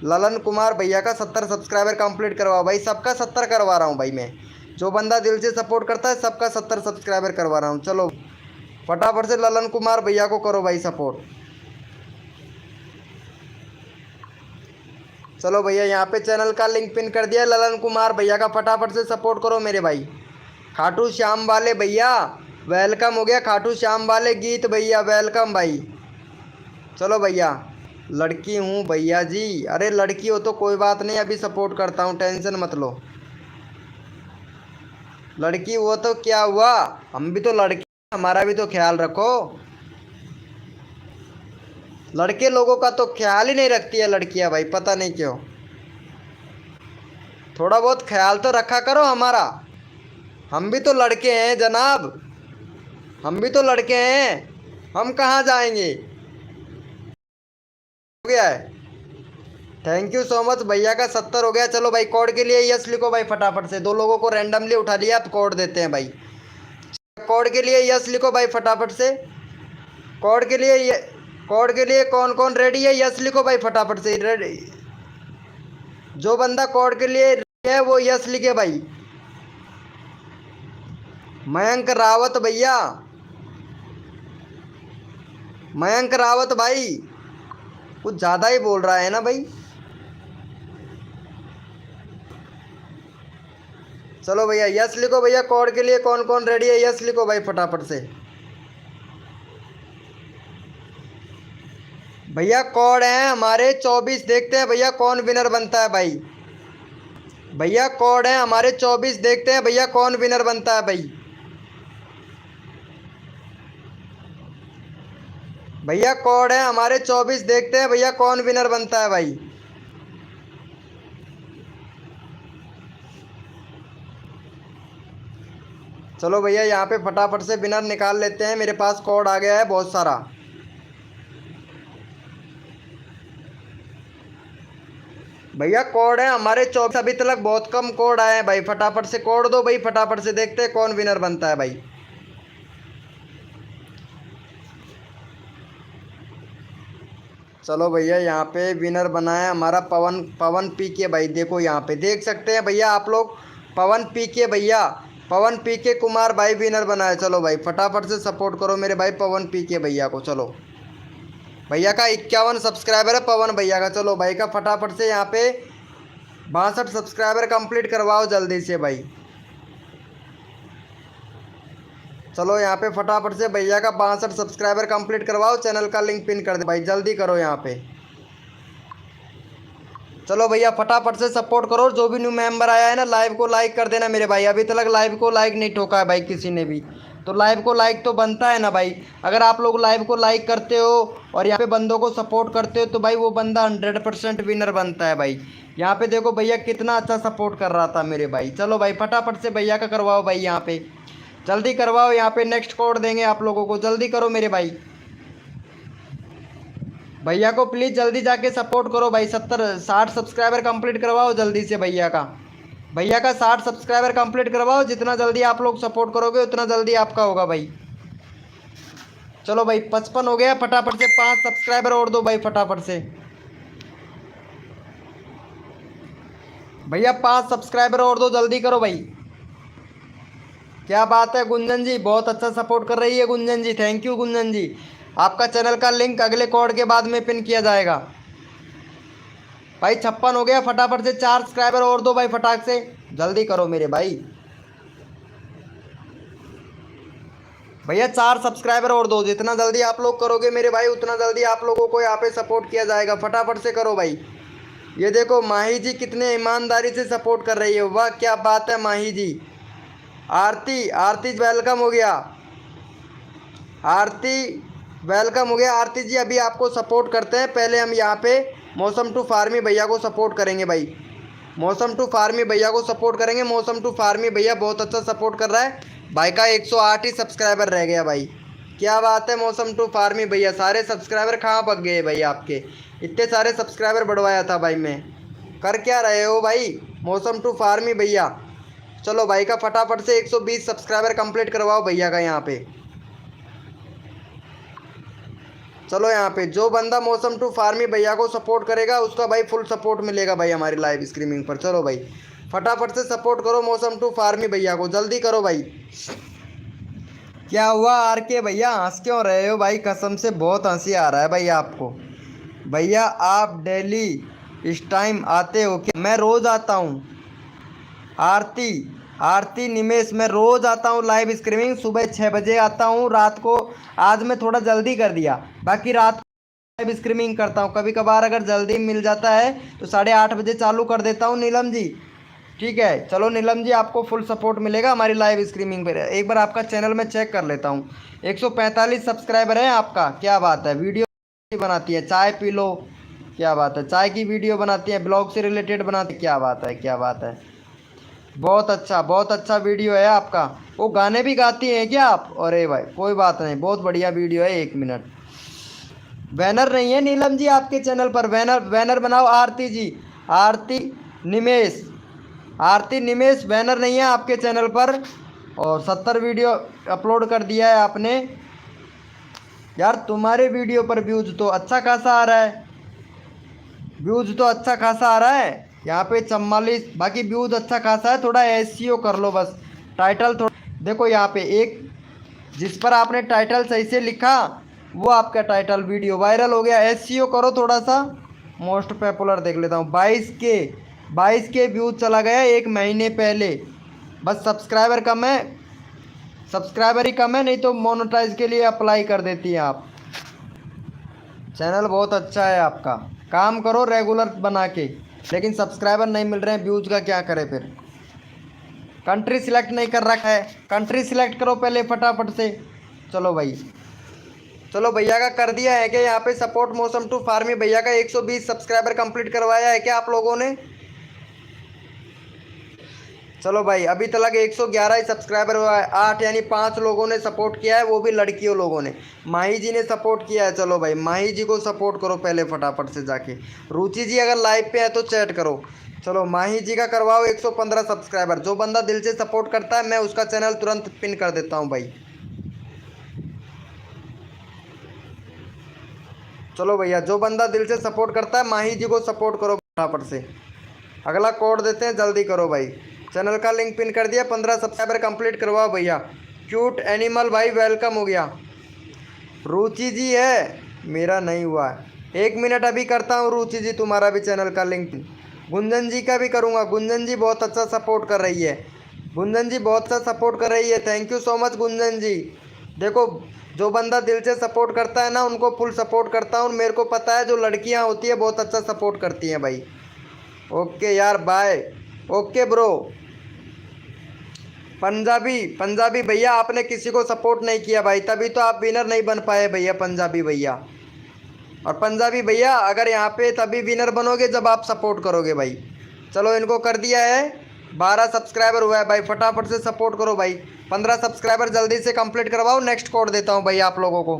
ललन कुमार भैया का 70 सब्सक्राइबर कंप्लीट करवाओ भाई। सबका 70 करवा रहा हूँ भाई मैं, जो बंदा दिल से सपोर्ट करता है सबका 70 सब्सक्राइबर करवा रहा हूँ। चलो फटाफट से ललन कुमार भैया को करो भाई सपोर्ट। चलो भैया यहाँ पे चैनल का लिंक पिन कर दिया, ललन कुमार भैया का फटाफट से सपोर्ट करो मेरे भाई। खाटू श्याम वाले भैया वेलकम हो गया, खाटू श्याम वाले गीत भैया वेलकम भाई। चलो भैया लड़की हूँ भैया जी, अरे लड़की हो तो कोई बात नहीं, अभी सपोर्ट करता हूँ, टेंशन मत लो। लड़की हुआ तो क्या हुआ, हम भी तो लड़के, हमारा भी तो ख्याल रखो। लड़के लोगों का तो ख्याल ही नहीं रखती है लड़कियां भाई, पता नहीं क्यों। थोड़ा बहुत ख्याल तो रखा करो हमारा, हम भी तो लड़के हैं जनाब, हम भी तो लड़के हैं, हम कहाँ जाएंगे। हो गया है, थैंक यू सो मच भैया का 70 हो गया। चलो भाई कोड के लिए यस लिखो भाई फटाफट से, 2 लोगों को रैंडमली उठा लिया, आप कोड देते हैं भाई। कोड के लिए यस लिखो भाई फटाफट से, कोड के लिए कौन कौन रेडी है यस लिखो भाई फटाफट से। रेडी जो बंदा कोड के लिए रेडी है वो यस लिखे भाई। मयंक रावत भैया, मयंक रावत भाई कुछ ज़्यादा ही बोल रहा है ना भाई। चलो भैया यस लिखो भैया, कोड के लिए कौन कौन रेडी है यस लिखो भाई फटाफट से। भैया कोड है हमारे 24, देखते हैं भैया कौन विनर बनता है भाई। भैया कोड है हमारे 24, देखते हैं भैया कौन विनर बनता है भाई। भैया कोड है हमारे 24, देखते हैं भैया कौन विनर बनता है भाई। चलो भैया यहाँ पे फटाफट से विनर निकाल लेते हैं, मेरे पास कोड आ गया है बहुत सारा। भैया कोड है हमारे 24, अभी तक बहुत कम कोड आए हैं भाई, फटाफट से कोड दो भाई फटाफट से, देखते हैं कौन विनर बनता है भाई। चलो भैया यहाँ पे विनर बना है हमारा पवन पी के भाई, देखो यहाँ पे देख सकते हैं भैया आप लोग, पवन पी के भैया, पवन पी के कुमार भाई विनर बना है। चलो भाई फटाफट से सपोर्ट करो मेरे भाई पवन पी के भैया को। चलो भैया का 51 सब्सक्राइबर है पवन भैया का। चलो भाई का फटाफट से यहाँ पे 62 सब्सक्राइबर कंप्लीट करवाओ जल्दी से भाई। चलो यहाँ पे फटाफट से भैया का 62 सब्सक्राइबर कंप्लीट करवाओ, चैनल का लिंक पिन कर दे भाई, जल्दी करो यहाँ पे। चलो भैया फटाफट से सपोर्ट करो, जो भी न्यू मेंबर आया है ना लाइव को लाइक कर देना मेरे भाई, अभी तक लाइव को लाइक नहीं ठोका है भाई किसी ने भी, तो लाइव को लाइक तो बनता है ना भाई। अगर आप लोग लाइव को लाइक करते हो और यहाँ पे बंदों को सपोर्ट करते हो तो भाई वो बंदा 100% विनर बनता है भाई। यहाँ पे देखो भैया कितना अच्छा सपोर्ट कर रहा था मेरे भाई। चलो भाई फटाफट से भैया का करवाओ भाई, यहाँ पे जल्दी करवाओ, यहाँ पे नेक्स्ट कोड देंगे आप लोगों को, जल्दी करो मेरे भाई। भैया को प्लीज़ जल्दी जाके सपोर्ट करो भाई, 60 सब्सक्राइबर कंप्लीट करवाओ जल्दी से भैया का। भैया का 60 सब्सक्राइबर कंप्लीट करवाओ, जितना जल्दी आप लोग सपोर्ट करोगे उतना जल्दी आपका होगा भाई। चलो भाई 55 हो गया, फटाफट से 5 सब्सक्राइबर और दो भाई फटाफट से। भैया 5 सब्सक्राइबर और दो, जल्दी करो भाई। क्या बात है गुंजन जी, बहुत अच्छा सपोर्ट कर रही है गुंजन जी, थैंक यू गुंजन जी। आपका चैनल का लिंक अगले कोड के बाद में पिन किया जाएगा भाई। 56 हो गया, फटाफट से 4 सब्सक्राइबर और दो भाई फटाक से, जल्दी करो मेरे भाई। भैया 4 सब्सक्राइबर और दो, जितना जल्दी आप लोग करोगे मेरे भाई उतना जल्दी आप लोगों को यहाँ पे सपोर्ट किया जाएगा, फटाफट से करो भाई। ये देखो माही जी कितने ईमानदारी से सपोर्ट कर रही है, वाह क्या बात है माही जी। आरती वेलकम हो गया, आरती वेलकम हो गया। आरती जी अभी आपको सपोर्ट करते हैं, पहले हम यहाँ पे मौसम टू फार्मी भैया को सपोर्ट करेंगे भाई, मौसम टू फार्मी भैया को सपोर्ट करेंगे। मौसम टू फार्मी भैया बहुत अच्छा सपोर्ट कर रहा है भाई का 108 ही सब्सक्राइबर रह गया भाई। क्या बात है मौसम टू फार्मी भैया, सारे सब्सक्राइबर कहाँ भाग गए भाई आपके? इतने सारे सब्सक्राइबर बढ़वाया था भाई मैं, कर क्या रहे हो भाई मौसम टू फार्मी भैया? चलो भाई का फटाफट से 120 सब्सक्राइबर कंप्लीट करवाओ भैया का यहाँ पे। चलो यहाँ पे जो बंदा मौसम टू फार्मी भैया को सपोर्ट करेगा उसका भाई फुल सपोर्ट मिलेगा भाई हमारी लाइव स्ट्रीमिंग पर। चलो भाई फटाफट से सपोर्ट करो मौसम टू फार्मी भैया को, जल्दी करो भाई। क्या हुआ आर के भैया, हंस क्यों रहे हो भाई? कसम से बहुत हंसी आ रहा है भाई आपको। भैया आप डेली इस टाइम आते हो क्या? मैं रोज़ आता हूँ। आरती आरती निमेश, मैं रोज़ आता हूँ लाइव स्ट्रीमिंग, सुबह 6 बजे आता हूँ, रात को आज मैं थोड़ा जल्दी कर दिया, बाकी रात को लाइव स्ट्रीमिंग करता हूँ। कभी कभार अगर जल्दी मिल जाता है तो 8:30 बजे चालू कर देता हूँ नीलम जी। ठीक है चलो नीलम जी, आपको फुल सपोर्ट मिलेगा हमारी लाइव स्ट्रीमिंग पर। एक बार आपका चैनल में चेक कर लेता हूँ, 145 सब्सक्राइबर है आपका, क्या बात है। वीडियो बनाती है, चाय पी लो, क्या बात है, चाय की वीडियो बनाती है, ब्लॉग से रिलेटेड बनाती है, क्या बात है क्या बात है। बहुत अच्छा वीडियो है आपका। वो गाने भी गाती हैं क्या आप? अरे भाई कोई बात नहीं, बहुत बढ़िया वीडियो है। 1 मिनट, बैनर नहीं है नीलम जी आपके चैनल पर? बैनर बैनर बनाओ आरती जी, आरती निमेश, आरती निमेश, बैनर नहीं है आपके चैनल पर। और 70 वीडियो अपलोड कर दिया है आपने यार। तुम्हारे वीडियो पर व्यूज तो अच्छा खासा आ रहा है, व्यूज तो अच्छा खासा आ रहा है यहाँ पे 44, बाकी व्यूज अच्छा खासा है। थोड़ा एसईओ कर लो बस, टाइटल थोड़ा देखो यहाँ पे, एक जिस पर आपने टाइटल सही से लिखा वो आपका टाइटल वीडियो वायरल हो गया। एसईओ करो थोड़ा सा। मोस्ट पॉपुलर देख लेता हूँ, 22 के व्यूज चला गया 1 महीने पहले। बस सब्सक्राइबर कम है, सब्सक्राइबर ही कम है, नहीं तो मोनेटाइज के लिए अप्लाई कर देती हैं आप। चैनल बहुत अच्छा है आपका, काम करो रेगुलर बना के, लेकिन सब्सक्राइबर नहीं मिल रहे हैं, व्यूज का क्या करें फिर? कंट्री सिलेक्ट नहीं कर रखा है, कंट्री सिलेक्ट करो पहले फटाफट से। चलो भाई, चलो भैया का कर दिया है क्या यहाँ पे सपोर्ट? मौसम टू फार्मी भैया का 120 सब्सक्राइबर कंप्लीट करवाया है क्या आप लोगों ने? चलो भाई अभी तक 111 ही सब्सक्राइबर हुआ है, 8 यानी 5 लोगों ने सपोर्ट किया है, वो भी लड़कियों लोगों ने। माही जी ने सपोर्ट किया है। चलो भाई माही जी को सपोर्ट करो पहले फटाफट से जाके। रुचि जी अगर लाइव पे है तो चैट करो। चलो माही जी का करवाओ 115 सब्सक्राइबर। जो बंदा दिल से सपोर्ट करता है मैं उसका चैनल तुरंत पिन कर देता हूँ भाई। चलो भैया जो बंदा दिल से सपोर्ट करता है माही जी को सपोर्ट करो फटाफट से। अगला कोड देते हैं, जल्दी करो भाई। चैनल का लिंक पिन कर दिया, 15 सब्सक्राइबर कंप्लीट करवाओ भैया। क्यूट एनिमल भाई वेलकम हो गया। रुचि जी है, मेरा नहीं हुआ है। 1 मिनट अभी करता हूँ रुचि जी, तुम्हारा भी चैनल का लिंक। गुंजन जी का भी करूँगा, गुंजन जी बहुत अच्छा सपोर्ट कर रही है, गुंजन जी बहुत अच्छा सपोर्ट कर रही है। Thank you so much Gunjan ji. देखो जो बंदा दिल से सपोर्ट करता है ना उनको फुल सपोर्ट करता हूँ। मेरे को पता है जो लड़कियाँ होती है बहुत अच्छा सपोर्ट करती हैं भाई। ओके यार bye, okay bro. Punjabi Punjabi भैया आपने किसी को सपोर्ट नहीं किया भाई, तभी तो आप विनर नहीं बन पाए भैया पंजाबी भैया। और पंजाबी भैया अगर यहाँ पे तभी विनर बनोगे जब आप सपोर्ट करोगे भाई। चलो इनको कर दिया है, 12 सब्सक्राइबर हुआ है भाई, फटाफट से सपोर्ट करो भाई। 15 सब्सक्राइबर जल्दी से कंप्लीट करवाओ। नेक्स्ट कोड देता हूँ भाई आप लोगों को।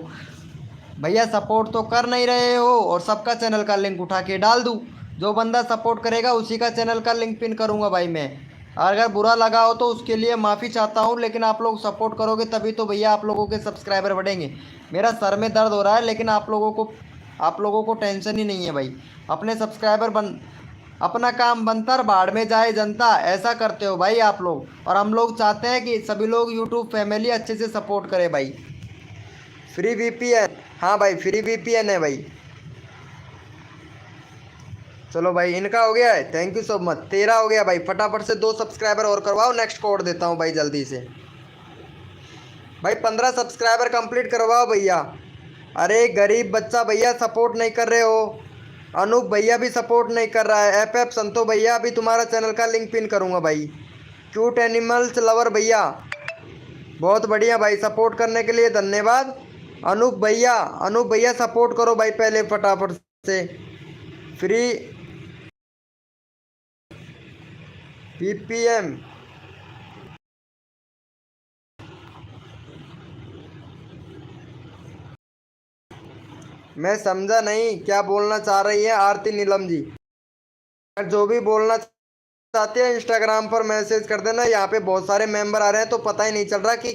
भैया सपोर्ट तो कर नहीं रहे हो और सबका चैनल का लिंक उठा के डाल दूँ? जो बंदा सपोर्ट करेगा उसी का चैनल का लिंक पिन करूँगा भाई मैं। अगर बुरा लगा हो तो उसके लिए माफ़ी चाहता हूँ, लेकिन आप लोग सपोर्ट करोगे तभी तो भैया आप लोगों के सब्सक्राइबर बढ़ेंगे। मेरा सर में दर्द हो रहा है लेकिन आप लोगों को टेंशन ही नहीं है भाई। अपने सब्सक्राइबर बन, अपना काम बनता बाढ़ में जाए जनता, ऐसा करते हो भाई आप लोग। और हम लोग चाहते हैं कि सभी लोग यूट्यूब फैमिली अच्छे से सपोर्ट करे भाई। फ्री वीपीएन, हाँ भाई फ्री वीपीएन है भाई। चलो भाई इनका हो गया है, थैंक यू सो मच। 13 हो गया भाई, फटाफट से 2 सब्सक्राइबर और करवाओ। नेक्स्ट कोड देता हूँ भाई जल्दी से। भाई 15 सब्सक्राइबर कंप्लीट करवाओ भैया। अरे गरीब बच्चा भैया सपोर्ट नहीं कर रहे हो। अनूप भैया भी सपोर्ट नहीं कर रहा है। एफ संतो भैया अभी तुम्हारा चैनल का लिंक पिन करूँगा भाई। क्यूट एनिमल्स लवर भैया बहुत बढ़िया भाई, सपोर्ट करने के लिए धन्यवाद। अनूप भैया सपोर्ट करो भाई पहले फटाफट से। फ्री पीपीएम, मैं समझा नहीं क्या बोलना चाह रही है आरती नीलम जी। जो भी बोलना चाहते हैं इंस्टाग्राम पर मैसेज कर देना। यहाँ पे बहुत सारे मेंबर आ रहे हैं तो पता ही नहीं चल रहा कि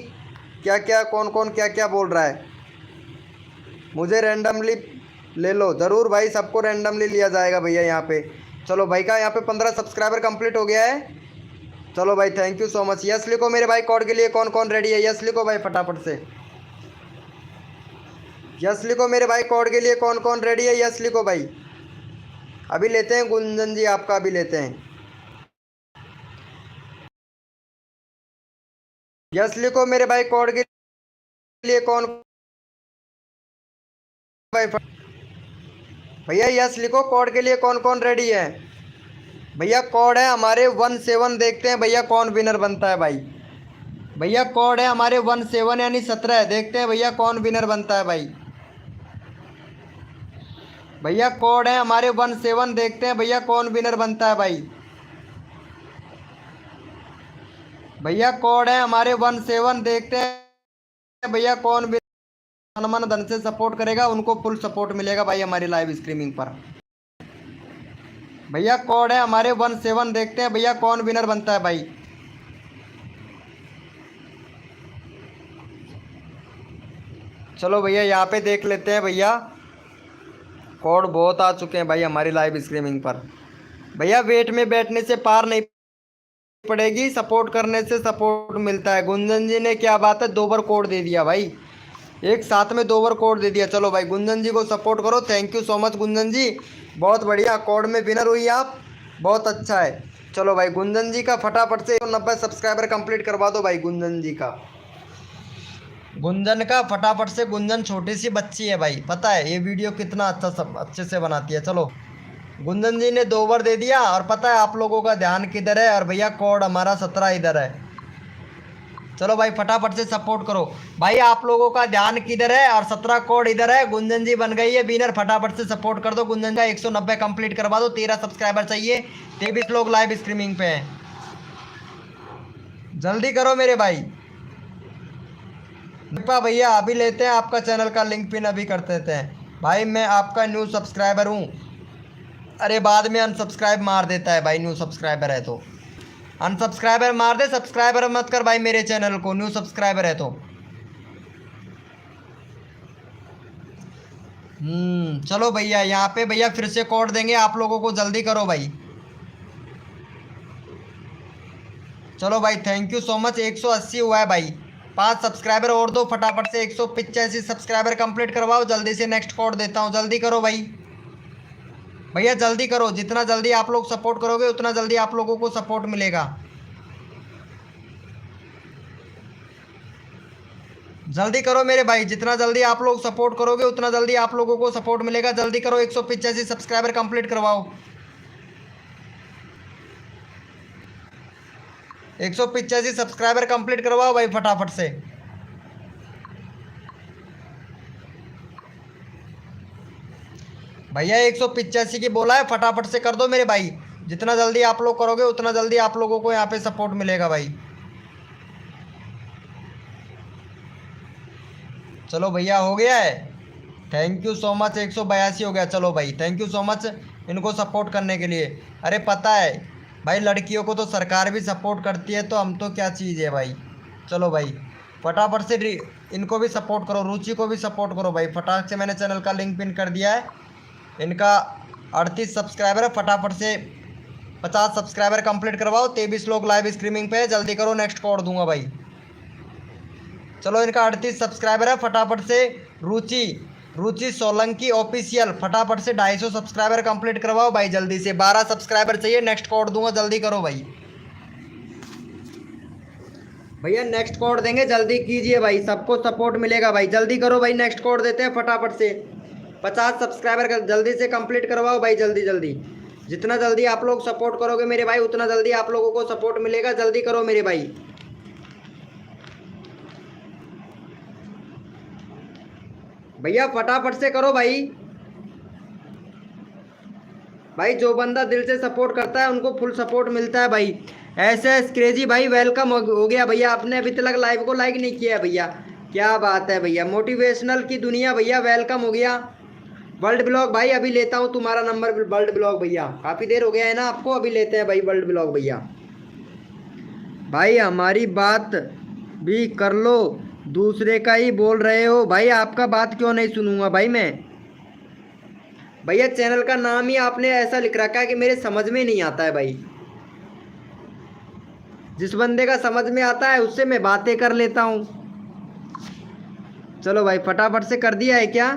क्या क्या कौन कौन क्या क्या बोल रहा है। मुझे रैंडमली ले लो, ज़रूर भाई, सबको रैंडमली लिया जाएगा भैया यहाँ पे। चलो भाई का यहाँ पे 15 सब्सक्राइबर कंप्लीट हो गया है। चलो भाई thank you so much. Yes लिखो मेरे भाई, कोड के लिए कौन कौन रेडी है? यस लिखो भाई फटाफट से। यस लिखो मेरे भाई, कोड के लिए कौन कौन रेडी है? यस लिखो भाई। अभी लेते हैं गुंजन जी, आपका अभी लेते हैं। यस लिखो मेरे भाई, कोड के लिए कौन भाई भैया यस लिखो, कोड के लिए कौन कौन रेडी है? भैया कोड है हमारे 17। देखते हैं भैया कौन विनर बनता है भाई। भैया कोड है हमारे 17 यानी 17। देखते हैं भैया कौन विनर बनता है भाई। भैया कोड है हमारे 17। देखते हैं भैया कौन विनर बनता है भाई। भैया कोड है हमारे 17। देखते हैं भैया कौन मन धन से सपोर्ट करेगा उनको फुल सपोर्ट मिलेगा भाई हमारी लाइव स्ट्रीमिंग पर। भैया कोड है हमारे 17। देखते हैं भैया कौन विनर बनता है भाई। चलो भैया यहाँ पे देख लेते हैं भैया, कोड बहुत आ चुके हैं भाई हमारी लाइव स्ट्रीमिंग पर। भैया वेट में बैठने से पार नहीं पड़ेगी, सपोर्ट करने से सपोर्ट मिलता है। गुंजन जी ने क्या बात है, 2 बार कोड दे दिया भाई, एक साथ में 2 बार कोड दे दिया। चलो भाई गुंजन जी को सपोर्ट करो। Thank you so much Gunjan ji, बहुत बढ़िया, कोड में विनर हुई आप, बहुत अच्छा है। चलो भाई गुंजन जी का फटाफट से 90 सब्सक्राइबर कंप्लीट करवा दो भाई गुंजन जी का। गुंजन का फटाफट से, गुंजन छोटी सी बच्ची है भाई, पता है ये वीडियो कितना अच्छा सब अच्छे से बनाती है। चलो गुंजन जी ने 2 बार दे दिया, और पता है आप लोगों का ध्यान किधर है, और भैया कोड हमारा 17 इधर है। चलो भाई फटाफट से सपोर्ट करो भाई, आप लोगों का ध्यान किधर है, और 17 कोड इधर है। गुंजन जी बन गई है विनर, फटाफट से सपोर्ट कर दो। गुंजन का 190 कंप्लीट करवा दो, 13 सब्सक्राइबर चाहिए, 23 लोग लाइव स्ट्रीमिंग पे हैं, जल्दी करो मेरे भाई। भैया अभी लेते हैं आपका चैनल का लिंक पिन, अभी कर देते हैं भाई। मैं आपका न्यू सब्सक्राइबर हूँ। अरे बाद में अनसब्सक्राइब मार देता है भाई, न्यू सब्सक्राइबर है तो अनसब्सक्राइबर मार दे, सब्सक्राइबर मत कर भाई मेरे चैनल को, न्यू सब्सक्राइबर है तो। चलो भैया यहाँ पे भैया फिर से कोड देंगे आप लोगों को, जल्दी करो भाई। चलो भाई थैंक यू सो मच, 180 हुआ है भाई, 5 सब्सक्राइबर और दो फटाफट से, 185 सब्सक्राइबर कंप्लीट करवाओ जल्दी से। नेक्स्ट कोड देता हूँ, जल्दी करो भाई। भैया जल्दी करो, जितना जल्दी आप लोग सपोर्ट करोगे उतना जल्दी आप लोगों को सपोर्ट मिलेगा। जल्दी करो मेरे भाई, जितना जल्दी आप लोग सपोर्ट करोगे उतना जल्दी आप लोगों को सपोर्ट मिलेगा। जल्दी करो, 185 सब्सक्राइबर कंप्लीट करवाओ, 185 सब्सक्राइबर कंप्लीट करवाओ भाई फटाफट से। भैया 185 की बोला है, फटाफट से कर दो मेरे भाई, जितना जल्दी आप लोग करोगे उतना जल्दी आप लोगों को यहाँ पे सपोर्ट मिलेगा भाई। चलो भैया हो गया है, थैंक यू सो मच, 182 हो गया। चलो भाई थैंक यू सो मच इनको सपोर्ट करने के लिए। अरे पता है भाई लड़कियों को तो सरकार भी सपोर्ट करती है, तो हम तो क्या चीज़ है भाई। चलो भाई फटाफट से इनको भी सपोर्ट करो, रुचि को भी सपोर्ट करो भाई। फटाक से मैंने चैनल का लिंक पिन कर दिया है, इनका 38 सब्सक्राइबर है, फटाफट से 50 सब्सक्राइबर कंप्लीट करवाओ। 23 लोग लाइव स्ट्रीमिंग पे है, जल्दी करो, नेक्स्ट कोड दूंगा भाई। चलो इनका 38 सब्सक्राइबर है, फटाफट से रुचि सोलंकी ऑफिशियल, फटाफट से 250 सब्सक्राइबर कंप्लीट करवाओ भाई जल्दी से। 12 सब्सक्राइबर चाहिए, नेक्स्ट कोड दूंगा, जल्दी करो भाई। भैया नेक्स्ट कोड देंगे, जल्दी कीजिए भाई, सबको सपोर्ट मिलेगा भाई, जल्दी करो भाई। नेक्स्ट कोड देते हैं फटाफट से, 50 सब्सक्राइबर जल्दी से कंप्लीट करवाओ भाई, जल्दी जल्दी। जितना जल्दी आप लोग सपोर्ट करोगे मेरे भाई उतना जल्दी आप लोगों को सपोर्ट मिलेगा, जल्दी करो मेरे भाई। भैया फटाफट से करो भाई। भाई जो बंदा दिल से सपोर्ट करता है उनको फुल सपोर्ट मिलता है भाई। ऐसे क्रेजी भाई वेलकम हो गया भैया, आपने अभी तक लाइव को लाइक नहीं किया है भैया, क्या बात है भैया। मोटिवेशनल की दुनिया भैया वेलकम हो गया, वर्ल्ड ब्लॉग भाई अभी लेता हूँ तुम्हारा नंबर। वर्ल्ड ब्लॉग भैया काफ़ी देर हो गया है ना आपको, अभी लेते हैं भाई वर्ल्ड ब्लॉग भैया। भाई हमारी बात भी कर लो, दूसरे का ही बोल रहे हो भाई। आपका बात क्यों नहीं सुनूंगा भाई मैं। भैया चैनल का नाम ही आपने ऐसा लिख रखा है कि मेरे समझ में नहीं आता है भाई। जिस बंदे का समझ में आता है उससे मैं बातें कर लेता हूँ। चलो भाई फटाफट से कर दिया है क्या?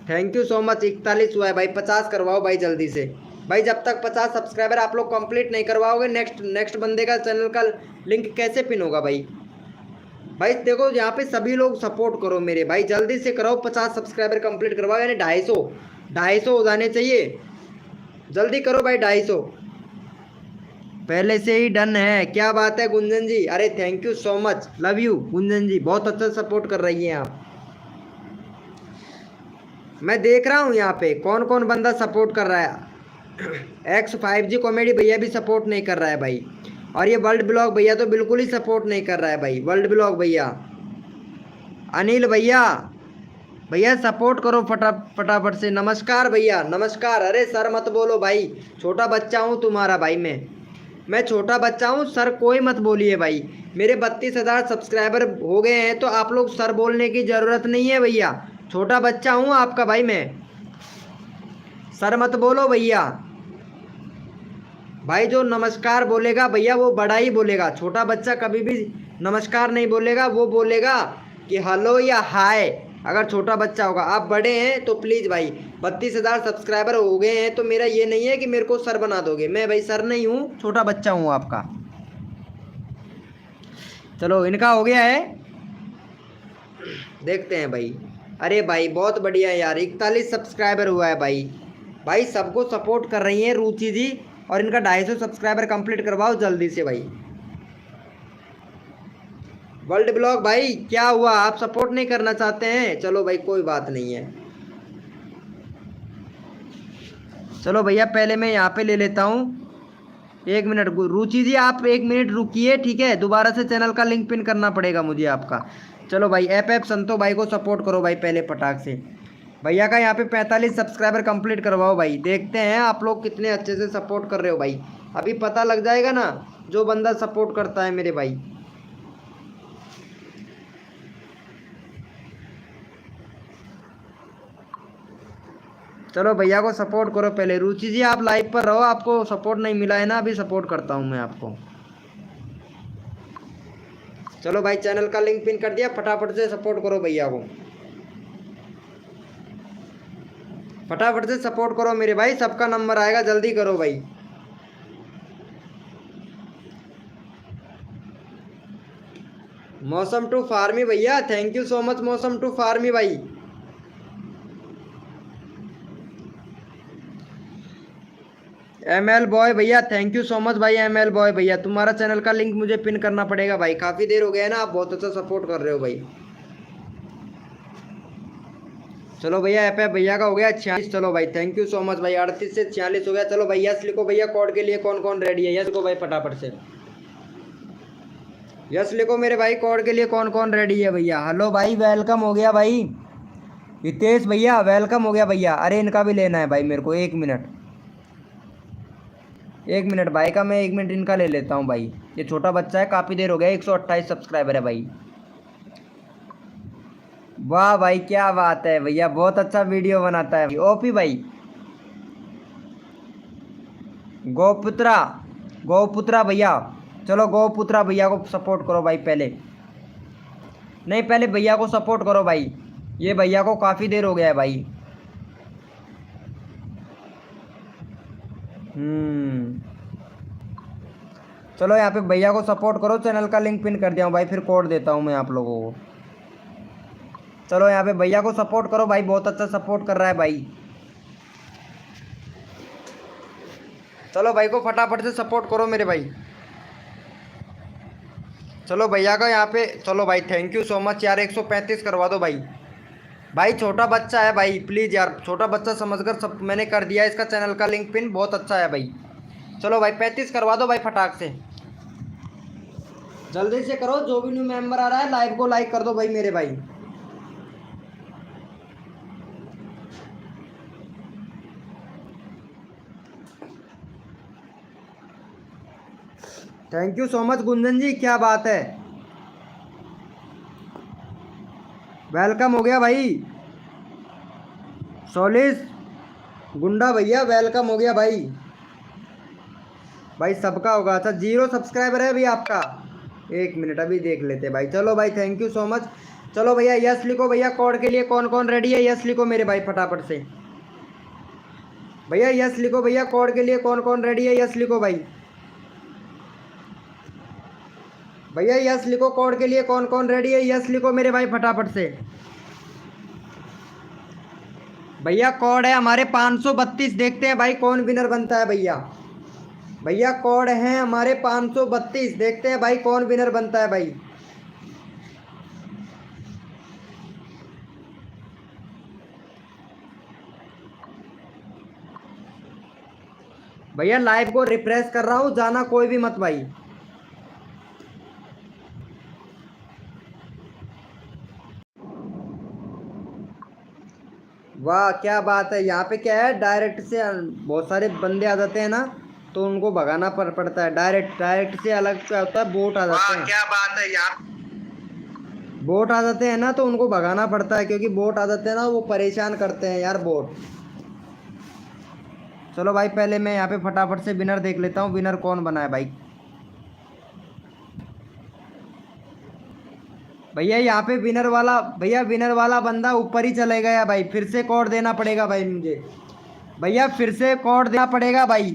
Thank you so much. 41 हुआ है भाई, 50 करवाओ भाई जल्दी से। भाई जब तक 50 सब्सक्राइबर आप लोग कंप्लीट नहीं करवाओगे, नेक्स्ट बंदे का चैनल का लिंक कैसे पिन होगा भाई। भाई देखो यहाँ पे सभी लोग सपोर्ट करो मेरे भाई, जल्दी से कराओ। 50 सब्सक्राइबर कंप्लीट करवाओ, यानी 250 हो जाने चाहिए। जल्दी करो भाई 250। पहले से ही डन है, क्या बात है गुंजन जी। अरे thank you so much, love you Gunjan ji, बहुत अच्छा सपोर्ट कर रही हैं आप। मैं देख रहा हूँ यहाँ पे कौन कौन बंदा सपोर्ट कर रहा है। X5G कॉमेडी भैया भी सपोर्ट नहीं कर रहा है भाई। और ये वर्ल्ड ब्लॉग भैया तो बिल्कुल ही सपोर्ट नहीं कर रहा है भाई। वर्ल्ड ब्लॉग भैया, अनिल भैया, भैया सपोर्ट करो फटाफट से। नमस्कार भैया नमस्कार। अरे सर मत बोलो भाई, छोटा बच्चा हूँ तुम्हारा भाई। मैं छोटा बच्चा हूँ, सर कोई मत बोलिए भाई। मेरे 32,000 सब्सक्राइबर हो गए हैं तो आप लोग सर बोलने की ज़रूरत नहीं है भैया। छोटा बच्चा हूँ आपका भाई मैं, सर मत बोलो भैया। भाई जो नमस्कार बोलेगा भैया वो बड़ा ही बोलेगा, छोटा बच्चा कभी भी नमस्कार नहीं बोलेगा। वो बोलेगा कि हेलो या हाय, अगर छोटा बच्चा होगा। आप बड़े हैं तो प्लीज़ भाई, 32,000 सब्सक्राइबर हो गए हैं तो मेरा ये नहीं है कि मेरे को सर बना दोगे। मैं भाई सर नहीं हूँ, छोटा बच्चा हूँ आपका। चलो इनका हो गया है, देखते हैं भाई। अरे भाई बहुत बढ़िया यार, 41 सब्सक्राइबर हुआ है भाई। भाई सबको सपोर्ट कर रही हैं रुचि जी, और इनका 250 सब्सक्राइबर कंप्लीट करवाओ जल्दी से भाई। वर्ल्ड ब्लॉग भाई क्या हुआ, आप सपोर्ट नहीं करना चाहते हैं? चलो भाई कोई बात नहीं है। चलो भैया पहले मैं यहाँ पे ले लेता हूँ। 1 मिनट रुचि जी, आप 1 मिनट रुकिए ठीक है, दोबारा से चैनल का लिंक पिन करना पड़ेगा मुझे आपका। चलो भाई ऐप संतो भाई को सपोर्ट करो भाई पहले फटाक से। भैया का यहाँ पे 45 सब्सक्राइबर कंप्लीट करवाओ भाई। देखते हैं आप लोग कितने अच्छे से सपोर्ट कर रहे हो भाई, अभी पता लग जाएगा ना जो बंदा सपोर्ट करता है मेरे भाई। चलो भैया को सपोर्ट करो पहले। रुचि जी आप लाइव पर रहो, आपको सपोर्ट नहीं मिला है ना, अभी सपोर्ट करता हूँ मैं आपको। चलो भाई चैनल का लिंक पिन कर दिया, फटाफट से सपोर्ट करो भैया को। फटाफट से सपोर्ट करो मेरे भाई, सबका नंबर आएगा, जल्दी करो भाई। मौसम टू फार्मी भैया, थैंक यू सो मच मौसम टू फार्मी भाई। ML बॉय भैया, थैंक यू सो मच भाई। ML बॉय भैया, तुम्हारा चैनल का लिंक मुझे पिन करना पड़ेगा भाई, काफ़ी देर हो गया है ना, आप बहुत अच्छा सपोर्ट कर रहे हो भाई। चलो भैया ऐप भैया का हो गया 46। चलो भाई थैंक यू सो मच भाई, 38 से 46 हो गया। चलो भाई यस लिखो भैया, कोड के लिए कौन कौन रेडी है? यस लिखो भाई फटाफट से, यस लिखो मेरे भाई, कोड के लिए कौन कौन रेडी है भैया। हेलो भाई वेलकम हो गया भाई। हितेश भैया वेलकम हो गया भैया। अरे इनका भी लेना है भाई मेरे को, 1 मिनट 1 मिनट भाई का, मैं 1 मिनट इनका ले लेता हूँ भाई। ये छोटा बच्चा है, काफ़ी देर हो गया, 128 सब्सक्राइबर है भाई। वाह भाई क्या बात है भैया, बहुत अच्छा वीडियो बनाता है ओपी भाई। गोपुत्रा गोपुत्रा भैया, चलो गोपुत्रा भैया को सपोर्ट करो भाई पहले। नहीं पहले भैया को सपोर्ट करो भाई, ये भैया को काफ़ी देर हो गया है भाई। चलो यहाँ पे भैया को सपोर्ट करो, चैनल का लिंक पिन कर दिया हूँ भाई, फिर कोड देता हूँ मैं आप लोगों को। चलो यहाँ पे भैया को सपोर्ट करो भाई, बहुत अच्छा सपोर्ट कर रहा है भाई। चलो भाई को फटाफट से सपोर्ट करो मेरे भाई। चलो भैया का यहाँ पे, चलो भाई थैंक यू सो मच यार, 135 करवा दो भाई। भाई छोटा बच्चा है भाई, प्लीज़ यार छोटा बच्चा समझकर सब मैंने कर दिया, इसका चैनल का लिंक पिन बहुत अच्छा है भाई। चलो भाई 35 करवा दो भाई फटाक से, जल्दी से करो। जो भी न्यू मेंबर आ रहा है लाइव को लाइक कर दो भाई मेरे भाई। Thank you so much Gunjan ji, क्या बात है। वेलकम हो गया भाई। सोलिस गुंडा भैया वेलकम हो गया भाई। भाई सबका होगा। अच्छा 0 सब्सक्राइबर है अभी आपका। एक मिनट अभी देख लेते भाई। चलो भाई थैंक यू सो मच। चलो भैया यस लिखो भैया। कोड के लिए कौन कौन रेडी है यस लिखो मेरे भाई फटाफट से। भैया यस लिखो भैया। कोड के लिए कौन कौन रेडी है यस लिखो भाई। भैया यस लिखो। कोड के लिए कौन कौन रेडी है यस लिखो मेरे भाई फटाफट से। भैया कोड है हमारे 532। देखते हैं भाई कौन विनर बनता है भैया। भैया कोड है हमारे 532। देखते हैं भाई कौन विनर बनता है भाई। भैया लाइव को रिफ्रेश कर रहा हूँ, जाना कोई भी मत भाई। वाह क्या बात है। यहाँ पे क्या है डायरेक्ट से बहुत सारे बंदे आ जाते हैं ना, तो उनको भगाना पड़ता है। डायरेक्ट से अलग क्या होता है, बोट आ जाते हैं। क्या बात है यार। बोट आ जाते हैं ना तो उनको भगाना पड़ता है, क्योंकि बोट आ जाते हैं ना वो परेशान करते हैं यार बोट। चलो भाई पहले मैं यहाँ पे फटाफट से विनर देख लेता हूँ, विनर कौन बना है भाई। भैया यहाँ पे विनर वाला, भैया विनर वाला बंदा ऊपर ही चले गया भाई। फिर से कोड देना पड़ेगा भाई मुझे। भैया फिर से कोड देना पड़ेगा भाई।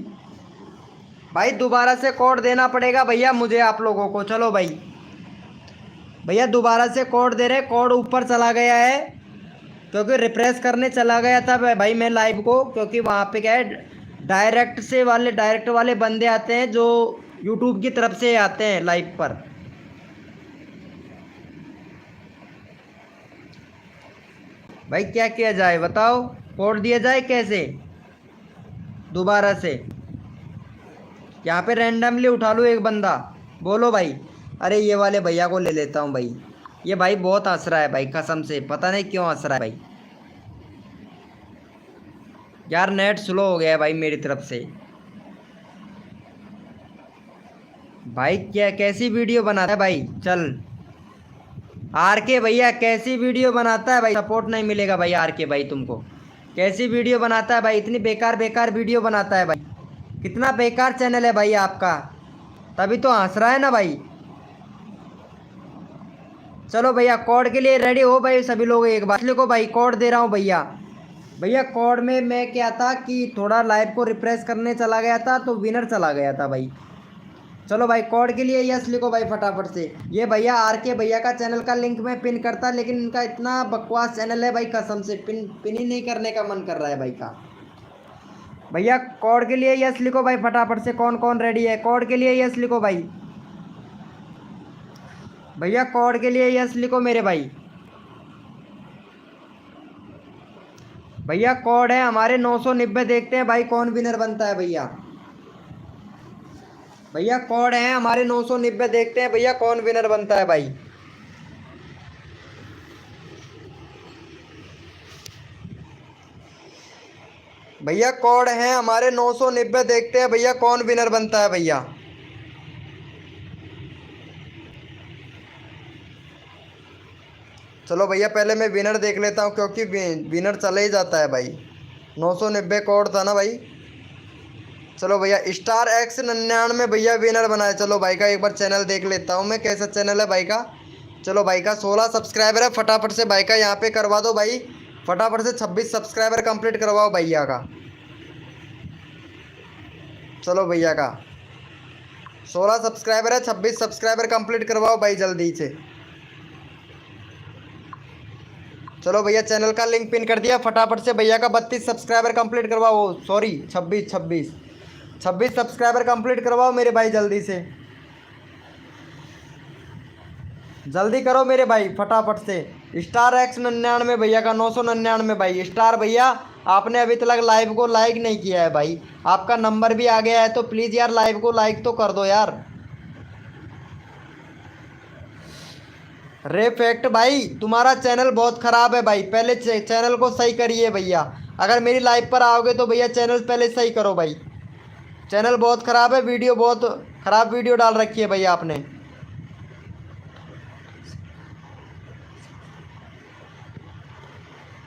भाई दोबारा से कोड देना पड़ेगा भैया मुझे आप लोगों को। चलो भाई भैया दोबारा से कोड दे रहे। कोड ऊपर चला गया है क्योंकि रिफ्रेश करने चला गया था भाई मैं लाइव को, क्योंकि वहाँ पे क्या है डायरेक्ट वाले बंदे आते हैं जो यूट्यूब की तरफ से आते हैं लाइव पर। भाई क्या किया जाए बताओ, कोड दिया जाए कैसे दोबारा से। यहाँ पे रैंडमली उठा लूँ एक बंदा, बोलो भाई। अरे ये वाले भैया को ले लेता हूँ भाई। ये भाई बहुत हंस रहा है भाई, कसम से पता नहीं क्यों हंस रहा है भाई। यार नेट स्लो हो गया है भाई मेरी तरफ से। भाई क्या कैसी वीडियो बनाता है भाई। चल आर के भैया कैसी वीडियो बनाता है भाई। सपोर्ट नहीं मिलेगा भाई आर के भाई तुमको। कैसी वीडियो बनाता है भाई, इतनी बेकार वीडियो बनाता है भाई। कितना बेकार चैनल है भाई आपका, तभी तो हंस रहा है ना भाई। चलो भैया कोड के लिए रेडी हो भाई सभी लोग। एक बार लिखो भाई, कोड दे रहा हूँ भैया। भैया कोड में मैं क्या था कि थोड़ा लाइव को रिफ्रेश करने चला गया था तो विनर चला गया था भाई। चलो भाई कोड के लिए यस लिखो भाई फटाफट से। ये भैया आर के भैया का चैनल का लिंक मैं पिन करता, लेकिन इनका इतना बकवास चैनल है भाई, कसम से पिन ही नहीं करने का मन कर रहा है भाई का। भैया कोड के लिए यस लिखो भाई फटाफट से। कौन कौन रेडी है कोड के लिए यस लिखो भाई। भैया कोड के लिए यस लिखो मेरे भाई। भैया कोड है हमारे 990। देखते हैं भाई कौन विनर बनता है भैया। भैया कोड है हमारे 990। देखते हैं भैया कौन विनर बनता है भाई। भैया कोड है हमारे 990। देखते हैं भैया कौन विनर बनता है भैया। चलो भैया पहले मैं विनर देख लेता हूँ, क्योंकि विनर चले ही जाता है भाई। 990 कोड था ना भाई। चलो भैया स्टार एक्स 99 भैया विनर बनाए। चलो भाई का एक बार चैनल देख लेता हूँ मैं, कैसा चैनल है भाई का। चलो भाई का 16 सब्सक्राइबर है। फटाफट से भाई का यहाँ पे करवा दो भाई। फटाफट से 26 सब्सक्राइबर कंप्लीट करवाओ भैया का। चलो भैया का 16 सब्सक्राइबर है, 26 सब्सक्राइबर कंप्लीट करवाओ भाई जल्दी से। चलो भैया चैनल का लिंक पिन कर दिया। फटाफट से भैया का 32 सब्सक्राइबर कंप्लीट करवाओ। सॉरी 26 सब्सक्राइबर कंप्लीट करवाओ मेरे भाई जल्दी से। जल्दी करो मेरे भाई फटाफट से। स्टार एक्स 99 भैया का 999 भाई। स्टार भैया आपने अभी तक लाइव को लाइक नहीं किया है भाई। आपका नंबर भी आ गया है तो प्लीज़ यार लाइव को लाइक तो कर दो यार। रे फैक्ट भाई तुम्हारा चैनल बहुत ख़राब है भाई, पहले चैनल को सही करिए भैया। अगर मेरी लाइव पर आओगे तो भैया चैनल पहले सही करो भाई। चैनल बहुत ख़राब है, वीडियो बहुत ख़राब वीडियो डाल रखी है भैया आपने।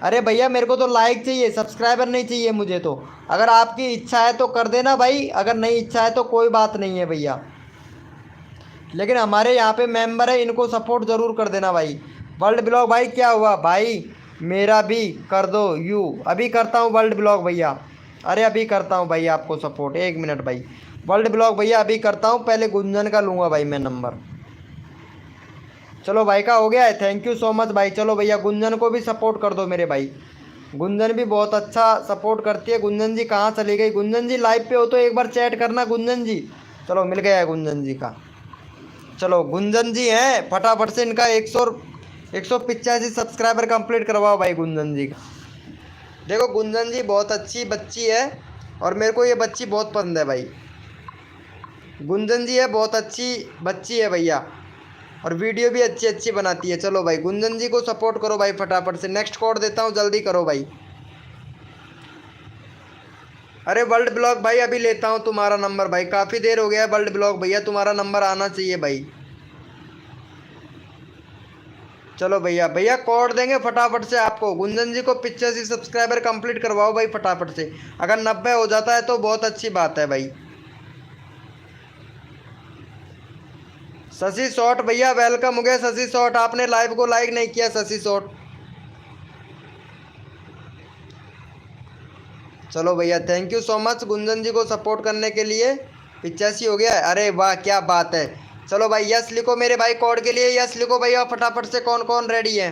अरे भैया मेरे को तो लाइक चाहिए, सब्सक्राइबर नहीं चाहिए मुझे तो। अगर आपकी इच्छा है तो कर देना भाई, अगर नहीं इच्छा है तो कोई बात नहीं है भैया। लेकिन हमारे यहाँ पे मेंबर है, इनको सपोर्ट ज़रूर कर देना भाई। वर्ल्ड ब्लॉग भाई क्या हुआ भाई, मेरा भी कर दो यू। अभी करता हूँ वर्ल्ड ब्लॉग भैया, अरे अभी करता हूँ भाई आपको सपोर्ट, 1 मिनट भाई। वर्ल्ड ब्लॉग भैया अभी करता हूँ, पहले गुंजन का लूँगा भाई मैं नंबर। चलो भाई का हो गया है, थैंक यू सो मच भाई। चलो भैया गुंजन को भी सपोर्ट कर दो मेरे भाई, गुंजन भी बहुत अच्छा सपोर्ट करती है। गुंजन जी कहाँ चली गई? गुंजन जी लाइव पे हो तो एक बार चैट करना गुंजन जी। चलो मिल गया है गुंजन जी का। चलो गुंजन जी हैं, फटाफट से इनका 185 सब्सक्राइबर कंप्लीट करवाओ भाई गुंजन जी का। देखो गुंजन जी बहुत अच्छी बच्ची है और मेरे को ये बच्ची बहुत पसंद है भाई। गुंजन जी है बहुत अच्छी बच्ची है भैया, और वीडियो भी अच्छी अच्छी बनाती है। चलो भाई गुंजन जी को सपोर्ट करो भाई फटाफट से। नेक्स्ट कोड देता हूँ, जल्दी करो भाई। अरे वर्ल्ड ब्लॉग भाई अभी लेता हूँ तुम्हारा नंबर भाई, काफ़ी देर हो गया है वर्ल्ड ब्लॉग भैया, तुम्हारा नंबर आना चाहिए भाई। चलो भैया, भैया कोड देंगे फटाफट से आपको। गुंजन जी को 85 सब्सक्राइबर कंप्लीट करवाओ भाई फटाफट से। अगर 90 हो जाता है तो बहुत अच्छी बात है भाई। शशि शॉट भैया वेलकम हो गया। शशि शॉट आपने लाइव को लाइक नहीं किया शशि शॉट। चलो भैया thank you so much Gunjan ji को सपोर्ट करने के लिए। 85 हो गया है, अरे वाह क्या बात है। चलो भाई यस लिखो मेरे भाई कोड के लिए, यस लिखो भैया फटाफट से। कौन कौन रेडी है?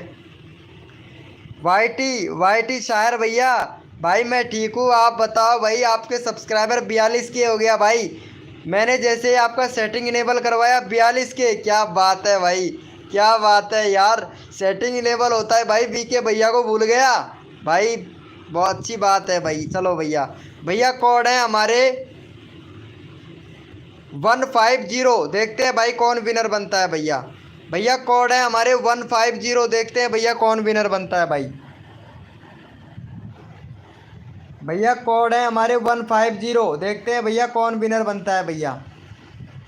वाईटी शायर भैया, भाई मैं ठीक हूँ, आप बताओ भाई। आपके सब्सक्राइबर 42 के हो गया भाई, मैंने जैसे ही आपका सेटिंग इनेबल करवाया 42 के। क्या बात है भाई, क्या बात है यार, सेटिंग इनेबल होता है भाई। बीके भैया को भूल गया भाई, बहुत अच्छी बात है भाई। चलो भैया, भैया कोड है हमारे 150। देखते हैं भाई कौन विनर बनता है भैया। भैया कोड है हमारे 150, देखते हैं भैया कौन विनर बनता है भाई। भैया कोड है हमारे 150, देखते हैं भैया कौन विनर बनता है भैया।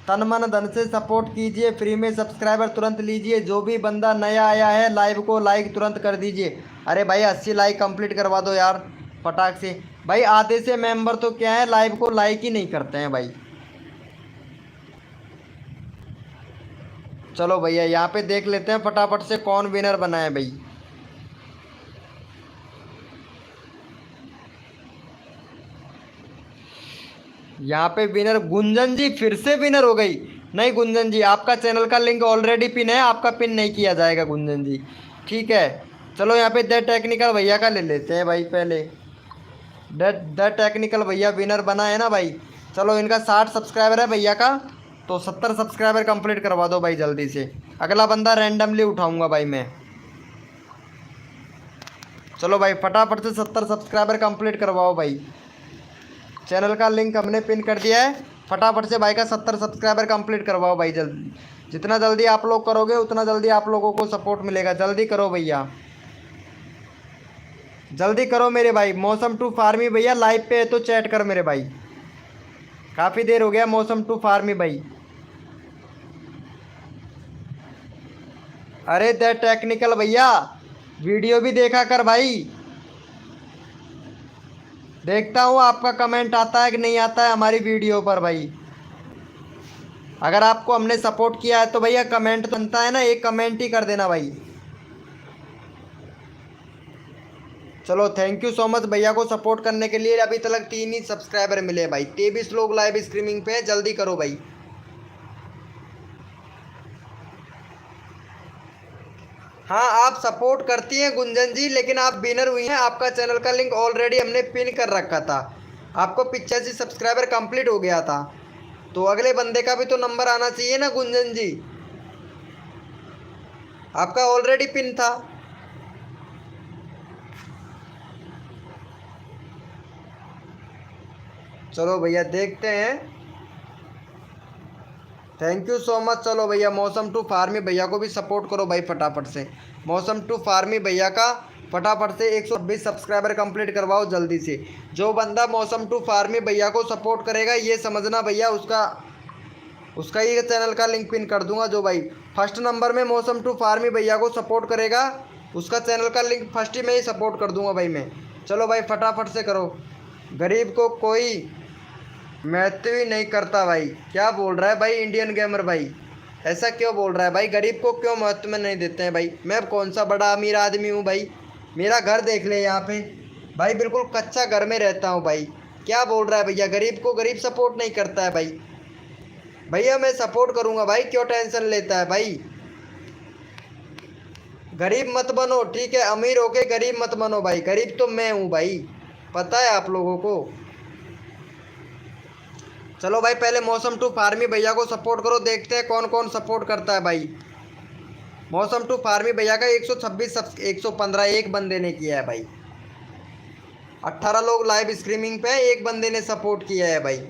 तन मन धन से सपोर्ट कीजिए, फ्री में सब्सक्राइबर तुरंत लीजिए। जो भी बंदा नया आया है लाइव को लाइक तुरंत कर दीजिए। अरे भाई 80 लाइक कंप्लीट करवा दो यार फटाक से भाई। आधे से मेंबर तो क्या है लाइव को लाइक ही नहीं करते हैं भाई। चलो भैया यहाँ पे देख लेते हैं फटाफट से कौन विनर बना है भाई। यहाँ पे विनर गुंजन जी फिर से विनर हो गई। नहीं गुंजन जी आपका चैनल का लिंक ऑलरेडी पिन है, आपका पिन नहीं किया जाएगा गुंजन जी, ठीक है। चलो यहाँ पे द टेक्निकल भैया का ले लेते हैं भाई पहले। द टेक्निकल भैया विनर बना है ना भाई। चलो इनका 60 सब्सक्राइबर है भैया का, तो 70 सब्सक्राइबर कंप्लीट करवा दो भाई जल्दी से। अगला बंदा रैंडमली उठाऊंगा भाई मैं। चलो भाई फटाफट से 70 सब्सक्राइबर कंप्लीट करवाओ भाई। चैनल का लिंक हमने पिन कर दिया है, फटाफट से भाई का 70 सब्सक्राइबर कंप्लीट करवाओ भाई जल्दी। जितना जल्दी आप लोग करोगे उतना जल्दी आप लोगों को सपोर्ट मिलेगा। जल्दी करो भैया, जल्दी करो मेरे भाई। मौसम टू फार्मी भैया लाइव पे है तो चैट कर मेरे भाई, काफ़ी देर हो गया। मौसम टू फार्मी भाई, अरे द टेक्निकल भैया वीडियो भी देखा कर भाई। देखता हूँ आपका कमेंट आता है कि नहीं आता है हमारी वीडियो पर भाई। अगर आपको हमने सपोर्ट किया है तो भैया कमेंट तो बनता है ना, एक कमेंट ही कर देना भाई। चलो थैंक यू सो मच भैया को सपोर्ट करने के लिए। अभी तक 3 ही सब्सक्राइबर मिले भाई, 23 लोग लाइव स्ट्रीमिंग पे है, जल्दी करो भाई। हाँ आप सपोर्ट करती हैं गुंजन जी, लेकिन आप विनर हुई हैं। आपका चैनल का लिंक ऑलरेडी हमने पिन कर रखा था। आपको 85 सब्सक्राइबर कंप्लीट हो गया था, तो अगले बंदे का भी तो नंबर आना चाहिए ना गुंजन जी, आपका ऑलरेडी पिन था। चलो भैया देखते हैं, थैंक यू सो मच। चलो भैया मौसम टू फार्मी भैया को भी सपोर्ट करो भाई फटाफट से। मौसम टू फार्मी भैया का फटाफट से 120 सब्सक्राइबर कंप्लीट करवाओ जल्दी से। जो बंदा मौसम टू फार्मी भैया को सपोर्ट करेगा ये समझना भैया उसका ये चैनल का लिंक पिन कर दूंगा। जो भाई फर्स्ट नंबर में मौसम टू फार्मी भैया को सपोर्ट करेगा उसका चैनल का लिंक फर्स्ट ही में ही सपोर्ट कर दूंगा भाई मैं। चलो भाई फटाफट से करो। गरीब को कोई महत्व ही नहीं करता भाई। क्या बोल रहा है भाई इंडियन गेमर भाई, ऐसा क्यों बोल रहा है भाई? गरीब को क्यों महत्व में नहीं देते हैं भाई? मैं कौन सा बड़ा अमीर आदमी हूँ भाई? मेरा घर देख ले यहाँ पे भाई, बिल्कुल कच्चा घर में रहता हूँ भाई। क्या बोल रहा है भैया? गरीब को गरीब सपोर्ट नहीं करता है भाई। भैया मैं सपोर्ट करूँगा भाई, क्यों टेंशन लेता है भाई? गरीब मत बनो, ठीक है? अमीर होके गरीब मत बनो भाई। गरीब तो मैं हूँ भाई, पता है आप लोगों को। चलो भाई पहले मौसम टू फार्मी भैया को सपोर्ट करो, देखते हैं कौन कौन सपोर्ट करता है भाई। मौसम टू फार्मी भैया का 126 115 एक बंदे ने किया है भाई। 18 लोग लाइव स्ट्रीमिंग पे, एक बंदे ने सपोर्ट किया है भाई।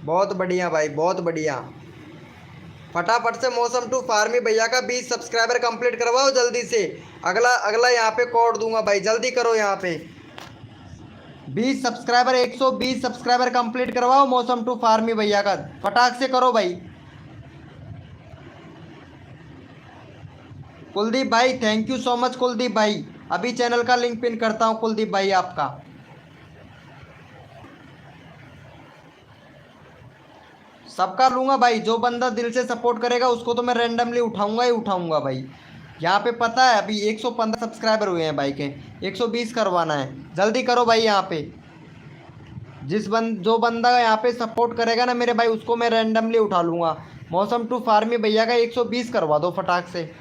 बहुत बढ़िया भाई, बहुत बढ़िया। फटाफट से मौसम टू फार्मी भैया का 20 सब्सक्राइबर कंप्लीट करवाओ जल्दी से। अगला यहाँ पे कोड दूंगा भाई, जल्दी करो। यहाँ पे 20 सब्सक्राइबर, 120 सब्सक्राइबर कंप्लीट करवाओ मौसम टू फार्मी भैया का, फटाक से करो भाई। कुलदीप भाई thank you so much. Kuldeep भाई अभी चैनल का लिंक पिन करता हूँ कुलदीप भाई आपका। सबका लूँगा भाई, जो बंदा दिल से सपोर्ट करेगा उसको तो मैं रैंडमली उठाऊंगा ही उठाऊंगा भाई। यहाँ पे पता है अभी 115 सब्सक्राइबर हुए हैं भाई के, 120 करवाना है, जल्दी करो भाई। यहाँ पे जो बंदा यहाँ पे सपोर्ट करेगा ना मेरे भाई उसको मैं रैंडमली उठा लूँगा। मौसम टू फार्मी भैया का 120 करवा दो फटाक से।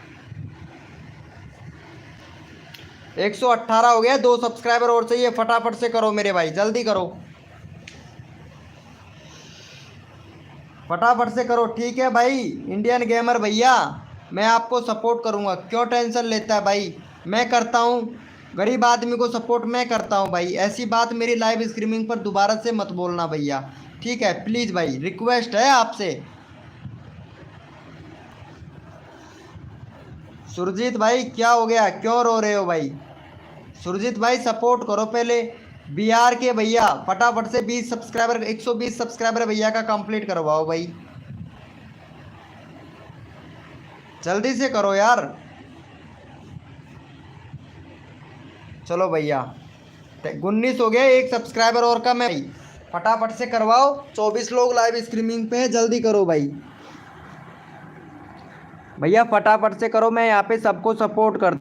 118 हो गया, 2 सब्सक्राइबर और चाहिए, फटाफट से करो मेरे भाई, जल्दी करो, फटाफट से करो। ठीक है भाई इंडियन गेमर भैया, मैं आपको सपोर्ट करूंगा, क्यों टेंशन लेता है भाई? मैं करता हूं, गरीब आदमी को सपोर्ट मैं करता हूं भाई। ऐसी बात मेरी लाइव स्ट्रीमिंग पर दोबारा से मत बोलना भैया, ठीक है? प्लीज़ भाई रिक्वेस्ट है आपसे। सुरजीत भाई क्या हो गया, क्यों रो रहे हो भाई? सुरजीत भाई सपोर्ट करो पहले। बिहार के भैया फटाफट से 20 सब्सक्राइबर, 120 सब्सक्राइबर भैया का कंप्लीट करवाओ भाई, जल्दी से करो यार। चलो भैया 19 हो गया, 1 सब्सक्राइबर और कम है भाई, फटाफट से करवाओ। 24 लोग लाइव स्ट्रीमिंग पे है, जल्दी करो भाई। भैया फटाफट से करो, मैं यहाँ पे सबको सपोर्ट कर।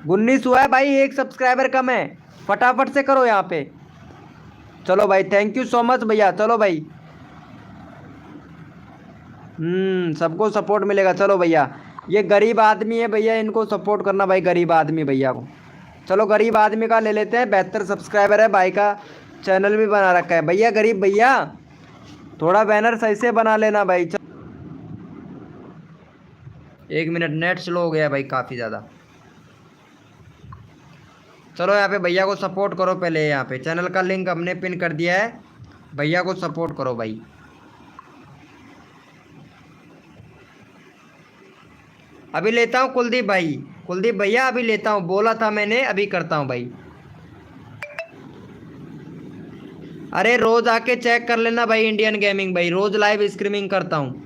उन्नीस हुआ है भाई, 1 सब्सक्राइबर कम है, फटाफट से करो यहाँ पे। चलो भाई थैंक यू सो मच भैया। चलो भाई सबको सपोर्ट मिलेगा। चलो भैया ये गरीब आदमी है भैया, इनको सपोर्ट करना भाई, गरीब आदमी भैया को। चलो गरीब आदमी का ले लेते हैं, 72 सब्सक्राइबर है भाई का, चैनल भी बना रखा है भैया। गरीब भैया थोड़ा बैनर सही से बना लेना भाई। चलो 1 मिनट, नेट स्लो हो गया भाई काफ़ी ज़्यादा। चलो यहाँ पे भैया को सपोर्ट करो पहले। यहाँ पे चैनल का लिंक हमने पिन कर दिया है, भैया को सपोर्ट करो भाई। अभी लेता हूँ कुलदीप भाई, कुलदीप भैया अभी लेता हूँ, बोला था मैंने, अभी करता हूँ भाई। अरे रोज़ आके चेक कर लेना भाई इंडियन गेमिंग भाई, रोज़ लाइव स्ट्रीमिंग करता हूँ।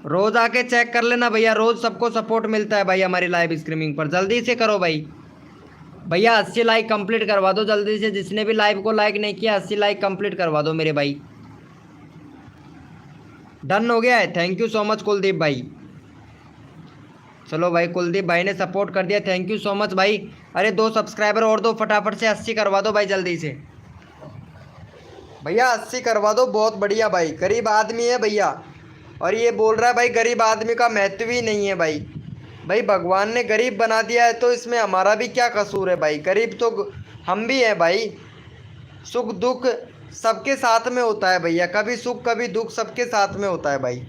रोज़ आके चेक कर लेना भैया, रोज़ सबको सपोर्ट मिलता है भाई हमारी लाइव स्ट्रीमिंग पर। जल्दी से करो भाई। भैया 80 लाइक कंप्लीट करवा दो जल्दी से, जिसने भी लाइव को लाइक नहीं किया 80 लाइक कंप्लीट करवा दो मेरे भाई। डन हो गया है, thank you so much Kuldeep भाई। चलो भाई कुलदीप भाई ने सपोर्ट कर दिया, थैंक यू सो मच भाई। अरे 2 सब्सक्राइबर और दो, फटाफट से 80 करवा दो भाई जल्दी से। भैया 80 करवा दो, बहुत बढ़िया भाई। गरीब आदमी है भैया और ये बोल रहा है भाई गरीब आदमी का महत्व ही नहीं है भाई। भाई भगवान ने गरीब बना दिया है तो इसमें हमारा भी क्या कसूर है भाई? गरीब तो हम भी हैं भाई। सुख दुख सबके साथ में होता है भैया, कभी सुख कभी दुख सबके साथ में होता है भाई।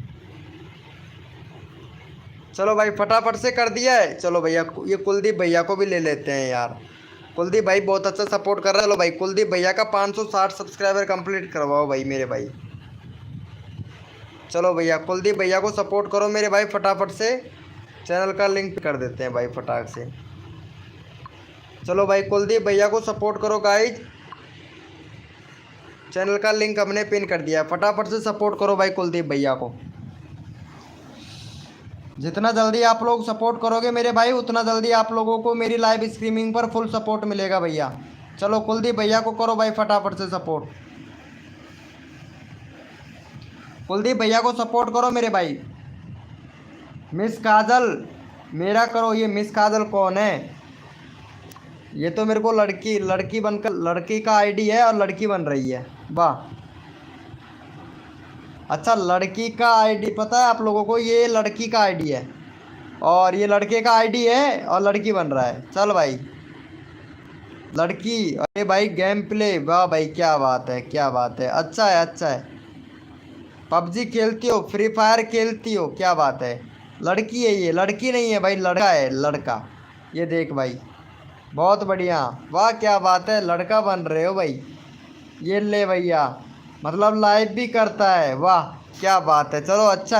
चलो भाई फटाफट से कर दिया है। चलो भैया ये कुलदीप भैया को भी ले लेते हैं यार। कुलदीप भाई बहुत अच्छा सपोर्ट कर रहा है। चलो भाई कुलदीप भैया का 560 सब्सक्राइबर कंप्लीट करवाओ भाई मेरे भाई। चलो भैया कुलदीप भैया को सपोर्ट करो मेरे भाई फटाफट से। चैनल का लिंक कर देते हैं भाई फटाक से। चलो भाई कुलदीप भैया को सपोर्ट करो गाइज। चैनल का लिंक हमने पिन कर दिया है, फटाफट से सपोर्ट करो भाई कुलदीप भैया को। जितना जल्दी आप लोग सपोर्ट करोगे मेरे भाई उतना जल्दी आप लोगों को मेरी लाइव स्ट्रीमिंग पर फुल सपोर्ट मिलेगा भैया। चलो कुलदीप भैया को करो भाई फटाफट से सपोर्ट। कुलदीप भैया को सपोर्ट करो मेरे भाई। मिस काजल मेरा करो। ये मिस काजल कौन है? ये तो मेरे को लड़की बनकर लड़की का आईडी है और लड़की बन रही है। वाह, अच्छा लड़की का आईडी पता है आप लोगों को? ये लड़की का आईडी है और ये लड़के का आईडी है और लड़की बन रहा है। चल भाई लड़की। अरे भाई गेम प्ले, वाह भाई क्या बात है क्या बात है। अच्छा है अच्छा है। पबजी खेलती हो, फ्री फायर खेलती हो, क्या बात है। लड़की है ये, लड़की नहीं है भाई, लड़का है लड़का। ये देख भाई बहुत बढ़िया, वाह क्या बात है, लड़का बन रहे हो भाई। ये ले भैया, मतलब लाइव भी करता है, वाह क्या बात है। चलो अच्छा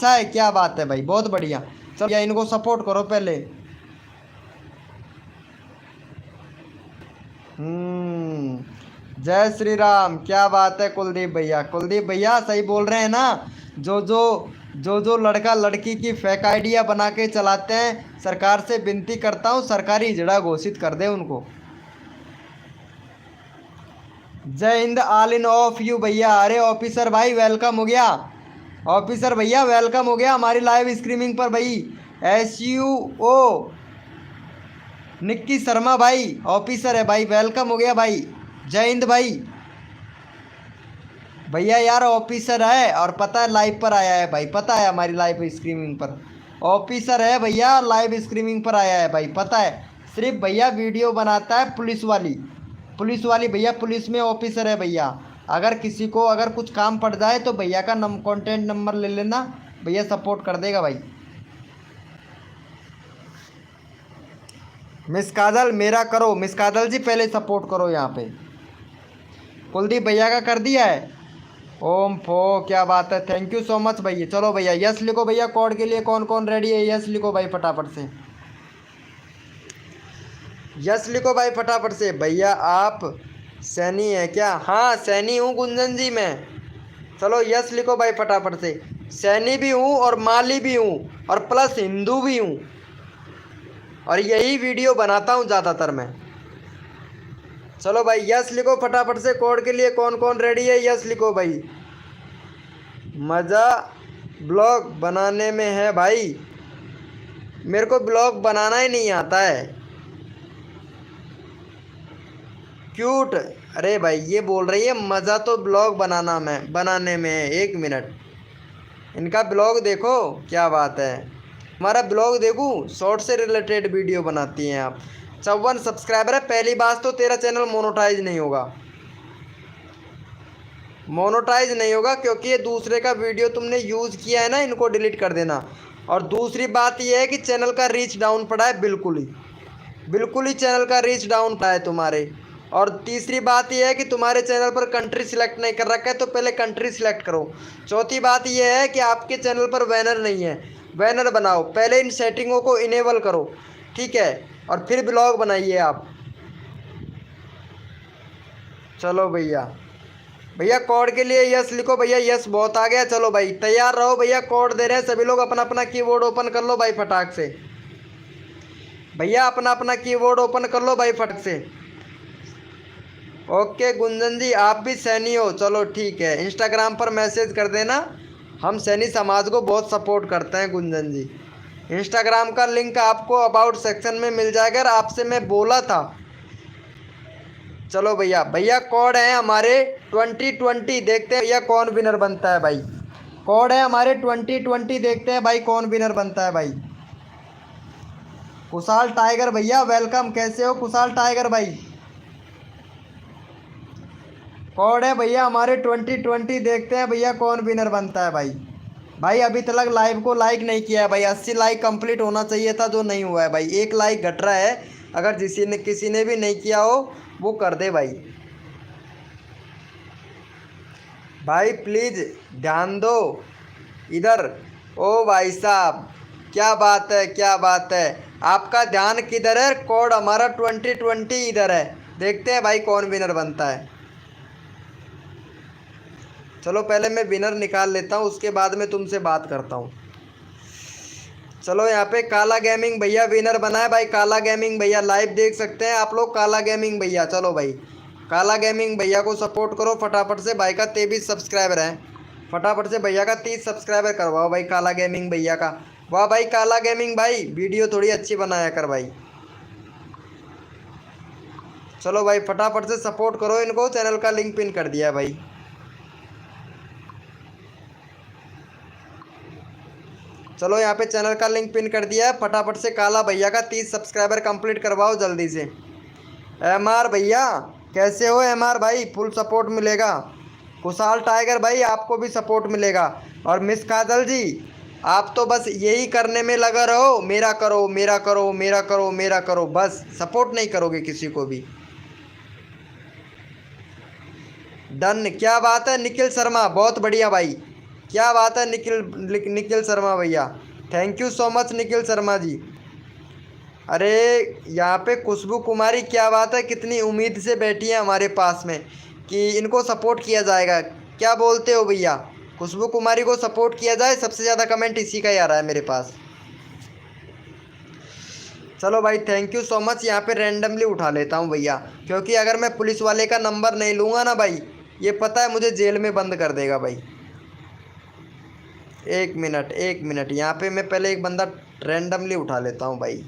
है क्या बात है भाई, बहुत बढ़िया। चलो या इनको सपोर्ट करो पहले। जय श्री राम, क्या बात है कुलदीप भैया। कुलदीप भैया सही बोल रहे हैं ना? जो लड़का लड़की की फेक आइडिया बना के चलाते हैं, सरकार से विनती करता हूँ सरकारी जड़ा घोषित कर दे उनको। जय Hind all in of you भैया। अरे ऑफिसर भाई वेलकम हो गया, ऑफिसर भैया वेलकम हो गया हमारी लाइव स्ट्रीमिंग पर भाई। SUO निक्की शर्मा भाई ऑफिसर है भाई, वेलकम हो गया भाई। जय हिंद भाई। भैया यार ऑफिसर है और पता है लाइव पर आया है भाई, पता है हमारी लाइव स्ट्रीमिंग पर ऑफिसर है भैया, लाइव स्ट्रीमिंग पर आया है भाई, पता है। सिर्फ भैया वीडियो बनाता है पुलिस वाली भैया, पुलिस में ऑफिसर है भैया। अगर किसी को अगर कुछ काम पड़ जाए तो भैया का कॉन्टेक्ट नंबर ले लेना, भैया सपोर्ट कर देगा भाई। मिस काजल मेरा करो, मिस काजल जी पहले सपोर्ट करो यहाँ पे। कुलदीप भैया का कर दिया है। ओम फो क्या बात है, थैंक यू सो मच भैया। चलो भैया यस लिखो भैया, कोड के लिए कौन कौन रेडी है? यस लिखो भाई फटाफट से, यस लिखो भाई फटाफट से। भैया आप सैनी है क्या? हाँ सैनी हूँ गुंजन जी मैं। चलो यस लिखो भाई फटाफट से। सैनी भी हूँ और माली भी हूँ और प्लस हिंदू भी हूँ और यही वीडियो बनाता हूँ ज़्यादातर मैं। चलो भाई यस लिखो फटाफट से, कोड के लिए कौन कौन रेडी है? यस लिखो भाई। मज़ा ब्लॉग बनाने में है भाई, मेरे को ब्लॉग बनाना ही नहीं आता है। क्यूट, अरे भाई ये बोल रही है मज़ा तो ब्लॉग बनाने में है। एक मिनट, इनका ब्लॉग देखो क्या बात है। हमारा ब्लॉग देखूँ, शॉर्ट से रिलेटेड वीडियो बनाती हैं आप। 54 सब्सक्राइबर है, पहली बात तो तेरा चैनल मोनेटाइज नहीं होगा क्योंकि ये दूसरे का वीडियो तुमने यूज़ किया है ना, इनको डिलीट कर देना। और दूसरी बात ये है कि चैनल का रीच डाउन पड़ा है, बिल्कुल ही चैनल का रीच डाउन पड़ा है तुम्हारे। और तीसरी बात यह है कि तुम्हारे चैनल पर कंट्री सिलेक्ट नहीं कर रखा है, तो पहले कंट्री सिलेक्ट करो। चौथी बात यह है कि आपके चैनल पर बैनर नहीं है, बैनर बनाओ। पहले इन सेटिंगों को इनेबल करो, ठीक है, और फिर ब्लॉग बनाइए आप। चलो भैया कोड के लिए यस लिखो भैया, यस बहुत आ गया। चलो भाई तैयार रहो भैया, कोड दे रहे हैं सभी लोग। अपना अपना कीबोर्ड ओपन कर लो भाई फटाक से। भैया अपना अपना कीबोर्ड ओपन कर लो भाई फटाक से। ओके गुंजन जी आप भी सैनी हो, चलो ठीक है। इंस्टाग्राम पर मैसेज कर देना, हम सैनी समाज को बहुत सपोर्ट करते हैं गुंजन जी। इंस्टाग्राम का लिंक आपको अबाउट सेक्शन में मिल जाएगा, आपसे मैं बोला था। चलो भैया कोड है हमारे 2020, देखते हैं भैया कौन विनर बनता है भाई। कोड है हमारे 2020, देखते हैं भाई कौन विनर बनता है भाई। कुशाल टाइगर भैया वेलकम, कैसे हो कुशाल टाइगर भाई? कोड है भैया हमारे 2020, देखते हैं भैया कौन विनर बनता है भाई। भाई अभी तक लाइव को लाइक नहीं किया है भाई। 80 लाइक कंप्लीट होना चाहिए था, जो नहीं हुआ है भाई। 1 लाइक घट रहा है। अगर किसी ने भी नहीं किया हो वो कर दे भाई। भाई प्लीज़ ध्यान दो इधर। ओ भाई साहब, क्या बात है, क्या बात है। आपका ध्यान किधर है? कोड हमारा 2020 इधर है। देखते हैं भाई कौन विनर बनता है। चलो पहले मैं विनर निकाल लेता हूँ, उसके बाद में तुमसे बात करता हूँ। चलो यहाँ पे काला गेमिंग भैया विनर बना है भाई। काला गेमिंग भैया लाइव देख सकते हैं आप लोग। काला गेमिंग भैया, चलो भाई काला गेमिंग भैया को सपोर्ट करो फटाफट से। भाई का 23 सब्सक्राइबर है। फटाफट से भैया का 30 सब्सक्राइबर करवाओ भाई काला गेमिंग भैया का। वाह भाई काला गेमिंग भाई, वीडियो थोड़ी अच्छी बनाया कर भाई। चलो भाई फटाफट से सपोर्ट करो इनको। चैनल का लिंक पिन कर दिया भाई। चलो यहाँ पे चैनल का लिंक पिन कर दिया है। फटाफट से काला भैया का 30 सब्सक्राइबर कंप्लीट करवाओ जल्दी से। MR भैया कैसे हो? MR भाई फुल सपोर्ट मिलेगा। कुशाल टाइगर भाई आपको भी सपोर्ट मिलेगा। और मिस काजल जी आप तो बस यही करने में लगा रहो, मेरा करो मेरा करो मेरा करो मेरा करो, बस सपोर्ट नहीं करोगे किसी को भी। डन, क्या बात है निखिल शर्मा, बहुत बढ़िया भाई। क्या बात है निखिल शर्मा भैया, thank you so much Nikhil Sharma ji. अरे यहाँ पे खुशबू कुमारी, क्या बात है, कितनी उम्मीद से बैठी है हमारे पास में कि इनको सपोर्ट किया जाएगा। क्या बोलते हो भैया? खुशबू कुमारी को सपोर्ट किया जाए। सबसे ज़्यादा कमेंट इसी का ही आ रहा है मेरे पास। चलो भाई थैंक यू सो मच। यहाँ पे रैंडमली उठा लेता हूँ भैया, क्योंकि अगर मैं पुलिस वाले का नंबर नहीं लूँगा ना भाई, ये पता है मुझे जेल में बंद कर देगा भाई। एक मिनट यहाँ पे मैं पहले एक बंदा रैंडमली उठा लेता हूँ भाई।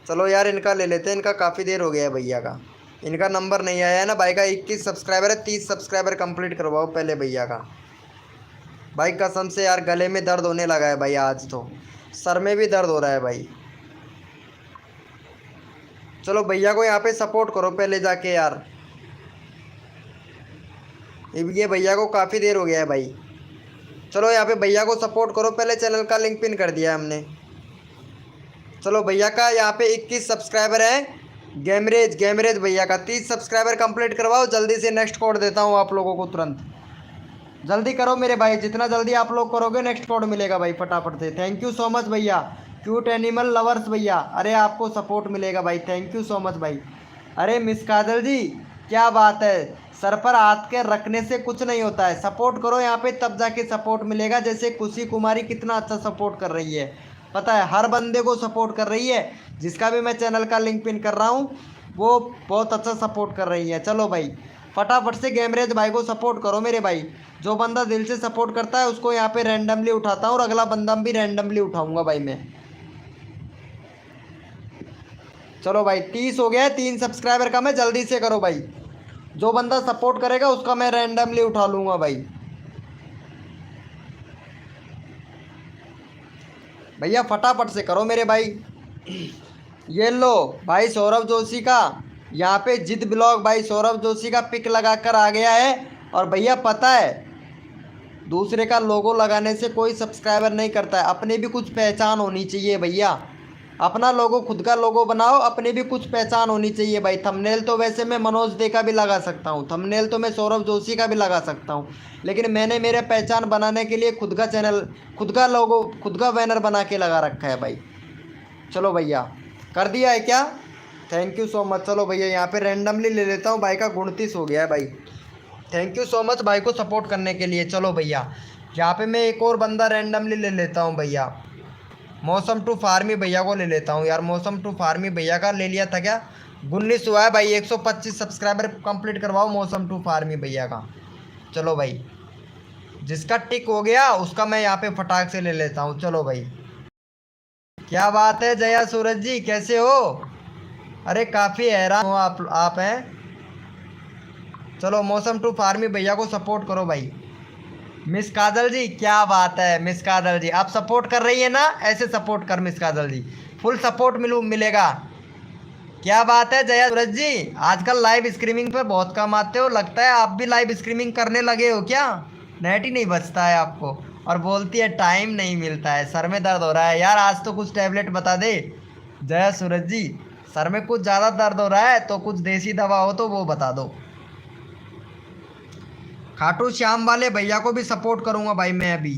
चलो यार इनका ले लेते हैं, इनका काफ़ी देर हो गया है भैया का। इनका नंबर नहीं आया है ना भाई का। 21 सब्सक्राइबर है, 30 सब्सक्राइबर कंप्लीट करवाओ पहले भैया का। भाई कसम से यार गले में दर्द होने लगा है भाई, आज तो सर में भी दर्द हो रहा है भाई। चलो भैया को यहाँ पे सपोर्ट करो पहले जाके यार। ये भैया को काफ़ी देर हो गया है भाई। चलो यहाँ पे भैया को सपोर्ट करो पहले। चैनल का लिंक पिन कर दिया है हमने। चलो भैया का यहाँ पे 21 सब्सक्राइबर है। गैमरेज भैया का 30 सब्सक्राइबर कंप्लीट करवाओ जल्दी से। नेक्स्ट कोड देता हूँ आप लोगों को तुरंत। जल्दी करो मेरे भाई, जितना जल्दी आप लोग करोगे नेक्स्ट कोड मिलेगा भाई फटाफट से। थैंक यू सो मच भैया। क्यूट एनिमल लवर्स भैया, अरे आपको सपोर्ट मिलेगा भाई, थैंक यू सो मच भाई। अरे मिस काजल जी क्या बात है, सर पर हाथ के रखने से कुछ नहीं होता है। सपोर्ट करो यहाँ पे तब जाके सपोर्ट मिलेगा। जैसे खुशी कुमारी कितना अच्छा सपोर्ट कर रही है, पता है हर बंदे को सपोर्ट कर रही है। जिसका भी मैं चैनल का लिंक पिन कर रहा हूँ वो बहुत अच्छा सपोर्ट कर रही है। चलो भाई फटाफट से गैमरेज भाई को सपोर्ट करो मेरे भाई। जो बंदा दिल से सपोर्ट करता है उसको यहाँ पे रैंडमली उठाता हूँ, और अगला बंदा भी रैंडमली उठाऊंगा भाई मैं। चलो भाई 30 हो गया है, 3 सब्सक्राइबर का मैं, जल्दी से करो भाई। जो बंदा सपोर्ट करेगा उसका मैं रैंडमली उठा लूँगा भाई। भैया फटाफट से करो मेरे भाई। ये लो भाई सौरभ जोशी का यहाँ पे जिद ब्लॉग भाई, सौरभ जोशी का पिक लगाकर आ गया है। और भैया पता है दूसरे का लोगो लगाने से कोई सब्सक्राइबर नहीं करता है। अपने भी कुछ पहचान होनी चाहिए भैया। अपना लोगो, खुद का लोगो बनाओ, अपनी भी कुछ पहचान होनी चाहिए भाई। थंबनेल तो वैसे मैं मनोज दे का भी लगा सकता हूँ, थंबनेल तो मैं सौरभ जोशी का भी लगा सकता हूँ, लेकिन मैंने मेरे पहचान बनाने के लिए खुद का चैनल, खुद का लोगो, खुद का बैनर बना के लगा रखा है भाई। चलो भैया कर दिया है क्या? Thank you so much. चलो भैया यहाँ पे रैंडमली ले लेता हूँ। भाई का 29 हो गया है भाई। थैंक यू सो मच भाई को सपोर्ट करने के लिए। चलो भैया यहाँ पे मैं एक और बंदा रैंडमली ले लेता हूँ भैया। मौसम टू फार्मी भैया को ले लेता हूँ यार। मौसम टू फार्मी भैया का ले लिया था क्या? 19 हुआ है भाई। 125 सब्सक्राइबर कंप्लीट करवाओ मौसम टू फार्मी भैया का। चलो भाई जिसका टिक हो गया उसका मैं यहाँ पे फटाक से ले लेता हूँ। चलो भाई क्या बात है जया सूरज जी, कैसे हो? अरे काफ़ी हैरान हो आप हैं। चलो मौसम टू फार्मी भैया को सपोर्ट करो भाई। मिस काजल जी क्या बात है, मिस काजल जी आप सपोर्ट कर रही है ना, ऐसे सपोर्ट कर मिस काजल जी, फुल सपोर्ट मिलेगा। क्या बात है जया सूरज जी, आजकल लाइव स्ट्रीमिंग पे बहुत कम आते हो, लगता है आप भी लाइव स्ट्रीमिंग करने लगे हो क्या? नेट ही नहीं बचता है आपको। और बोलती है टाइम नहीं मिलता है, सर में दर्द हो रहा है। यार आज तो कुछ टैबलेट बता दे जया सूरज जी, सर में कुछ ज़्यादा दर्द हो रहा है तो कुछ देसी दवा हो तो वो बता दो। खाटू श्याम वाले भैया को भी सपोर्ट करूंगा भाई मैं अभी।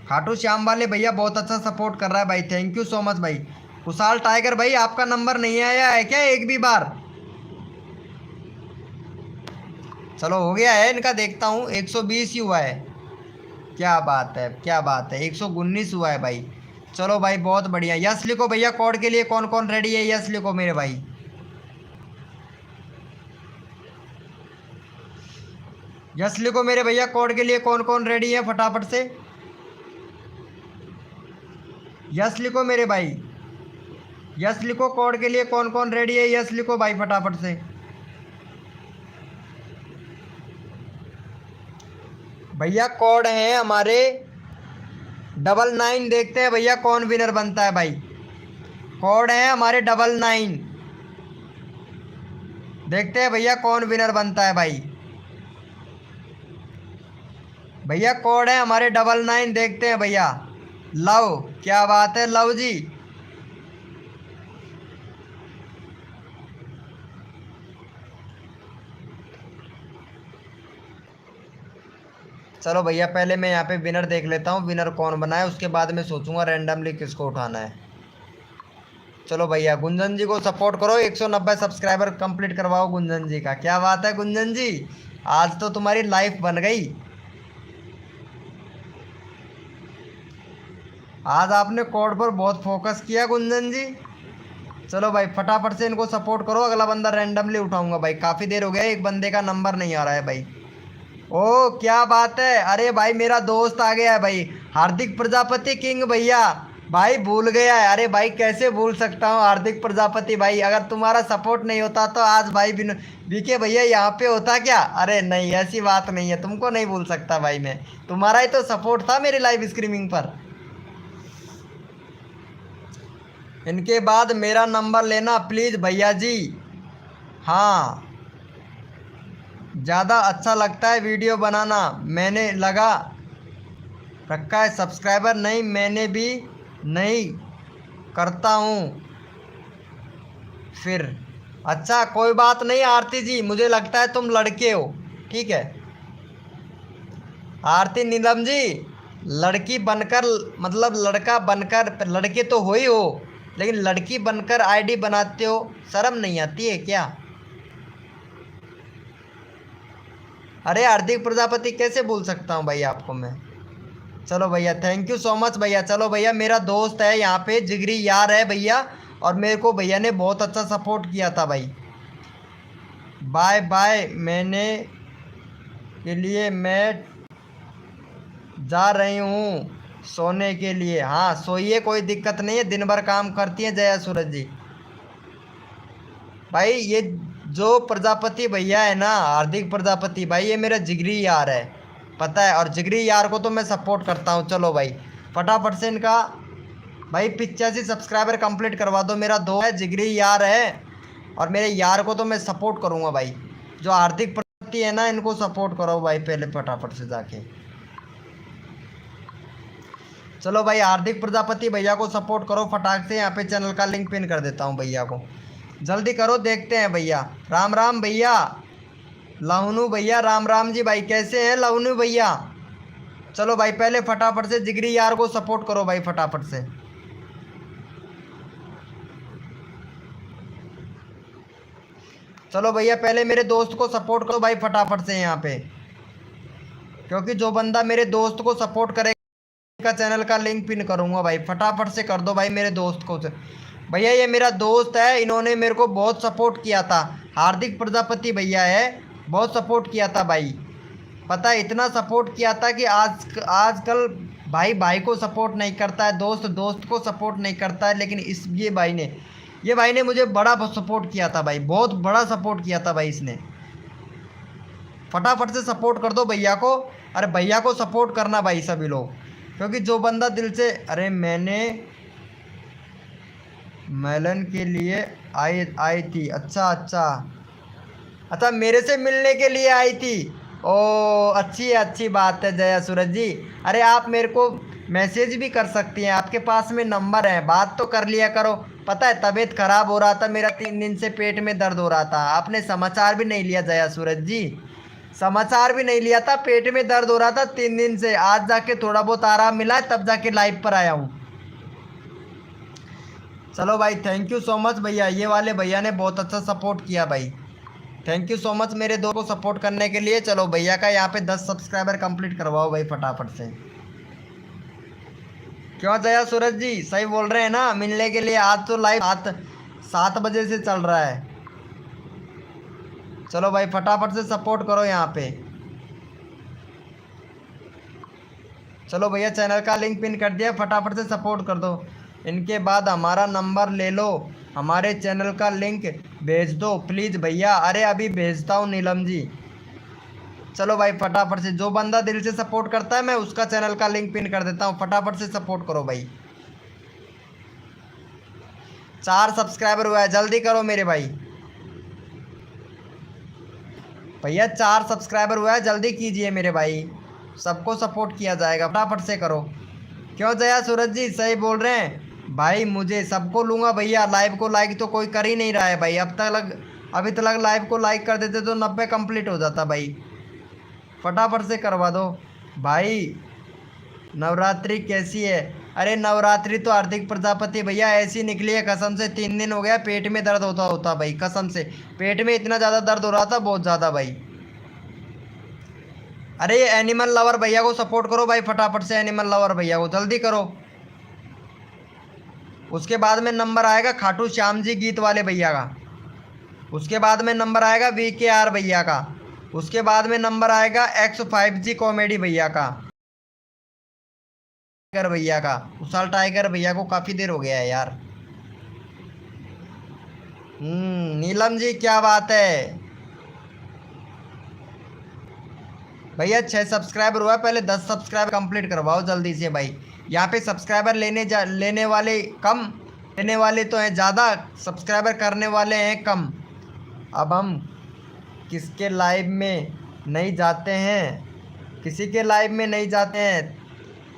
खाटू श्याम वाले भैया बहुत अच्छा सपोर्ट कर रहा है भाई, थैंक यू सो मच भाई। कुशाल टाइगर भाई आपका नंबर नहीं आया है क्या एक भी बार? चलो हो गया है इनका, देखता हूँ 120 ही हुआ है। क्या बात है क्या बात है, 119 हुआ है भाई। चलो भाई बहुत बढ़िया। यस लिखो भैया, कोड के लिए कौन कौन रेडी है, यस लिखो मेरे भाई। यस लिखो मेरे भैया, कोड के लिए कौन कौन रेडी है फटाफट से यस लिखो मेरे भाई। यस लिखो, कोड के लिए कौन कौन रेडी है, यस लिखो भाई फटाफट से। भैया कोड है हमारे 99, देखते हैं भैया कौन विनर बनता है भाई। कोड है हमारे 99, देखते हैं भैया कौन विनर बनता है भाई। भैया कोड है हमारे 99, देखते हैं भैया। लव, क्या बात है लव जी। चलो भैया पहले मैं यहाँ पे विनर देख लेता हूँ, विनर कौन बना है, उसके बाद में सोचूंगा रैंडमली किसको उठाना है। चलो भैया गुंजन जी को सपोर्ट करो, 190 सब्सक्राइबर कंप्लीट करवाओ गुंजन जी का। क्या बात है गुंजन जी, आज तो तुम्हारी लाइफ बन गई। आज आपने कोड पर बहुत फोकस किया गुंजन जी। चलो भाई फटाफट से इनको सपोर्ट करो, अगला बंदा रैंडमली उठाऊंगा भाई। काफ़ी देर हो गया, एक बंदे का नंबर नहीं आ रहा है भाई। ओ क्या बात है, अरे भाई मेरा दोस्त आ गया है भाई, हार्दिक प्रजापति किंग भैया। भाई भूल गया है, अरे भाई कैसे भूल सकता हूँ हार्दिक प्रजापति भाई, अगर तुम्हारा सपोर्ट नहीं होता तो आज भाई बीके भैया यहाँ पे होता क्या? अरे नहीं ऐसी बात नहीं है, तुमको नहीं भूल सकता भाई मैं, तुम्हारा ही तो सपोर्ट था मेरी लाइव स्ट्रीमिंग पर। इनके बाद मेरा नंबर लेना प्लीज़ भैया जी। हाँ ज़्यादा अच्छा लगता है वीडियो बनाना, मैंने लगा रखा है सब्सक्राइबर नहीं, मैंने भी नहीं करता हूँ फिर। अच्छा कोई बात नहीं आरती जी, मुझे लगता है तुम लड़के हो, ठीक है। आरती नीलम जी, लड़की बनकर मतलब लड़का बनकर, लड़के तो हो ही हो लेकिन लड़की बनकर आईडी बनाते हो, शर्म नहीं आती है क्या? अरे हार्दिक प्रजापति कैसे भूल सकता हूँ भाई आपको मैं। चलो भैया थैंक यू सो मच भैया। चलो भैया मेरा दोस्त है यहाँ पे, जिगरी यार है भैया, और मेरे को भैया ने बहुत अच्छा सपोर्ट किया था भाई। बाय बाय, मैंने के लिए मैं जा रही हूँ सोने के लिए। हाँ सोइए, कोई दिक्कत नहीं है, दिन भर काम करती है जया सूरज जी। भाई ये जो प्रजापति भैया है ना, हार्दिक प्रजापति भाई, ये मेरा जिगरी यार है पता है, और जिगरी यार को तो मैं सपोर्ट करता हूँ। चलो भाई फटाफट से इनका भाई 85 सब्सक्राइबर कंप्लीट करवा दो। मेरा दो है जिगरी यार है, और मेरे यार को तो मैं सपोर्ट करूँगा भाई। जो हार्दिक प्रजापति है ना, इनको सपोर्ट करो भाई पहले फटाफट से जाके। चलो भाई हार्दिक प्रजापति भैया को सपोर्ट करो फटाक से, यहाँ पे चैनल का लिंक पिन कर देता हूँ भैया को, जल्दी करो। देखते हैं भैया। राम राम भैया, लवनू भैया, राम राम जी भाई, कैसे हैं लवनू भैया? चलो भाई पहले फटाफट से जिगरी यार को सपोर्ट करो भाई फटाफट से। चलो भैया पहले मेरे दोस्त को सपोर्ट करो भाई फटाफट से यहाँ पे, क्योंकि जो बंदा मेरे दोस्त को सपोर्ट करेगा चैनल का लिंक पिन करूँगा भाई, फटाफट से कर दो भाई मेरे दोस्त को। भैया ये मेरा दोस्त है, इन्होंने मेरे को बहुत सपोर्ट किया था, हार्दिक प्रजापति भैया है, बहुत सपोर्ट किया था भाई, पता है इतना सपोर्ट किया था कि आजकल भाई भाई को सपोर्ट नहीं करता है, दोस्त दोस्त को सपोर्ट नहीं करता है, लेकिन ये भाई ने मुझे बड़ा सपोर्ट किया था भाई, बहुत बड़ा सपोर्ट किया था भाई इसने। फटाफट से सपोर्ट कर दो भैया को, अरे भैया को सपोर्ट करना भाई सभी लोग, क्योंकि जो बंदा दिल से, अरे मैंने मेलन के लिए आई थी। अच्छा अच्छा अच्छा, मेरे से मिलने के लिए आई थी। ओ अच्छी बात है जया सूरज जी। अरे आप मेरे को मैसेज भी कर सकती हैं, आपके पास में नंबर है, बात तो कर लिया करो। पता है तबीयत खराब हो रहा था मेरा, 3 दिन से पेट में दर्द हो रहा था, आपने समाचार भी नहीं लिया जया सूरज जी, समाचार भी नहीं लिया था, पेट में दर्द हो रहा था 3 दिन से, आज जाके थोड़ा बहुत आराम मिला है तब जाके लाइव पर आया हूँ। चलो भाई थैंक यू सो मच भैया, ये वाले भैया ने बहुत अच्छा सपोर्ट किया भाई, थैंक यू सो मच मेरे दो को सपोर्ट करने के लिए। चलो भैया का यहाँ पे 10 सब्सक्राइबर कंप्लीट करवाओ भाई फटाफट से। क्यों जया सूरज जी सही बोल रहे हैं ना, मिलने के लिए आज तो लाइव 7 बजे से चल रहा है। चलो भाई फटाफट से सपोर्ट करो यहाँ पे। चलो भैया चैनल का लिंक पिन कर दिया, फटाफट से सपोर्ट कर दो। इनके बाद हमारा नंबर ले लो, हमारे चैनल का लिंक भेज दो प्लीज़ भैया। अरे अभी भेजता हूँ नीलम जी। चलो भाई फटाफट से, जो बंदा दिल से सपोर्ट करता है मैं उसका चैनल का लिंक पिन कर देता हूँ, फटाफट से सपोर्ट करो भाई। 4 सब्सक्राइबर हुआ है, जल्दी करो मेरे भाई। भैया 4 सब्सक्राइबर हुआ है, जल्दी कीजिए मेरे भाई, सबको सपोर्ट किया जाएगा, फटाफट से करो। क्यों जया सूरज जी सही बोल रहे हैं भाई, मुझे सबको लूँगा भैया। लाइव को लाइक तो कोई कर ही नहीं रहा है भाई, अभी तक लाइव को लाइक कर देते तो 90 कंप्लीट हो जाता भाई, फटाफट से करवा दो भाई। नवरात्रि कैसी है? अरे नवरात्रि तो हार्दिक प्रजापति भैया ऐसी निकली है कसम से, 3 दिन हो गया पेट में दर्द होता भाई, कसम से पेट में इतना ज़्यादा दर्द हो रहा था, बहुत ज़्यादा भाई। अरे ये एनिमल लवर भैया को सपोर्ट करो भाई फटाफट से, एनिमल लवर भैया को जल्दी करो। उसके बाद में नंबर आएगा खाटू श्याम जी गीत वाले भैया का, उसके बाद में नंबर आएगा VKR भैया का, उसके बाद में नंबर आएगा X5G कॉमेडी भैया का, टाइगर भैया का। उछाल टाइगर भैया को काफ़ी देर हो गया है यार। नीलम जी क्या बात है भैया, 6 सब्सक्राइबर हुआ, पहले 10 सब्सक्राइबर कंप्लीट करवाओ जल्दी से भाई। यहाँ पे सब्सक्राइबर लेने वाले कम, लेने वाले तो हैं ज़्यादा, सब्सक्राइबर करने वाले हैं कम। अब हम किसके लाइव में नहीं जाते हैं, किसी के लाइव में नहीं जाते हैं,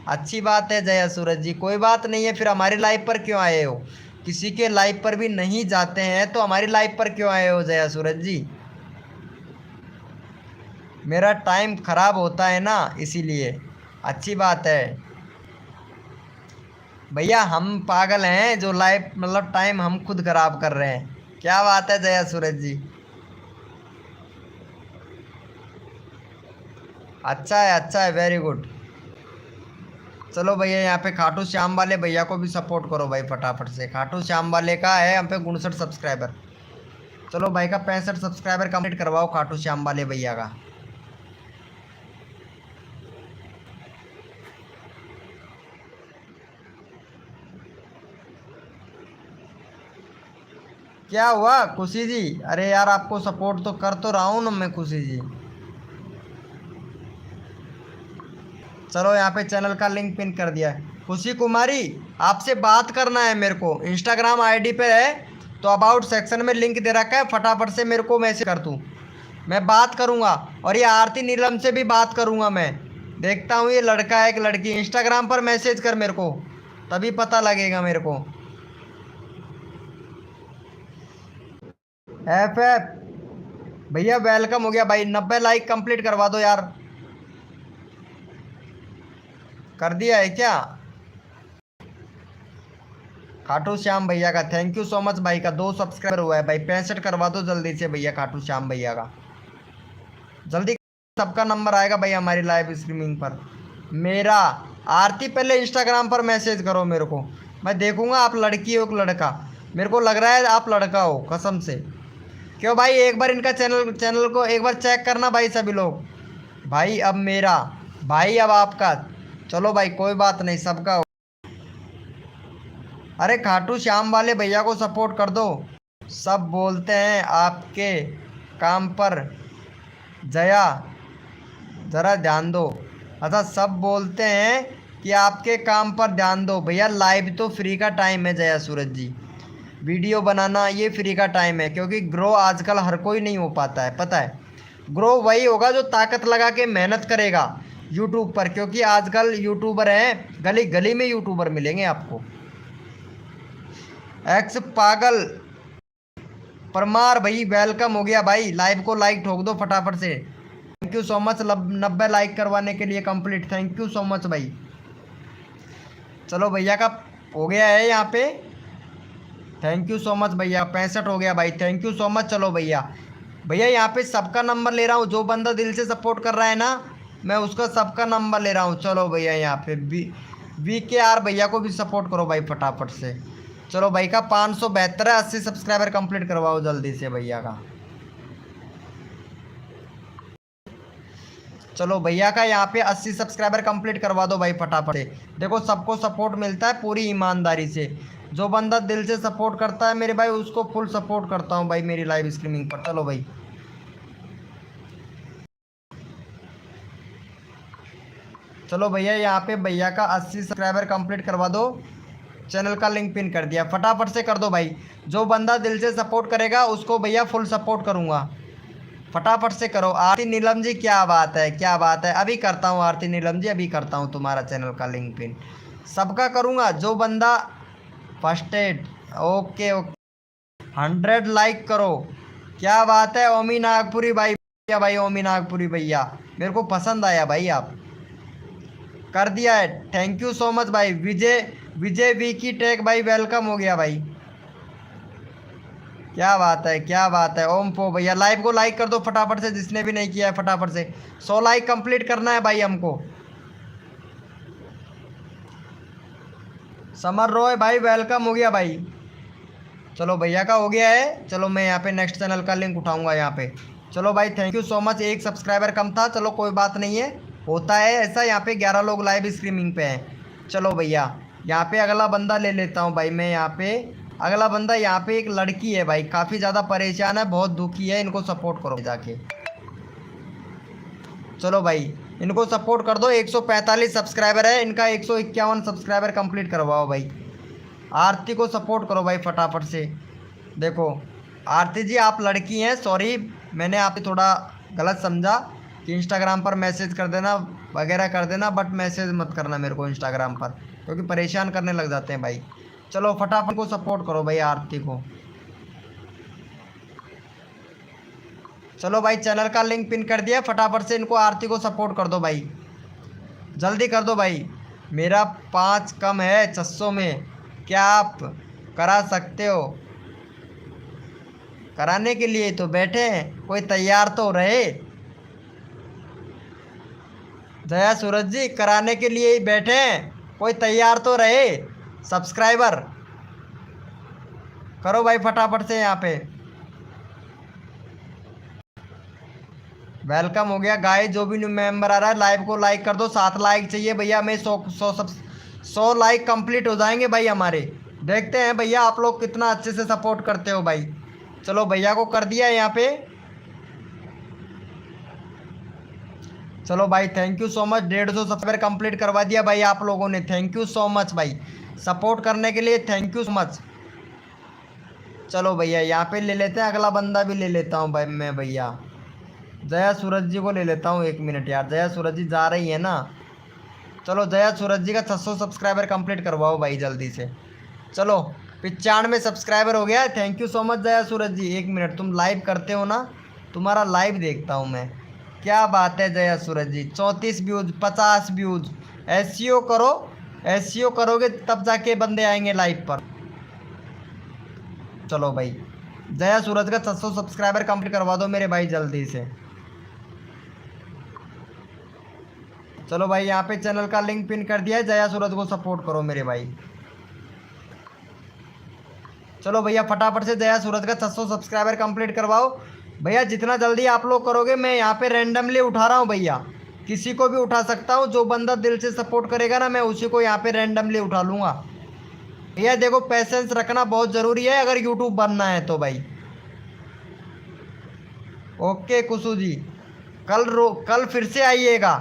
अच्छी बात है जया सूरज जी, कोई बात नहीं है, फिर हमारी लाइव पर क्यों आए हो? किसी के लाइव पर भी नहीं जाते हैं तो हमारी लाइव पर क्यों आए हो जया सूरज जी? मेरा टाइम ख़राब होता है ना इसीलिए। अच्छी बात है भैया, हम पागल हैं जो लाइव मतलब टाइम हम खुद ख़राब कर रहे हैं। क्या बात है जया सूरज जी, अच्छा है वेरी गुड। चलो भैया यहाँ पे खाटू श्याम वाले भैया को भी सपोर्ट करो भाई फटाफट से। खाटू श्याम वाले का है हम पे 59 सब्सक्राइबर। चलो भाई का 65 सब्सक्राइबर कंप्लीट करवाओ खाटू श्याम वाले भैया का। क्या हुआ खुशी जी? अरे यार आपको सपोर्ट तो कर तो रहा हूँ ना मैं खुशी जी। चलो यहाँ पे चैनल का लिंक पिन कर दिया है। खुशी कुमारी आपसे बात करना है मेरे को, इंस्टाग्राम आईडी पे है तो अबाउट सेक्शन में लिंक दे रखा है, फटाफट से मेरे को मैसेज कर तू, मैं बात करूँगा। और ये आरती नीलम से भी बात करूँगा मैं, देखता हूँ ये लड़का है कि लड़की। इंस्टाग्राम पर मैसेज कर मेरे को, तभी पता लगेगा मेरे को। FF भैया वेलकम हो गया भाई, 90 लाइक कंप्लीट करवा दो यार। कर दिया है क्या? खाटू श्याम भैया का थैंक यू सो मच भाई का 2 सब्सक्राइबर हुआ है भाई, 65 करवा दो जल्दी से भैया खाटू श्याम भैया का जल्दी। सबका नंबर आएगा भाई हमारी लाइव स्ट्रीमिंग पर। मेरा आरती पहले इंस्टाग्राम पर मैसेज करो मेरे को, मैं देखूंगा आप लड़की हो कि लड़का। मेरे को लग रहा है आप लड़का हो कसम से। क्यों भाई एक बार इनका चैनल को एक बार चेक करना भाई सभी लोग। भाई अब मेरा, भाई अब आपका, चलो भाई कोई बात नहीं सबका। अरे खाटू श्याम वाले भैया को सपोर्ट कर दो। सब बोलते हैं आपके काम पर जया ज़रा ध्यान दो। अच्छा सब बोलते हैं कि आपके काम पर ध्यान दो। भैया लाइव तो फ्री का टाइम है जया सूरज जी, वीडियो बनाना ये फ्री का टाइम है, क्योंकि ग्रो आजकल हर कोई नहीं हो पाता है पता है। ग्रो वही होगा जो ताकत लगा के मेहनत करेगा यूट्यूब पर, क्योंकि आजकल यूट्यूबर हैं, गली गली में यूट्यूबर मिलेंगे आपको। एक्स पागल परमार भाई वेलकम हो गया भाई, लाइव को लाइक ठोक दो फटाफट से। Thank you so much 90 like करवाने के लिए complete, thank you so much भाई। चलो भैया का हो गया है यहाँ पे, थैंक यू सो मच भैया। 65 हो गया भाई, थैंक यू सो मच। चलो भैया भैया यहाँ पे सबका नंबर ले रहा हूँ, जो बंदा दिल से सपोर्ट कर रहा है ना मैं उसका सबका नंबर ले रहा हूँ। चलो भैया यहाँ पे VKR भैया को भी सपोर्ट करो भाई फटाफट से। चलो भाई का 572 है, 80 सब्सक्राइबर कंप्लीट करवाओ जल्दी से भैया का। चलो भैया का यहाँ पे 80 सब्सक्राइबर कंप्लीट करवा दो भाई फटाफट से। देखो सबको सपोर्ट मिलता है पूरी ईमानदारी से, जो बंदा दिल से सपोर्ट करता है मेरे भाई उसको फुल सपोर्ट करता हूँ भाई मेरी लाइव स्ट्रीमिंग पर। चलो भाई चलो भैया यहाँ पे भैया का 80 सब्सक्राइबर कंप्लीट करवा दो, चैनल का लिंक पिन कर दिया, फटाफट से कर दो भाई। जो बंदा दिल से सपोर्ट करेगा उसको भैया फुल सपोर्ट करूँगा, फटाफट से करो। आरती नीलम जी क्या बात है, क्या बात है, अभी करता हूँ आरती नीलम जी, अभी करता हूँ तुम्हारा चैनल का लिंक पिन, सबका करूँगा। जो बंदा first aid okay okay 100 like करो, क्या बात है ओमी नागपुरी भाई, भाई ओमी नागपुरी भैया मेरे को पसंद आया भाई, आप कर दिया है, थैंक यू सो मच भाई। विजय वी की टेक भाई वेलकम हो गया भाई, क्या बात है, क्या बात है। ओम पो भैया लाइव को लाइक कर दो फटाफट से, जिसने भी नहीं किया है फटाफट से। 100 लाइक कंप्लीट करना है भाई हमको। समर रॉय भाई वेलकम हो गया भाई। चलो भैया का हो गया है, चलो मैं यहाँ पे नेक्स्ट चैनल का लिंक उठाऊंगा यहाँ पे। चलो भाई थैंक यू सो मच, एक सब्सक्राइबर कम था, चलो कोई बात नहीं है, होता है ऐसा। यहाँ पे 11 लोग लाइव स्ट्रीमिंग पे हैं। चलो भैया यहाँ पे अगला बंदा ले लेता हूँ भाई मैं। यहाँ पे अगला बंदा यहाँ पे एक लड़की है भाई, काफ़ी ज़्यादा परेशान है, बहुत दुखी है, इनको सपोर्ट करो जाके। चलो भाई इनको सपोर्ट कर दो, 145 सब्सक्राइबर है इनका, 151 सब्सक्राइबर कंप्लीट करवाओ भाई। आरती को सपोर्ट करो भाई फटाफट से। देखो आरती जी आप लड़की हैं, सॉरी मैंने आप थोड़ा गलत समझा कि इंस्टाग्राम पर मैसेज कर देना वगैरह कर देना, बट मैसेज मत करना मेरे को इंस्टाग्राम पर, क्योंकि परेशान करने लग जाते हैं भाई। चलो फटाफट को सपोर्ट करो भाई आरती को। चलो भाई चैनल का लिंक पिन कर दिया, फटाफट से इनको आरती को सपोर्ट कर दो भाई, जल्दी कर दो भाई। मेरा 5 कम है 600 में, क्या आप करा सकते हो? कराने के लिए तो बैठे हैं, कोई तैयार तो रहे। जया सूरज जी कराने के लिए ही बैठे हैं, कोई तैयार तो रहे। सब्सक्राइबर करो भाई फटाफट से। यहाँ पे वेलकम हो गया गाइस, जो भी न्यू मेंबर आ रहा है लाइव को लाइक कर दो, 7 लाइक चाहिए भैया, मैं 100 लाइक कंप्लीट हो जाएंगे भाई हमारे। देखते हैं भैया आप लोग कितना अच्छे से सपोर्ट करते हो भाई। चलो भैया को कर दिया है यहाँ पे। चलो भाई thank you so much, 150 subscriber complete करवा दिया भाई आप लोगों ने, थैंक यू सो मच भाई, सपोर्ट करने के लिए थैंक यू सो मच। चलो भैया यहाँ पे ले लेते हैं, अगला बंदा भी ले लेता हूँ भाई मैं भैया। जया सूरज जी को ले लेता हूँ, 1 मिनट यार, जया सूरज जी जा रही है ना। चलो जया सूरज जी का 600 सब्सक्राइबर कंप्लीट करवाओ भाई जल्दी से। चलो 95 सब्सक्राइबर हो गया, thank you so much Jaya Suraj ji. 1 minute, तुम लाइव करते हो ना, तुम्हारा लाइव देखता हूँ मैं, क्या बात है जया सूरज जी। 34 व्यूज़ 50 व्यूज़, एसईओ करो, एसईओ करोगे तब जाके बंदे आएंगे लाइव पर। चलो भाई जया सूरज का 600 सब्सक्राइबर कंप्लीट करवा दो मेरे भाई जल्दी से। चलो भाई यहाँ पे चैनल का लिंक पिन कर दिया है, जया सूरज को सपोर्ट करो मेरे भाई। चलो भैया फटाफट से जया सूरज का 600 सब्सक्राइबर कंप्लीट करवाओ भैया, जितना जल्दी आप लोग करोगे। मैं यहाँ पे रैंडमली उठा रहा हूँ भैया, किसी को भी उठा सकता हूँ, जो बंदा दिल से सपोर्ट करेगा ना मैं उसी को यहाँ पे रैंडमली उठा लूँगा भैया। देखो पेशेंस रखना बहुत ज़रूरी है अगर यूट्यूब बनना है तो भाई। ओके कुशु जी, कल फिर से आइएगा,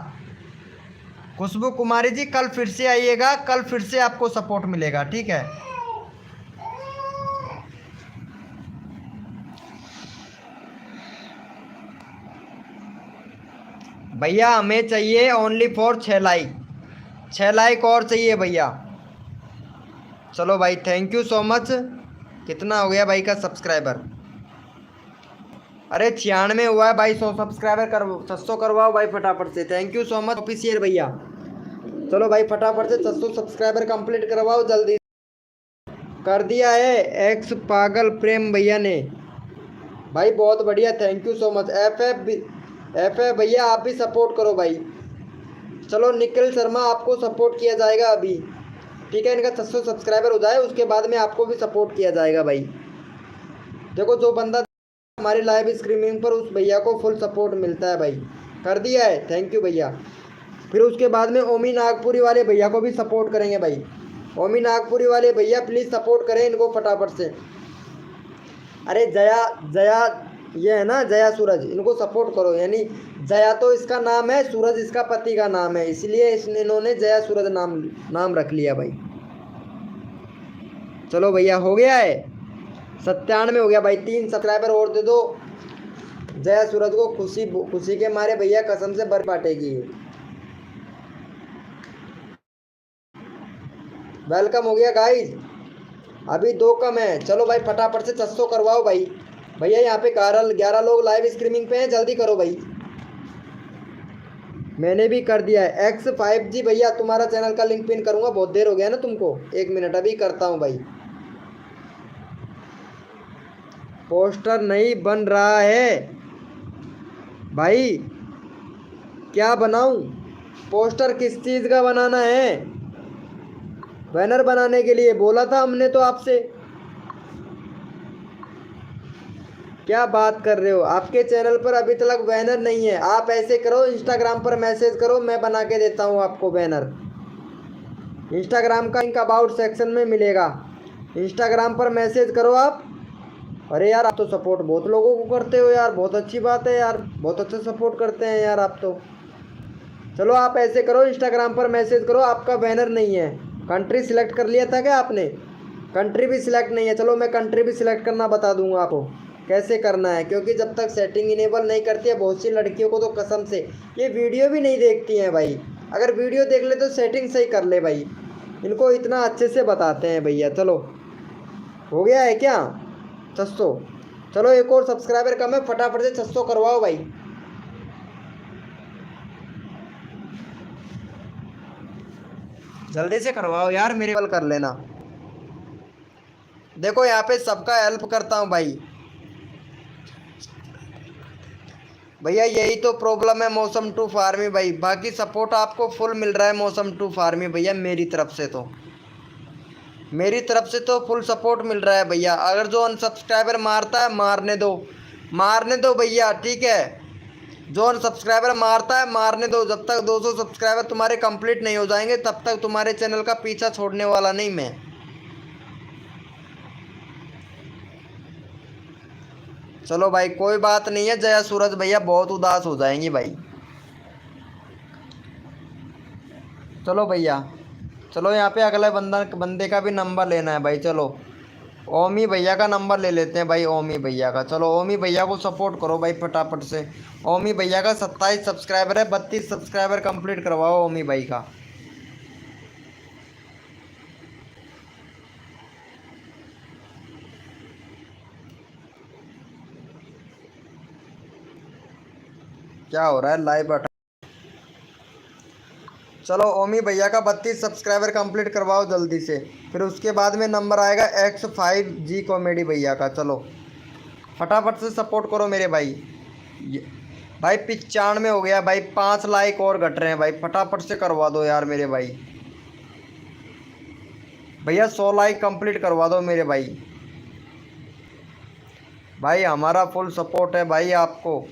खुशबू कुमारी जी कल फिर से आइएगा, कल फिर से आपको सपोर्ट मिलेगा, ठीक है। भैया हमें चाहिए ओनली फॉर 6 लाइक, 6 लाइक और चाहिए भैया। चलो भाई थैंक यू सो मच। कितना हो गया भाई का सब्सक्राइबर? अरे 96 हुआ है भाई, 100 सब्सक्राइबर कर 600 करवाओ भाई फटाफट से। Thank you so much official भैया। चलो भाई फटाफट से 600 सब्सक्राइबर कंप्लीट करवाओ जल्दी। कर दिया है एक्स पागल प्रेम भैया ने भाई, बहुत बढ़िया thank you so much. F F भैया आप भी सपोर्ट करो भाई। चलो निखिल शर्मा आपको सपोर्ट किया जाएगा अभी, ठीक है। इनका 600 सब्सक्राइबर हो जाए उसके बाद में आपको भी सपोर्ट किया जाएगा भाई। देखो जो बंदा हमारी लाइव स्ट्रीमिंग पर उस भैया को फुल सपोर्ट मिलता है भाई। कर दिया है थैंक यू भैया। फिर उसके बाद में ओमी नागपुरी वाले भैया को भी सपोर्ट करेंगे भाई। ओमी नागपुरी वाले भैया प्लीज़ सपोर्ट करें इनको फटाफट से। अरे जया जया ये है ना जया सूरज, इनको सपोर्ट करो। यानी जया तो इसका नाम है, सूरज इसका पति का नाम है, इसलिए इन्होंने जया सूरज नाम रख लिया भाई। चलो भैया हो गया है 97 हो गया भाई। 3 सब्सक्राइबर और दे दो जया सूरज को, खुशी खुशी के मारे भैया कसम से बर पाटेगी। वेलकम हो गया गाइस, अभी 2 कम है। चलो भाई फटाफट से 600 करवाओ भाई। भैया यहाँ पे 11 लोग लाइव स्ट्रीमिंग पे हैं, जल्दी करो भाई। मैंने भी कर दिया है। X5G भैया तुम्हारा चैनल का लिंक पिन करूँगा, बहुत देर हो गया ना तुमको। 1 मिनट अभी करता हूँ भाई। पोस्टर नहीं बन रहा है भाई, क्या बनाऊँ? पोस्टर किस चीज़ का बनाना है? बैनर बनाने के लिए बोला था हमने तो आपसे। क्या बात कर रहे हो? आपके चैनल पर अभी तक बैनर नहीं है। आप ऐसे करो इंस्टाग्राम पर मैसेज करो, मैं बना के देता हूँ आपको बैनर। इंस्टाग्राम का लिंक अबाउट सेक्शन में मिलेगा, इंस्टाग्राम पर मैसेज करो आप। अरे यार आप तो सपोर्ट बहुत लोगों को करते हो यार, बहुत अच्छी बात है यार, बहुत अच्छा सपोर्ट करते हैं यार आप तो। चलो आप ऐसे करो इंस्टाग्राम पर मैसेज करो, आपका बैनर नहीं है। कंट्री सिलेक्ट कर लिया था क्या आपने? कंट्री भी सिलेक्ट नहीं है। चलो मैं कंट्री भी सिलेक्ट करना बता दूंगा आपको कैसे करना है, क्योंकि जब तक सेटिंग इनेबल नहीं करती है बहुत सी लड़कियों को तो कसम से ये वीडियो भी नहीं देखती हैं भाई। अगर वीडियो देख ले तो सेटिंग सही कर ले भाई, इनको इतना अच्छे से बताते हैं भैया। चलो हो गया है क्या 600? चलो एक और सब्सक्राइबर कम है, फटाफट से 600 करवाओ भाई। जल्दी से करवाओ यार, मेरे कल कर लेना। देखो यहाँ पे सबका हेल्प करता हूँ भाई। भैया यही तो प्रॉब्लम है मौसम टू फार्मी भाई, बाकी सपोर्ट आपको फुल मिल रहा है मौसम टू फार्मी भैया। मेरी तरफ से तो फुल सपोर्ट मिल रहा है भैया। अगर जो अनसब्सक्राइबर मारता है मारने दो भैया, ठीक है। जो अनसब्सक्राइबर मारता है मारने दो। जब तक 200 सब्सक्राइबर तुम्हारे कंप्लीट नहीं हो जाएंगे तब तक तुम्हारे चैनल का पीछा छोड़ने वाला नहीं मैं। चलो भाई कोई बात नहीं है, जया सूरज भैया बहुत उदास हो जाएंगी भाई। चलो भैया, चलो यहाँ पे अगले बंदे का भी नंबर लेना है भाई। चलो ओमी भैया का नंबर ले लेते हैं भाई, ओमी भैया का। चलो ओमी भैया को सपोर्ट करो भाई फटाफट से। ओमी भैया का 27 सब्सक्राइबर है, 32 सब्सक्राइबर कंप्लीट करवाओ ओमी भाई का। क्या हो रहा है लाइव बटा। चलो ओमी भैया का 32 सब्सक्राइबर कंप्लीट करवाओ जल्दी से। फिर उसके बाद में नंबर आएगा X5G कॉमेडी भैया का। चलो फटाफट से सपोर्ट करो मेरे भाई। भाई 95 हो गया भाई, 5 लाइक और घट रहे हैं भाई, फटाफट से करवा दो यार मेरे भाई। भैया 100 लाइक कंप्लीट करवा दो मेरे भाई। भाई हमारा फुल सपोर्ट है भाई आपको।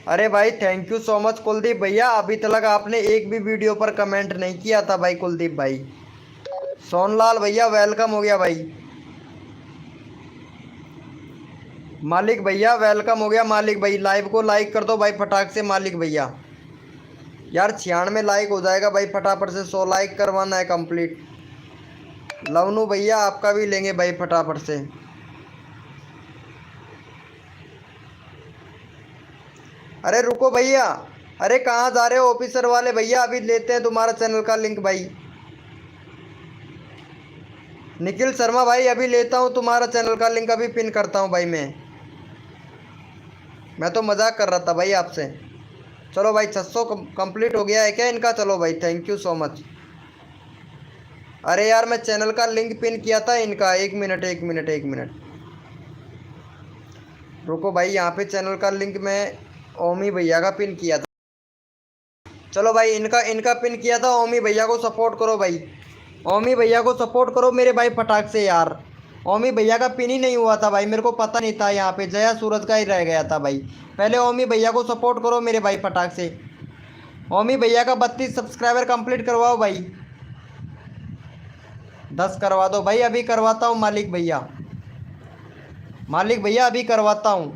अरे भाई thank you so much Kuldeep भैया, अभी तक आपने एक भी वीडियो पर कमेंट नहीं किया था भाई कुलदीप भाई। सोनलाल भैया वेलकम हो गया भाई। मालिक भैया वेलकम हो गया। मालिक भाई लाइव को लाइक कर दो भाई फटाक से मालिक भैया। यार 96 लाइक हो जाएगा भाई, फटाफट से 100 लाइक करवाना है कंप्लीट। लवनू भैया आपका भी लेंगे भाई फटाफट से। अरे रुको भैया, अरे कहाँ जा रहे हो ऑफिसर वाले भैया, अभी लेते हैं तुम्हारा चैनल का लिंक भाई। निखिल शर्मा भाई अभी लेता हूँ तुम्हारा चैनल का लिंक, अभी पिन करता हूँ भाई। मैं तो मजाक कर रहा था भाई आपसे। चलो भाई 600 कंप्लीट हो गया है क्या इनका? चलो भाई थैंक यू सो मच। अरे यार मैं चैनल का लिंक पिन किया था इनका, एक मिनट एक मिनट एक मिनट रुको भाई। यहाँ पे चैनल का लिंक मैं ओमी भैया का पिन किया था। चलो भाई इनका इनका पिन किया था। ओमी भैया को सपोर्ट करो भाई, ओमी भैया को सपोर्ट करो मेरे भाई फटाक से यार। ओमी भैया का पिन ही नहीं हुआ था भाई, मेरे को पता नहीं था। यहाँ पे जया सूरज का ही रह गया था भाई। पहले ओमी भैया को सपोर्ट करो मेरे भाई फटाक से। ओमी भैया का 32 सब्सक्राइबर कंप्लीट करवाओ भाई। 10 करवा दो भाई, अभी करवाता हूँ मालिक भैया। मालिक भैया अभी करवाता हूँ,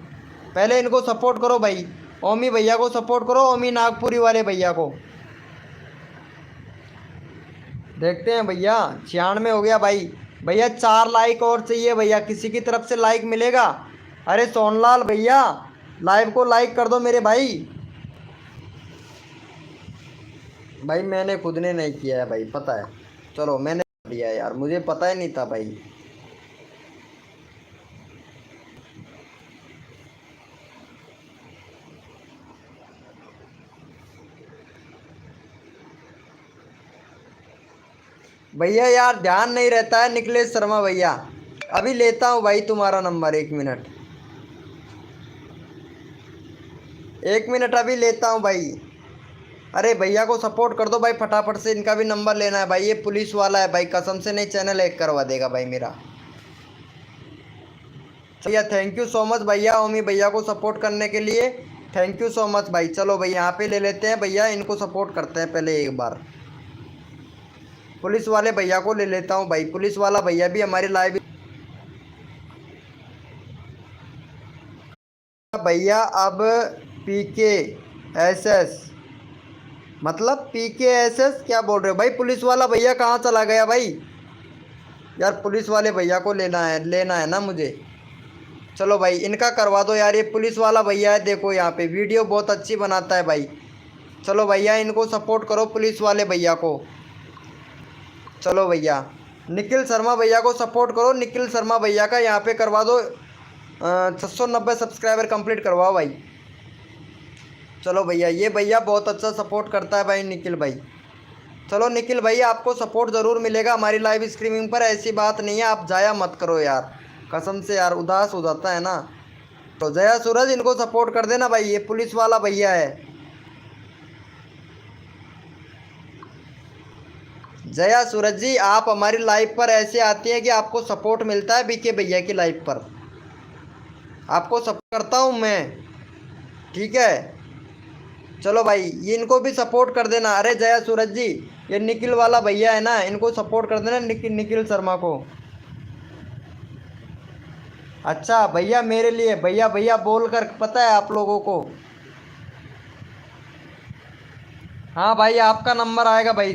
पहले इनको सपोर्ट करो भाई। ओमी भैया को सपोर्ट करो, ओमी नागपुरी वाले भैया को। देखते हैं भैया 96 हो गया भाई। भैया 4 लाइक और चाहिए भैया, किसी की तरफ से लाइक मिलेगा? अरे सोनलाल भैया लाइव को लाइक कर दो मेरे भाई। भाई मैंने खुद ने नहीं किया है भाई, पता है। चलो मैंने दिया यार, मुझे पता ही नहीं था भाई। भैया यार ध्यान नहीं रहता है निखिलेश शर्मा भैया। अभी लेता हूँ भाई तुम्हारा नंबर, एक मिनट एक मिनट अभी लेता हूँ भाई। अरे भैया को सपोर्ट कर दो भाई फटाफट से, इनका भी नंबर लेना है भाई। ये पुलिस वाला है भाई, कसम से नहीं चैनल हैक करवा देगा भाई मेरा। भैया थैंक यू सो मच भैया, ओमी भैया को सपोर्ट करने के लिए थैंक यू सो मच भाई। चलो भाई यहाँ पे ले लेते हैं भैया, इनको सपोर्ट करते हैं पहले एक बार। पुलिस वाले भैया को ले लेता हूँ भाई, पुलिस वाला भैया भी हमारी लाइव। भैया अब PKSS मतलब PKSS क्या बोल रहे हो भाई? पुलिस वाला भैया कहाँ चला गया भाई? यार पुलिस वाले भैया को लेना है ना मुझे। चलो भाई इनका करवा दो यार, ये पुलिस वाला भैया है देखो, यहाँ पे वीडियो बहुत अच्छी बनाता है भाई। चलो भैया इनको सपोर्ट करो पुलिस वाले भैया को। चलो भैया निखिल शर्मा भैया को सपोर्ट करो, निखिल शर्मा भैया का यहाँ पे करवा दो 690 सब्सक्राइबर कंप्लीट करवाओ भाई। चलो भैया ये भैया बहुत अच्छा सपोर्ट करता है भाई निखिल भाई। चलो निखिल भाई आपको सपोर्ट ज़रूर मिलेगा हमारी लाइव स्ट्रीमिंग पर, ऐसी बात नहीं है, आप जाया मत करो यार, कसम से यार उदास हो जाता है ना। तो जया सूरज इनको सपोर्ट कर देना भाई, ये पुलिस वाला भैया है। जया सूरज जी आप हमारी लाइव पर ऐसे आती हैं कि आपको सपोर्ट मिलता है बीके भैया की लाइव पर, आपको सपोर्ट करता हूँ मैं, ठीक है। चलो भाई ये इनको भी सपोर्ट कर देना। अरे जया सूरज जी ये निखिल वाला भैया है ना, इनको सपोर्ट कर देना, निखिल शर्मा को। अच्छा भैया मेरे लिए भैया भैया बोल कर पता है आप लोगों को। हाँ भाई आपका नंबर आएगा भाई,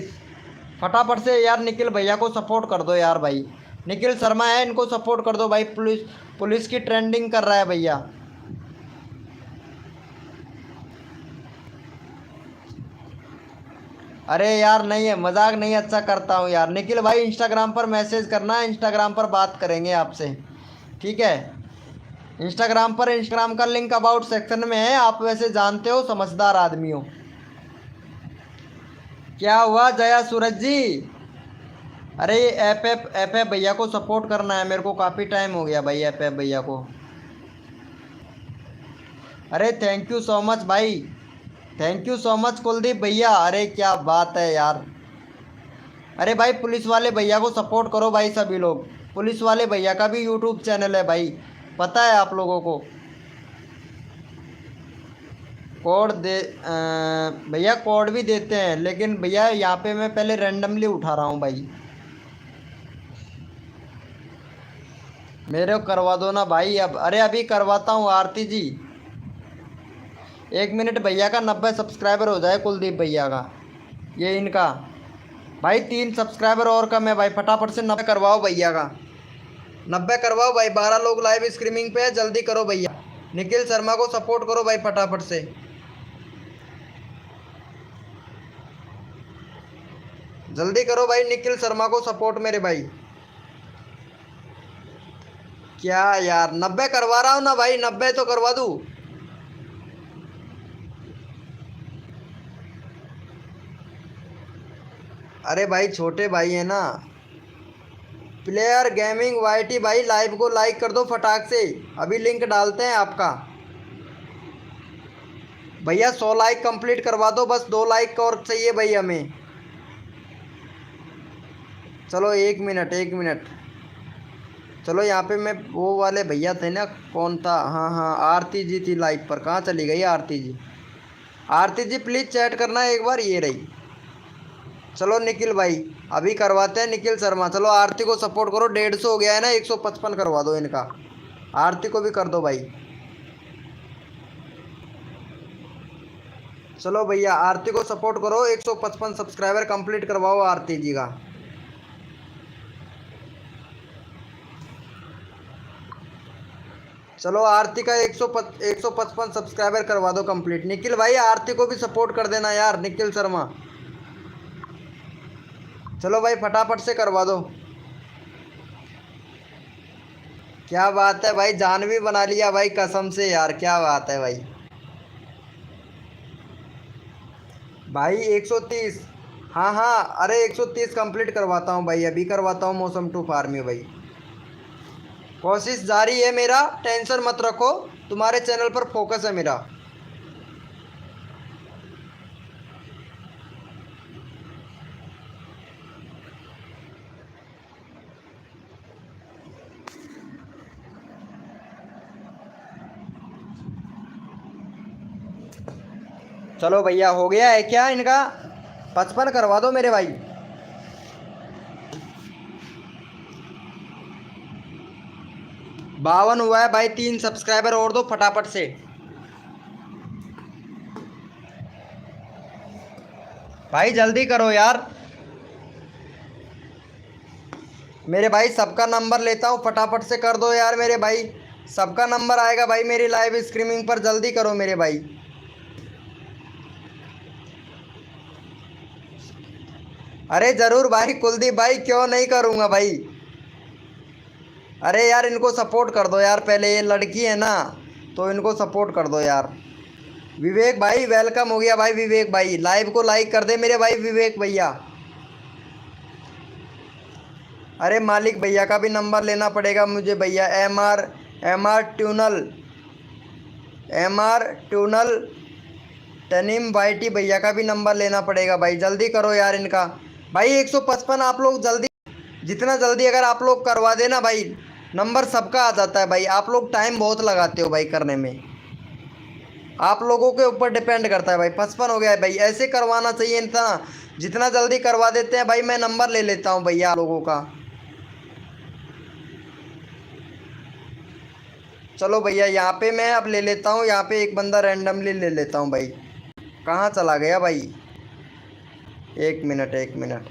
फटाफट से यार निखिल भैया को सपोर्ट कर दो यार भाई। निखिल शर्मा है इनको सपोर्ट कर दो भाई, पुलिस की ट्रेंडिंग कर रहा है भैया। अरे यार नहीं है, मजाक नहीं अच्छा करता हूँ यार। निखिल भाई इंस्टाग्राम पर मैसेज करना है, इंस्टाग्राम पर बात करेंगे आपसे, ठीक है। इंस्टाग्राम का लिंक अबाउट सेक्शन में है, आप वैसे जानते हो, समझदार आदमी हो। क्या हुआ जया सूरज जी? अरे एफ भैया को सपोर्ट करना है मेरे को, काफ़ी टाइम हो गया भाई एफ भैया को। अरे थैंक यू सो मच भाई, thank you so much Kuldeep भैया, अरे क्या बात है यार। अरे भाई पुलिस वाले भैया को सपोर्ट करो भाई सभी लोग, पुलिस वाले भैया का भी यूट्यूब चैनल है भाई, पता है आप लोगों को। कोड दे भैया कोड भी देते हैं, लेकिन भैया यहाँ पे मैं पहले रैंडमली उठा रहा हूँ भाई, मेरे को करवा दो ना भाई अब। अरे अभी करवाता हूँ आरती जी, 1 मिनट भैया का 90 सब्सक्राइबर हो जाए कुलदीप भैया का, ये इनका भाई 3 सब्सक्राइबर और कम है भाई, फटाफट से 90 करवाओ भैया का, 90 करवाओ भाई। 12 लोग लाइव स्ट्रीमिंग पे है, जल्दी करो भैया। निखिल शर्मा को सपोर्ट करो भाई फटाफट से। जल्दी करो भाई, निखिल शर्मा को सपोर्ट मेरे भाई। क्या यार, 90 करवा रहा हूँ ना भाई, 90 तो करवा दूँ। अरे भाई छोटे भाई है ना। प्लेयर गेमिंग वाईटी भाई, लाइव को लाइक कर दो फटाक से, अभी लिंक डालते हैं आपका। भैया 100 लाइक कंप्लीट करवा दो, बस 2 लाइक और चाहिए भाई हमें। चलो 1 मिनट 1 मिनट। चलो यहाँ पे मैं वो वाले भैया थे ना, कौन था, हाँ हाँ आरती जी थी लाइव पर, कहाँ चली गई आरती जी। आरती जी प्लीज़ चैट करना एक बार, ये रही। चलो निखिल भाई अभी करवाते हैं, निखिल शर्मा। चलो आरती को सपोर्ट करो, 150 हो गया है ना, 155 करवा दो इनका। आरती को भी कर दो भाई। चलो भैया आरती को सपोर्ट करो, 155 सब्सक्राइबर कंप्लीट करवाओ आरती जी का। चलो आरती का 155 सब्सक्राइबर करवा दो कंप्लीट। निखिल भाई आरती को भी सपोर्ट कर देना यार, निखिल शर्मा। चलो भाई फटाफट से करवा दो। क्या बात है भाई, जानवी बना लिया भाई, कसम से यार क्या बात है भाई। भाई 130, हाँ हाँ अरे 130 कंप्लीट करवाता हूँ भाई, अभी करवाता हूँ मौसम टू फार्मी भाई। कोशिश जारी है मेरा, टेंशन मत रखो, तुम्हारे चैनल पर फोकस है मेरा। चलो भैया हो गया है क्या इनका, 55 करवा दो मेरे भाई। 52 हुआ है भाई, 3 सब्सक्राइबर और दो फटाफट से। भाई जल्दी करो यार मेरे भाई, सबका नंबर लेता हूँ, फटाफट से कर दो यार मेरे भाई। सबका नंबर आएगा भाई मेरी लाइव स्ट्रीमिंग पर, जल्दी करो मेरे भाई। अरे ज़रूर भाई कुलदीप भाई, क्यों नहीं करूँगा भाई। अरे यार इनको सपोर्ट कर दो यार, पहले ये लड़की है ना, तो इनको सपोर्ट कर दो यार। विवेक भाई वेलकम हो गया भाई, विवेक भाई लाइव को लाइक कर दे मेरे भाई विवेक भैया। अरे मालिक भैया का भी नंबर लेना पड़ेगा मुझे भैया, एम आर ट्यूनल टनिम वाईटी भैया का भी नंबर लेना पड़ेगा भाई, जल्दी करो यार इनका। भाई 155 आप लोग जल्दी, जितना जल्दी अगर आप लोग करवा देना भाई, नंबर सबका आ जाता है भाई। आप लोग टाइम बहुत लगाते हो भाई करने में, आप लोगों के ऊपर डिपेंड करता है भाई। 55 हो गया है भाई, ऐसे करवाना चाहिए इतना, जितना जल्दी करवा देते हैं भाई। मैं नंबर ले लेता हूँ भैया आप लोगों का। चलो भैया यहाँ पे मैं अब ले लेता हूँ, यहाँ पे एक बंदा रैंडमली ले लेता हूँ भाई। कहाँ चला गया भाई, 1 मिनट 1 मिनट।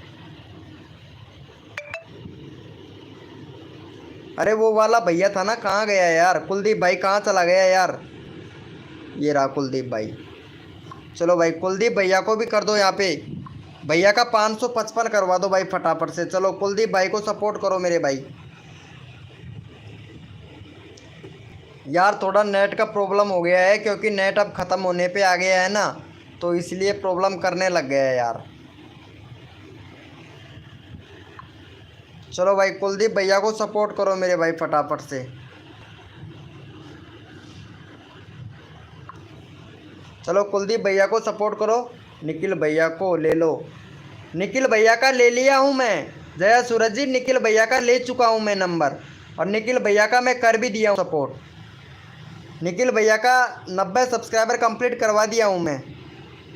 अरे वो वाला भैया था ना, कहाँ गया यार, कुलदीप भाई कहाँ चला गया यार। ये रहा कुलदीप भाई। चलो भाई कुलदीप भैया को भी कर दो यहाँ पे, भैया का 555 करवा दो भाई फटाफट से। चलो कुलदीप भाई को सपोर्ट करो मेरे भाई। यार थोड़ा नेट का प्रॉब्लम हो गया है, क्योंकि नेट अब ख़त्म होने पे आ गया है ना, तो इसलिए प्रॉब्लम करने लग गया है यार। चलो भाई कुलदीप भैया को सपोर्ट करो मेरे भाई फटाफट से। चलो कुलदीप भैया को सपोर्ट करो, निखिल भैया को ले लो। निखिल भैया का ले लिया हूँ मैं, जया सूरज जी निखिल भैया का ले चुका हूँ मैं नंबर, और निखिल भैया का मैं कर भी दिया हूँ सपोर्ट। निखिल भैया का 90 सब्सक्राइबर कंप्लीट करवा दिया हूँ मैं,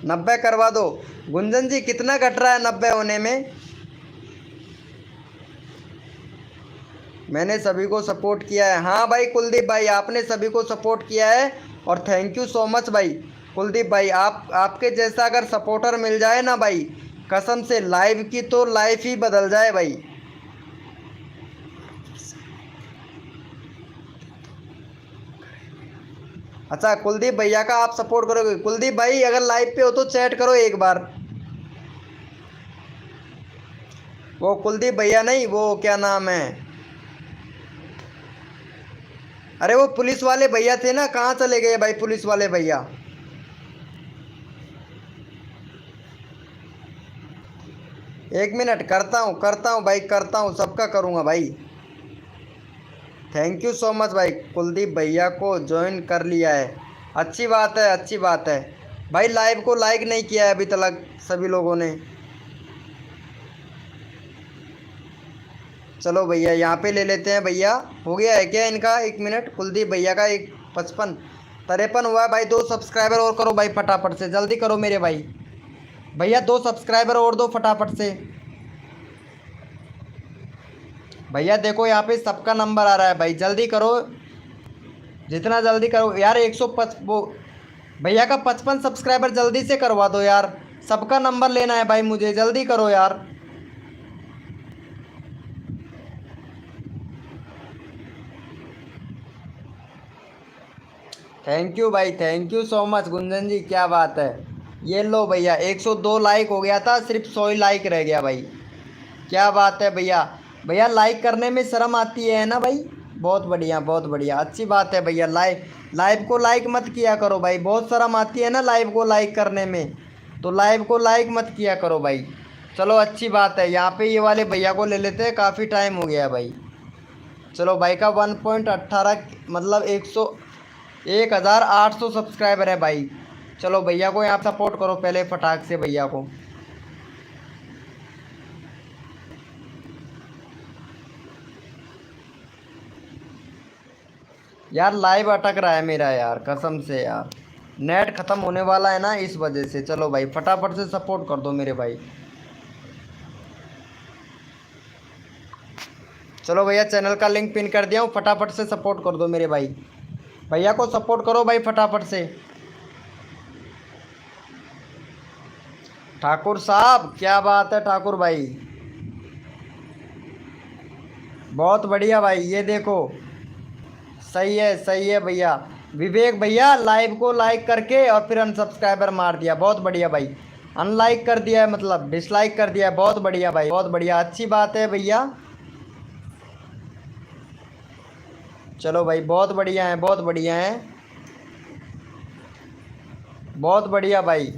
90 करवा दो। गुंजन जी कितना कट रहा है 90 होने में। मैंने सभी को सपोर्ट किया है, हाँ भाई कुलदीप भाई आपने सभी को सपोर्ट किया है, और थैंक यू सो मच भाई कुलदीप भाई। आपके जैसा अगर सपोर्टर मिल जाए ना भाई, कसम से लाइव की तो लाइफ ही बदल जाए भाई। अच्छा कुलदीप भैया का आप सपोर्ट करोगे, कुलदीप भाई अगर लाइव पे हो तो चैट करो एक बार। वो कुलदीप भैया नहीं, वो क्या नाम है, अरे वो पुलिस वाले भैया थे ना, कहाँ चले गए भाई पुलिस वाले भैया। एक मिनट, करता हूँ भाई, करता हूँ, सबका करूँगा भाई। थैंक यू सो मच भाई, कुलदीप भैया को ज्वाइन कर लिया है, अच्छी बात है, अच्छी बात है भाई। लाइव को लाइक नहीं किया है अभी तक सभी लोगों ने। चलो भैया यहाँ पे ले लेते हैं भैया। हो गया है क्या इनका, एक मिनट, कुलदीप भैया का 55 53 हुआ है भाई। 2 सब्सक्राइबर और करो भाई फटाफट से, जल्दी करो मेरे भाई। भैया 2 सब्सक्राइबर और दो फटाफट से। भैया देखो यहाँ पे सबका नंबर आ रहा है भाई, जल्दी करो, जितना जल्दी करो यार। 105 वो भैया का 55 सब्सक्राइबर जल्दी से करवा दो यार, सबका नंबर लेना है भाई मुझे, जल्दी करो यार। थैंक यू भाई, thank you so much Gunjan ji, क्या बात है। ये लो भैया 102 लाइक हो गया था, सिर्फ 100 ही लाइक रह गया भाई, क्या बात है भैया। भैया लाइक करने में शर्म आती है ना भाई, बहुत बढ़िया, बहुत बढ़िया, अच्छी बात है भैया। लाइव को लाइक मत किया करो भाई, बहुत शर्म आती है ना लाइव को लाइक करने में, तो लाइव को लाइक मत किया करो भाई। चलो अच्छी बात है, यहाँ पे ये वाले भैया को ले लेते हैं, काफ़ी टाइम हो गया भाई। चलो भाई का 1.18 मतलब 1800 सब्सक्राइबर है भाई। चलो भैया को यहाँ सपोर्ट करो पहले फटाक से भैया को। यार लाइव अटक रहा है मेरा यार, कसम से यार, नेट ख़त्म होने वाला है ना इस वजह से। चलो भाई फटाफट से सपोर्ट कर दो मेरे भाई। चलो भैया चैनल का लिंक पिन कर दिया हूँ, फटाफट से सपोर्ट कर दो मेरे भाई। भैया को सपोर्ट करो भाई फटाफट से। ठाकुर साहब क्या बात है ठाकुर भाई, बहुत बढ़िया भाई, ये देखो सही है भैया। विवेक भैया लाइव को लाइक करके और फिर अनसब्सक्राइबर मार दिया, बहुत बढ़िया भाई। अनलाइक कर दिया है, मतलब डिसलाइक कर दिया है, बहुत बढ़िया भाई, बहुत बढ़िया, अच्छी बात है भैया। चलो भाई बहुत बढ़िया है, बहुत बढ़िया है, बहुत बढ़िया भाई।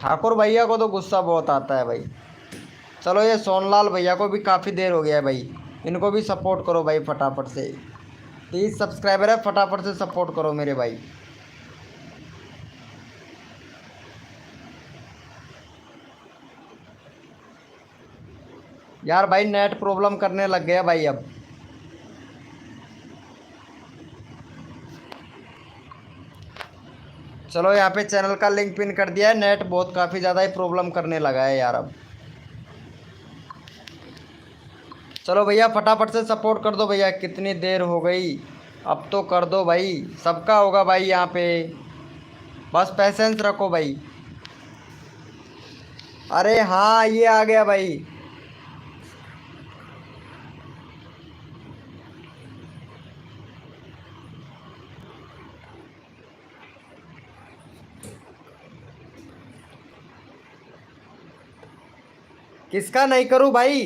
ठाकुर भैया को तो गुस्सा बहुत आता है भाई। चलो ये सोनलाल भैया को भी काफ़ी देर हो गया है भाई, इनको भी सपोर्ट करो भाई फटाफट से। 30 सब्सक्राइबर है, फटाफट से सपोर्ट करो मेरे भाई। यार भाई नेट प्रॉब्लम करने लग गया भाई अब। चलो यहाँ पे चैनल का लिंक पिन कर दिया है, नेट बहुत काफ़ी ज़्यादा ही प्रॉब्लम करने लगा है यार अब। चलो भैया फटाफट से सपोर्ट कर दो भैया, कितनी देर हो गई, अब तो कर दो भाई, सबका होगा भाई यहाँ पे, बस पैसेंस रखो भाई। अरे हाँ ये आ गया भाई। किसका नहीं करूँ भाई,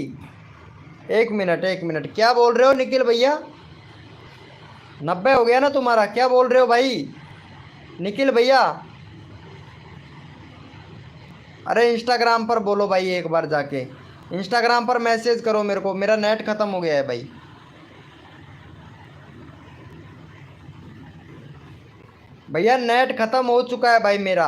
एक मिनट एक मिनट, क्या बोल रहे हो निखिल भैया, 90 हो गया ना तुम्हारा, क्या बोल रहे हो भाई निखिल भैया। अरे इंस्टाग्राम पर बोलो भाई, एक बार जाके इंस्टाग्राम पर मैसेज करो मेरे को, मेरा नेट ख़त्म हो गया है भाई। भैया नेट ख़त्म हो चुका है भाई मेरा।